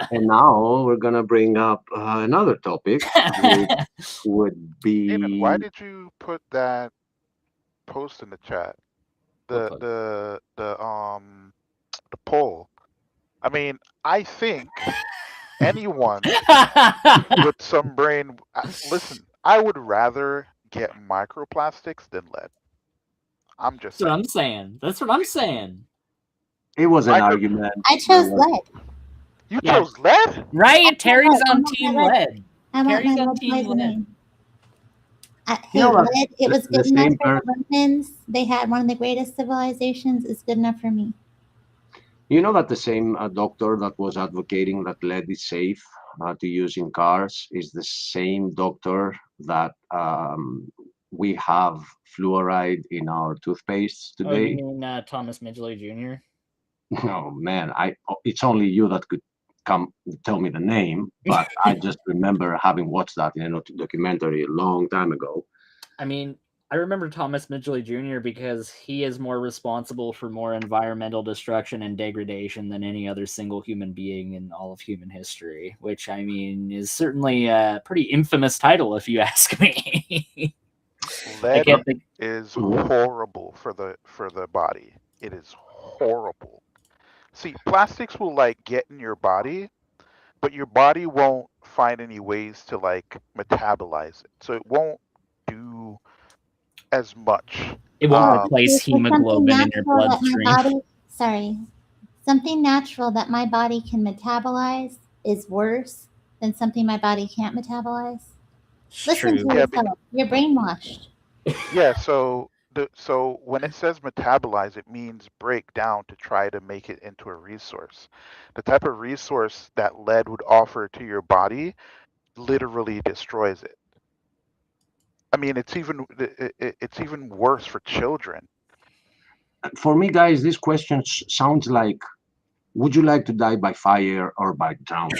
And now we're gonna bring up another topic, which would be. David, why did you put that post in the chat? The poll. I mean, I think anyone with some brain. Listen, I would rather get microplastics than lead. I'm just. That's what I'm saying. That's what I'm saying. It was an argument. I chose lead. You chose lead? Right? Terry's on team lead. Terry's on team lead. Lead, it was good enough for the Romans. They had one of the greatest civilizations. It's good enough for me. You know that the same doctor that was advocating that lead is safe to use in cars is the same doctor that we have fluoride in our toothpaste today. Oh, you mean Thomas Midgley Jr.? No, man, it's only you that could come tell me the name, but I just remember having watched that in a documentary a long time ago. I mean, I remember Thomas Midgley Jr. because he is more responsible for more environmental destruction and degradation than any other single human being in all of human history, which, I mean, is certainly a pretty infamous title if you ask me. Lead is horrible for the body. It is horrible. See, plastics will like get in your body, but your body won't find any ways to like metabolize it. So it won't do as much. It won't replace hemoglobin in your bloodstream. Something natural that my body can metabolize is worse than something my body can't metabolize. Listen to yourself. You're brainwashed. Yeah, so when it says metabolize, it means break down to try to make it into a resource. The type of resource that lead would offer to your body literally destroys it. I mean, it's even worse for children. For me, guys, this question sounds like, would you like to die by fire or by drowning?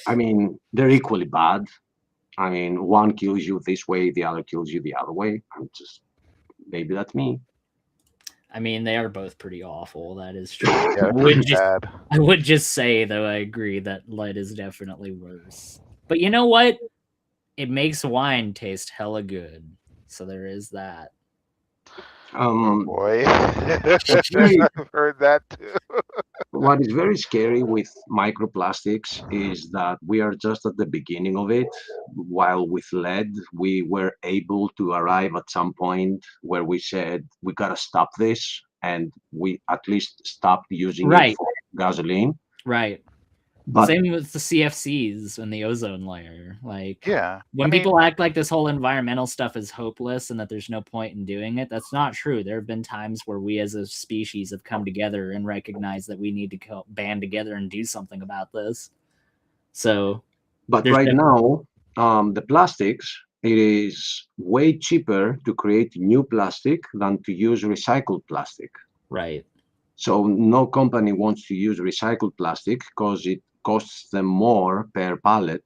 I mean, they're equally bad. I mean, one kills you this way, the other kills you the other way. Maybe that's me. I mean, they are both pretty awful. That is true. Yeah, I would just say, though, I agree that lead is definitely worse. But you know what? It makes wine taste hella good. So there is that. Boy, I've heard that too. What is very scary with microplastics is that we are just at the beginning of it. While with lead, we were able to arrive at some point where we said, we got to stop this. And we at least stopped using it for gasoline. Right. But same with the CFCs and the ozone layer. Like, when people act like this whole environmental stuff is hopeless and that there's no point in doing it, that's not true. There have been times where we as a species have come together and recognized that we need to band together and do something about this. So, but right now, the plastics, it is way cheaper to create new plastic than to use recycled plastic. Right. So no company wants to use recycled plastic because it costs them more per pallet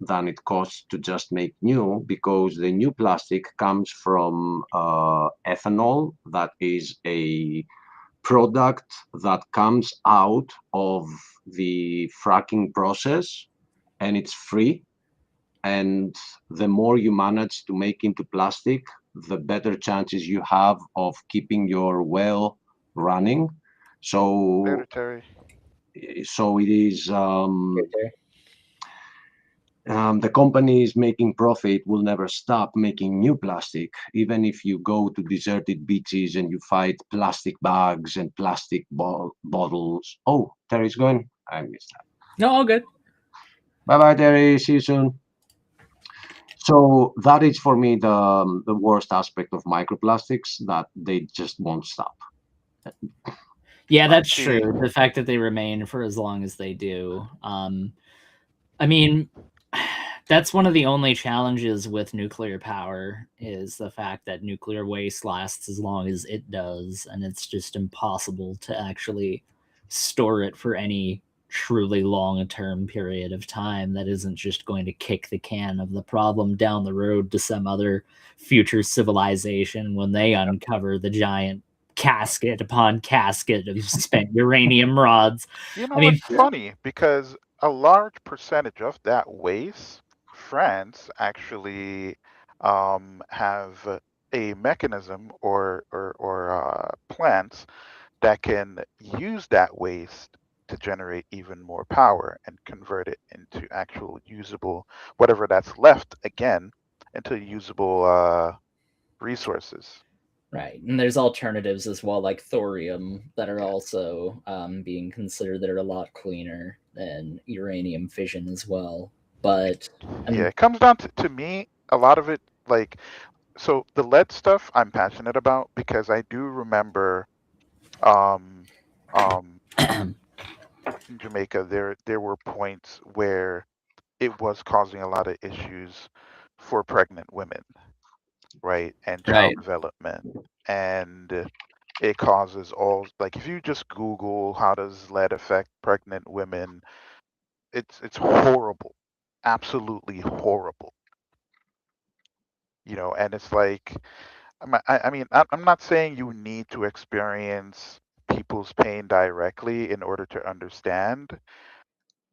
than it costs to just make new, because the new plastic comes from ethanol, that is a product that comes out of the fracking process, and it's free. And the more you manage to make into plastic, the better chances you have of keeping your well running. So, Later, Terry. so it is. The companies making profit will never stop making new plastic. Even if you go to deserted beaches and you find plastic bags and plastic bottles. Oh, Terry's going. I missed that. No, all good. Bye-bye, Terry. See you soon. So that is for me the worst aspect of microplastics, that they just won't stop. Yeah, that's true. The fact that they remain for as long as they do. I mean, that's one of the only challenges with nuclear power, is the fact that nuclear waste lasts as long as it does, and it's just impossible to actually store it for any truly long-term period of time that isn't just going to kick the can of the problem down the road to some other future civilization when they uncover the giant casket upon casket of spent uranium rods. You know, it's funny because a large percentage of that waste, France actually have a mechanism or plants that can use that waste to generate even more power and convert it into actual usable, whatever that's left again, into usable resources. Right, and there's alternatives as well, like thorium, that are also being considered, that are a lot cleaner than uranium fission as well. But yeah, it comes down to me, a lot of it, like, so the lead stuff I'm passionate about, because I do remember in Jamaica there were points where it was causing a lot of issues for pregnant women, right, and child development, and it causes all, like, if you just Google how does lead affect pregnant women, it's horrible, absolutely horrible, you know. And it's like, I mean, I'm not saying you need to experience people's pain directly in order to understand,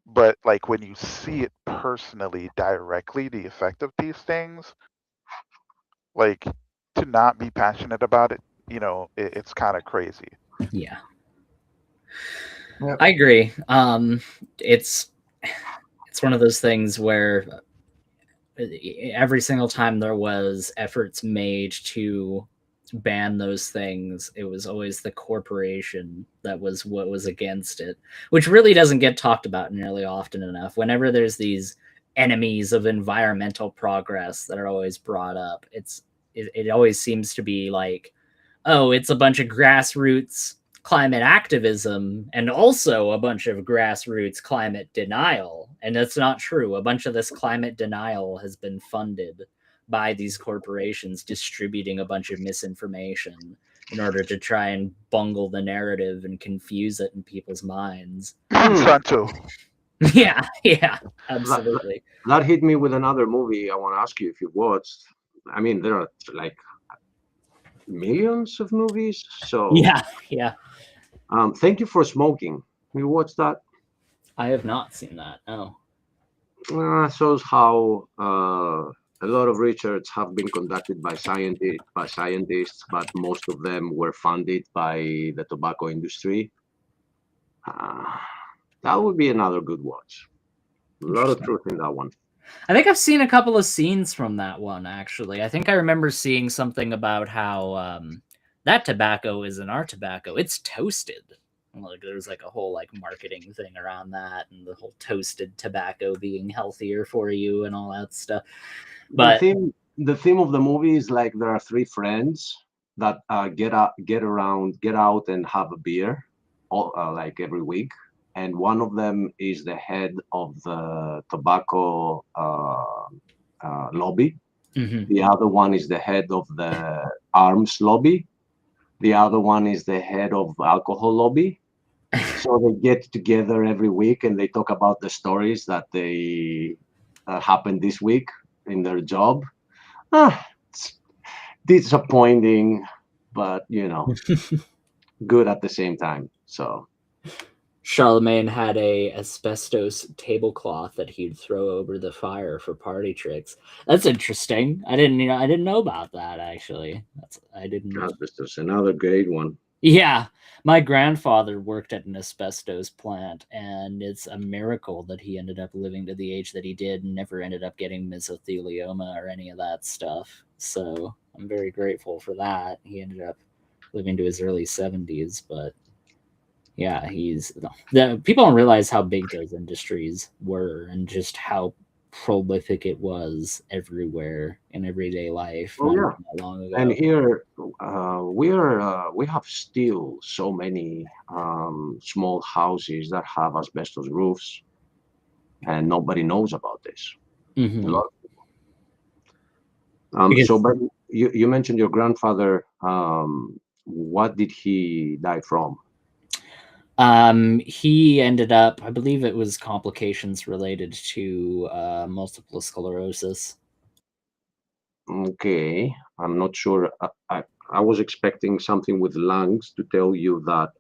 but like when you see it personally, directly, the effect of these things, like, to not be passionate about it, you know, it's kind of crazy. Yeah. I agree. It's one of those things where every single time there was efforts made to ban those things, it was always the corporation that was what was against it, which really doesn't get talked about nearly often enough. Whenever there's these enemies of environmental progress that are always brought up, it always seems to be like, oh, it's a bunch of grassroots climate activism and also a bunch of grassroots climate denial. And that's not true. A bunch of this climate denial has been funded by these corporations distributing a bunch of misinformation in order to try and bungle the narrative and confuse it in people's minds. Monsanto. Yeah, absolutely. That hit me with another movie I want to ask you if you watched. I mean, there are like millions of movies, so yeah. Thank You for Smoking. You watched that? I have not seen that. No. Shows how a lot of research have been conducted by scientists, but most of them were funded by the tobacco industry. That would be another good watch. A lot of truth in that one. I think I've seen a couple of scenes from that one, actually. I think I remember seeing something about how that tobacco isn't our tobacco. It's toasted. Like there's like a whole like marketing thing around that, and the whole toasted tobacco being healthier for you and all that stuff. But the theme of the movie is like there are three friends that get out and have a beer, like every week. And one of them is the head of the tobacco lobby. Mm-hmm. The other one is the head of the arms lobby. The other one is the head of alcohol lobby. So they get together every week and they talk about the stories that they happened this week in their job. It's disappointing, but good at the same time. So Charlemagne had a asbestos tablecloth that he'd throw over the fire for party tricks. That's interesting. I didn't know about that actually. I didn't. asbestos, another great one. Yeah, my grandfather worked at an asbestos plant, and it's a miracle that he ended up living to the age that he did and never ended up getting mesothelioma or any of that stuff. So I'm very grateful for that. He ended up living to his early 70s, but yeah, the people don't realize how big those industries were and just how prolific it was everywhere in everyday life. Oh, not yeah. that long ago. And here we have still so many small houses that have asbestos roofs, and nobody knows about this. Mhm. A lot of people. So, but you mentioned your grandfather. What did he die from? He ended up, I believe it was complications related to multiple sclerosis. Okay, I'm not sure. I was expecting something with lungs to tell you that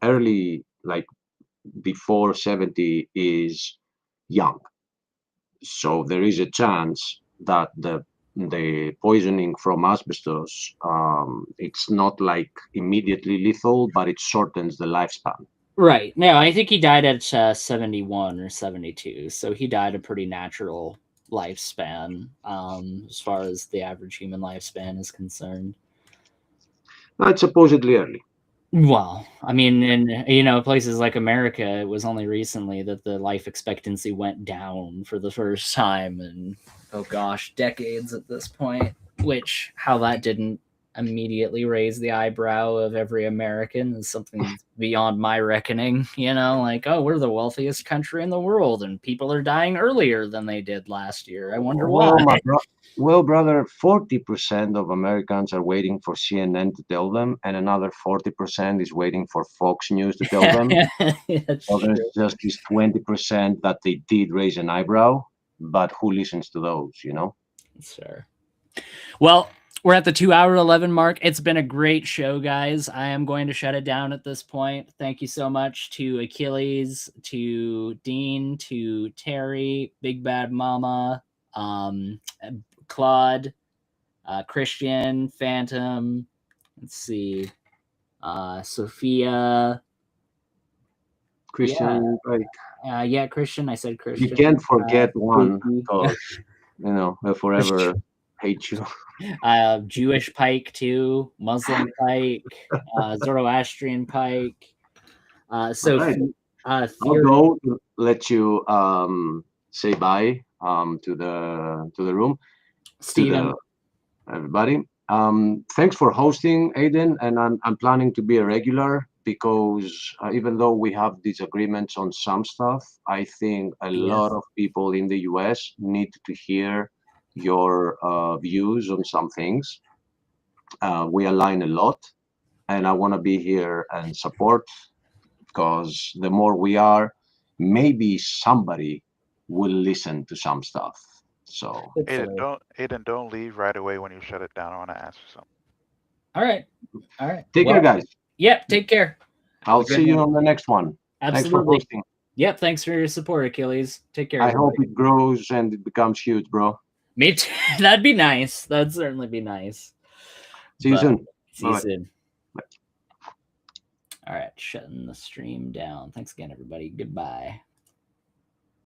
early, like before 70, is young. So there is a chance that the poisoning from asbestos, it's not like immediately lethal, but it shortens the lifespan. Right. No, I think he died at 71 or 72. So he died a pretty natural lifespan as far as the average human lifespan is concerned. It's supposedly early. Well, I mean, in places like America, it was only recently that the life expectancy went down for the first time in, oh gosh, decades at this point. Which, how that didn't immediately raise the eyebrow of every American is something beyond my reckoning. Like, oh, we're the wealthiest country in the world, and people are dying earlier than they did last year. I wonder why. Well, brother, 40% of Americans are waiting for CNN to tell them, and another 40% is waiting for Fox News to tell them. So there's just this 20% that they did raise an eyebrow, but who listens to those, Sure. Well, we're at the 2-hour-11 mark. It's been a great show, guys. I am going to shut it down at this point. Thank you so much to Achilles, to Dean, to Terry, Big Bad Mama, Claude, Christian, Phantom, let's see, Sophia, Christian, Christian. I said Christian. You can't forget one because they'll forever hate you. Jewish Pike too, Muslim Pike, Zoroastrian Pike. So I'll go to let you say bye to the room. Steven. Everybody. Thanks for hosting, Aiden, and I'm planning to be a regular because even though we have disagreements on some stuff, I think a lot of people in the US need to hear your views on some things. We align a lot, and I want to be here and support because the more we are, maybe somebody will listen to some stuff. So Aiden, don't leave right away when you shut it down. I want to ask you something. All right. Take care, guys. Yep, take care. I'll see you on the next one. Absolutely. Thanks for hosting. Yep, thanks for your support, Achilles. Take care. I hope it grows and it becomes huge, bro. Me too. That'd be nice. That'd certainly be nice. See you soon. See you soon. Bye. All right, shutting the stream down. Thanks again, everybody. Goodbye.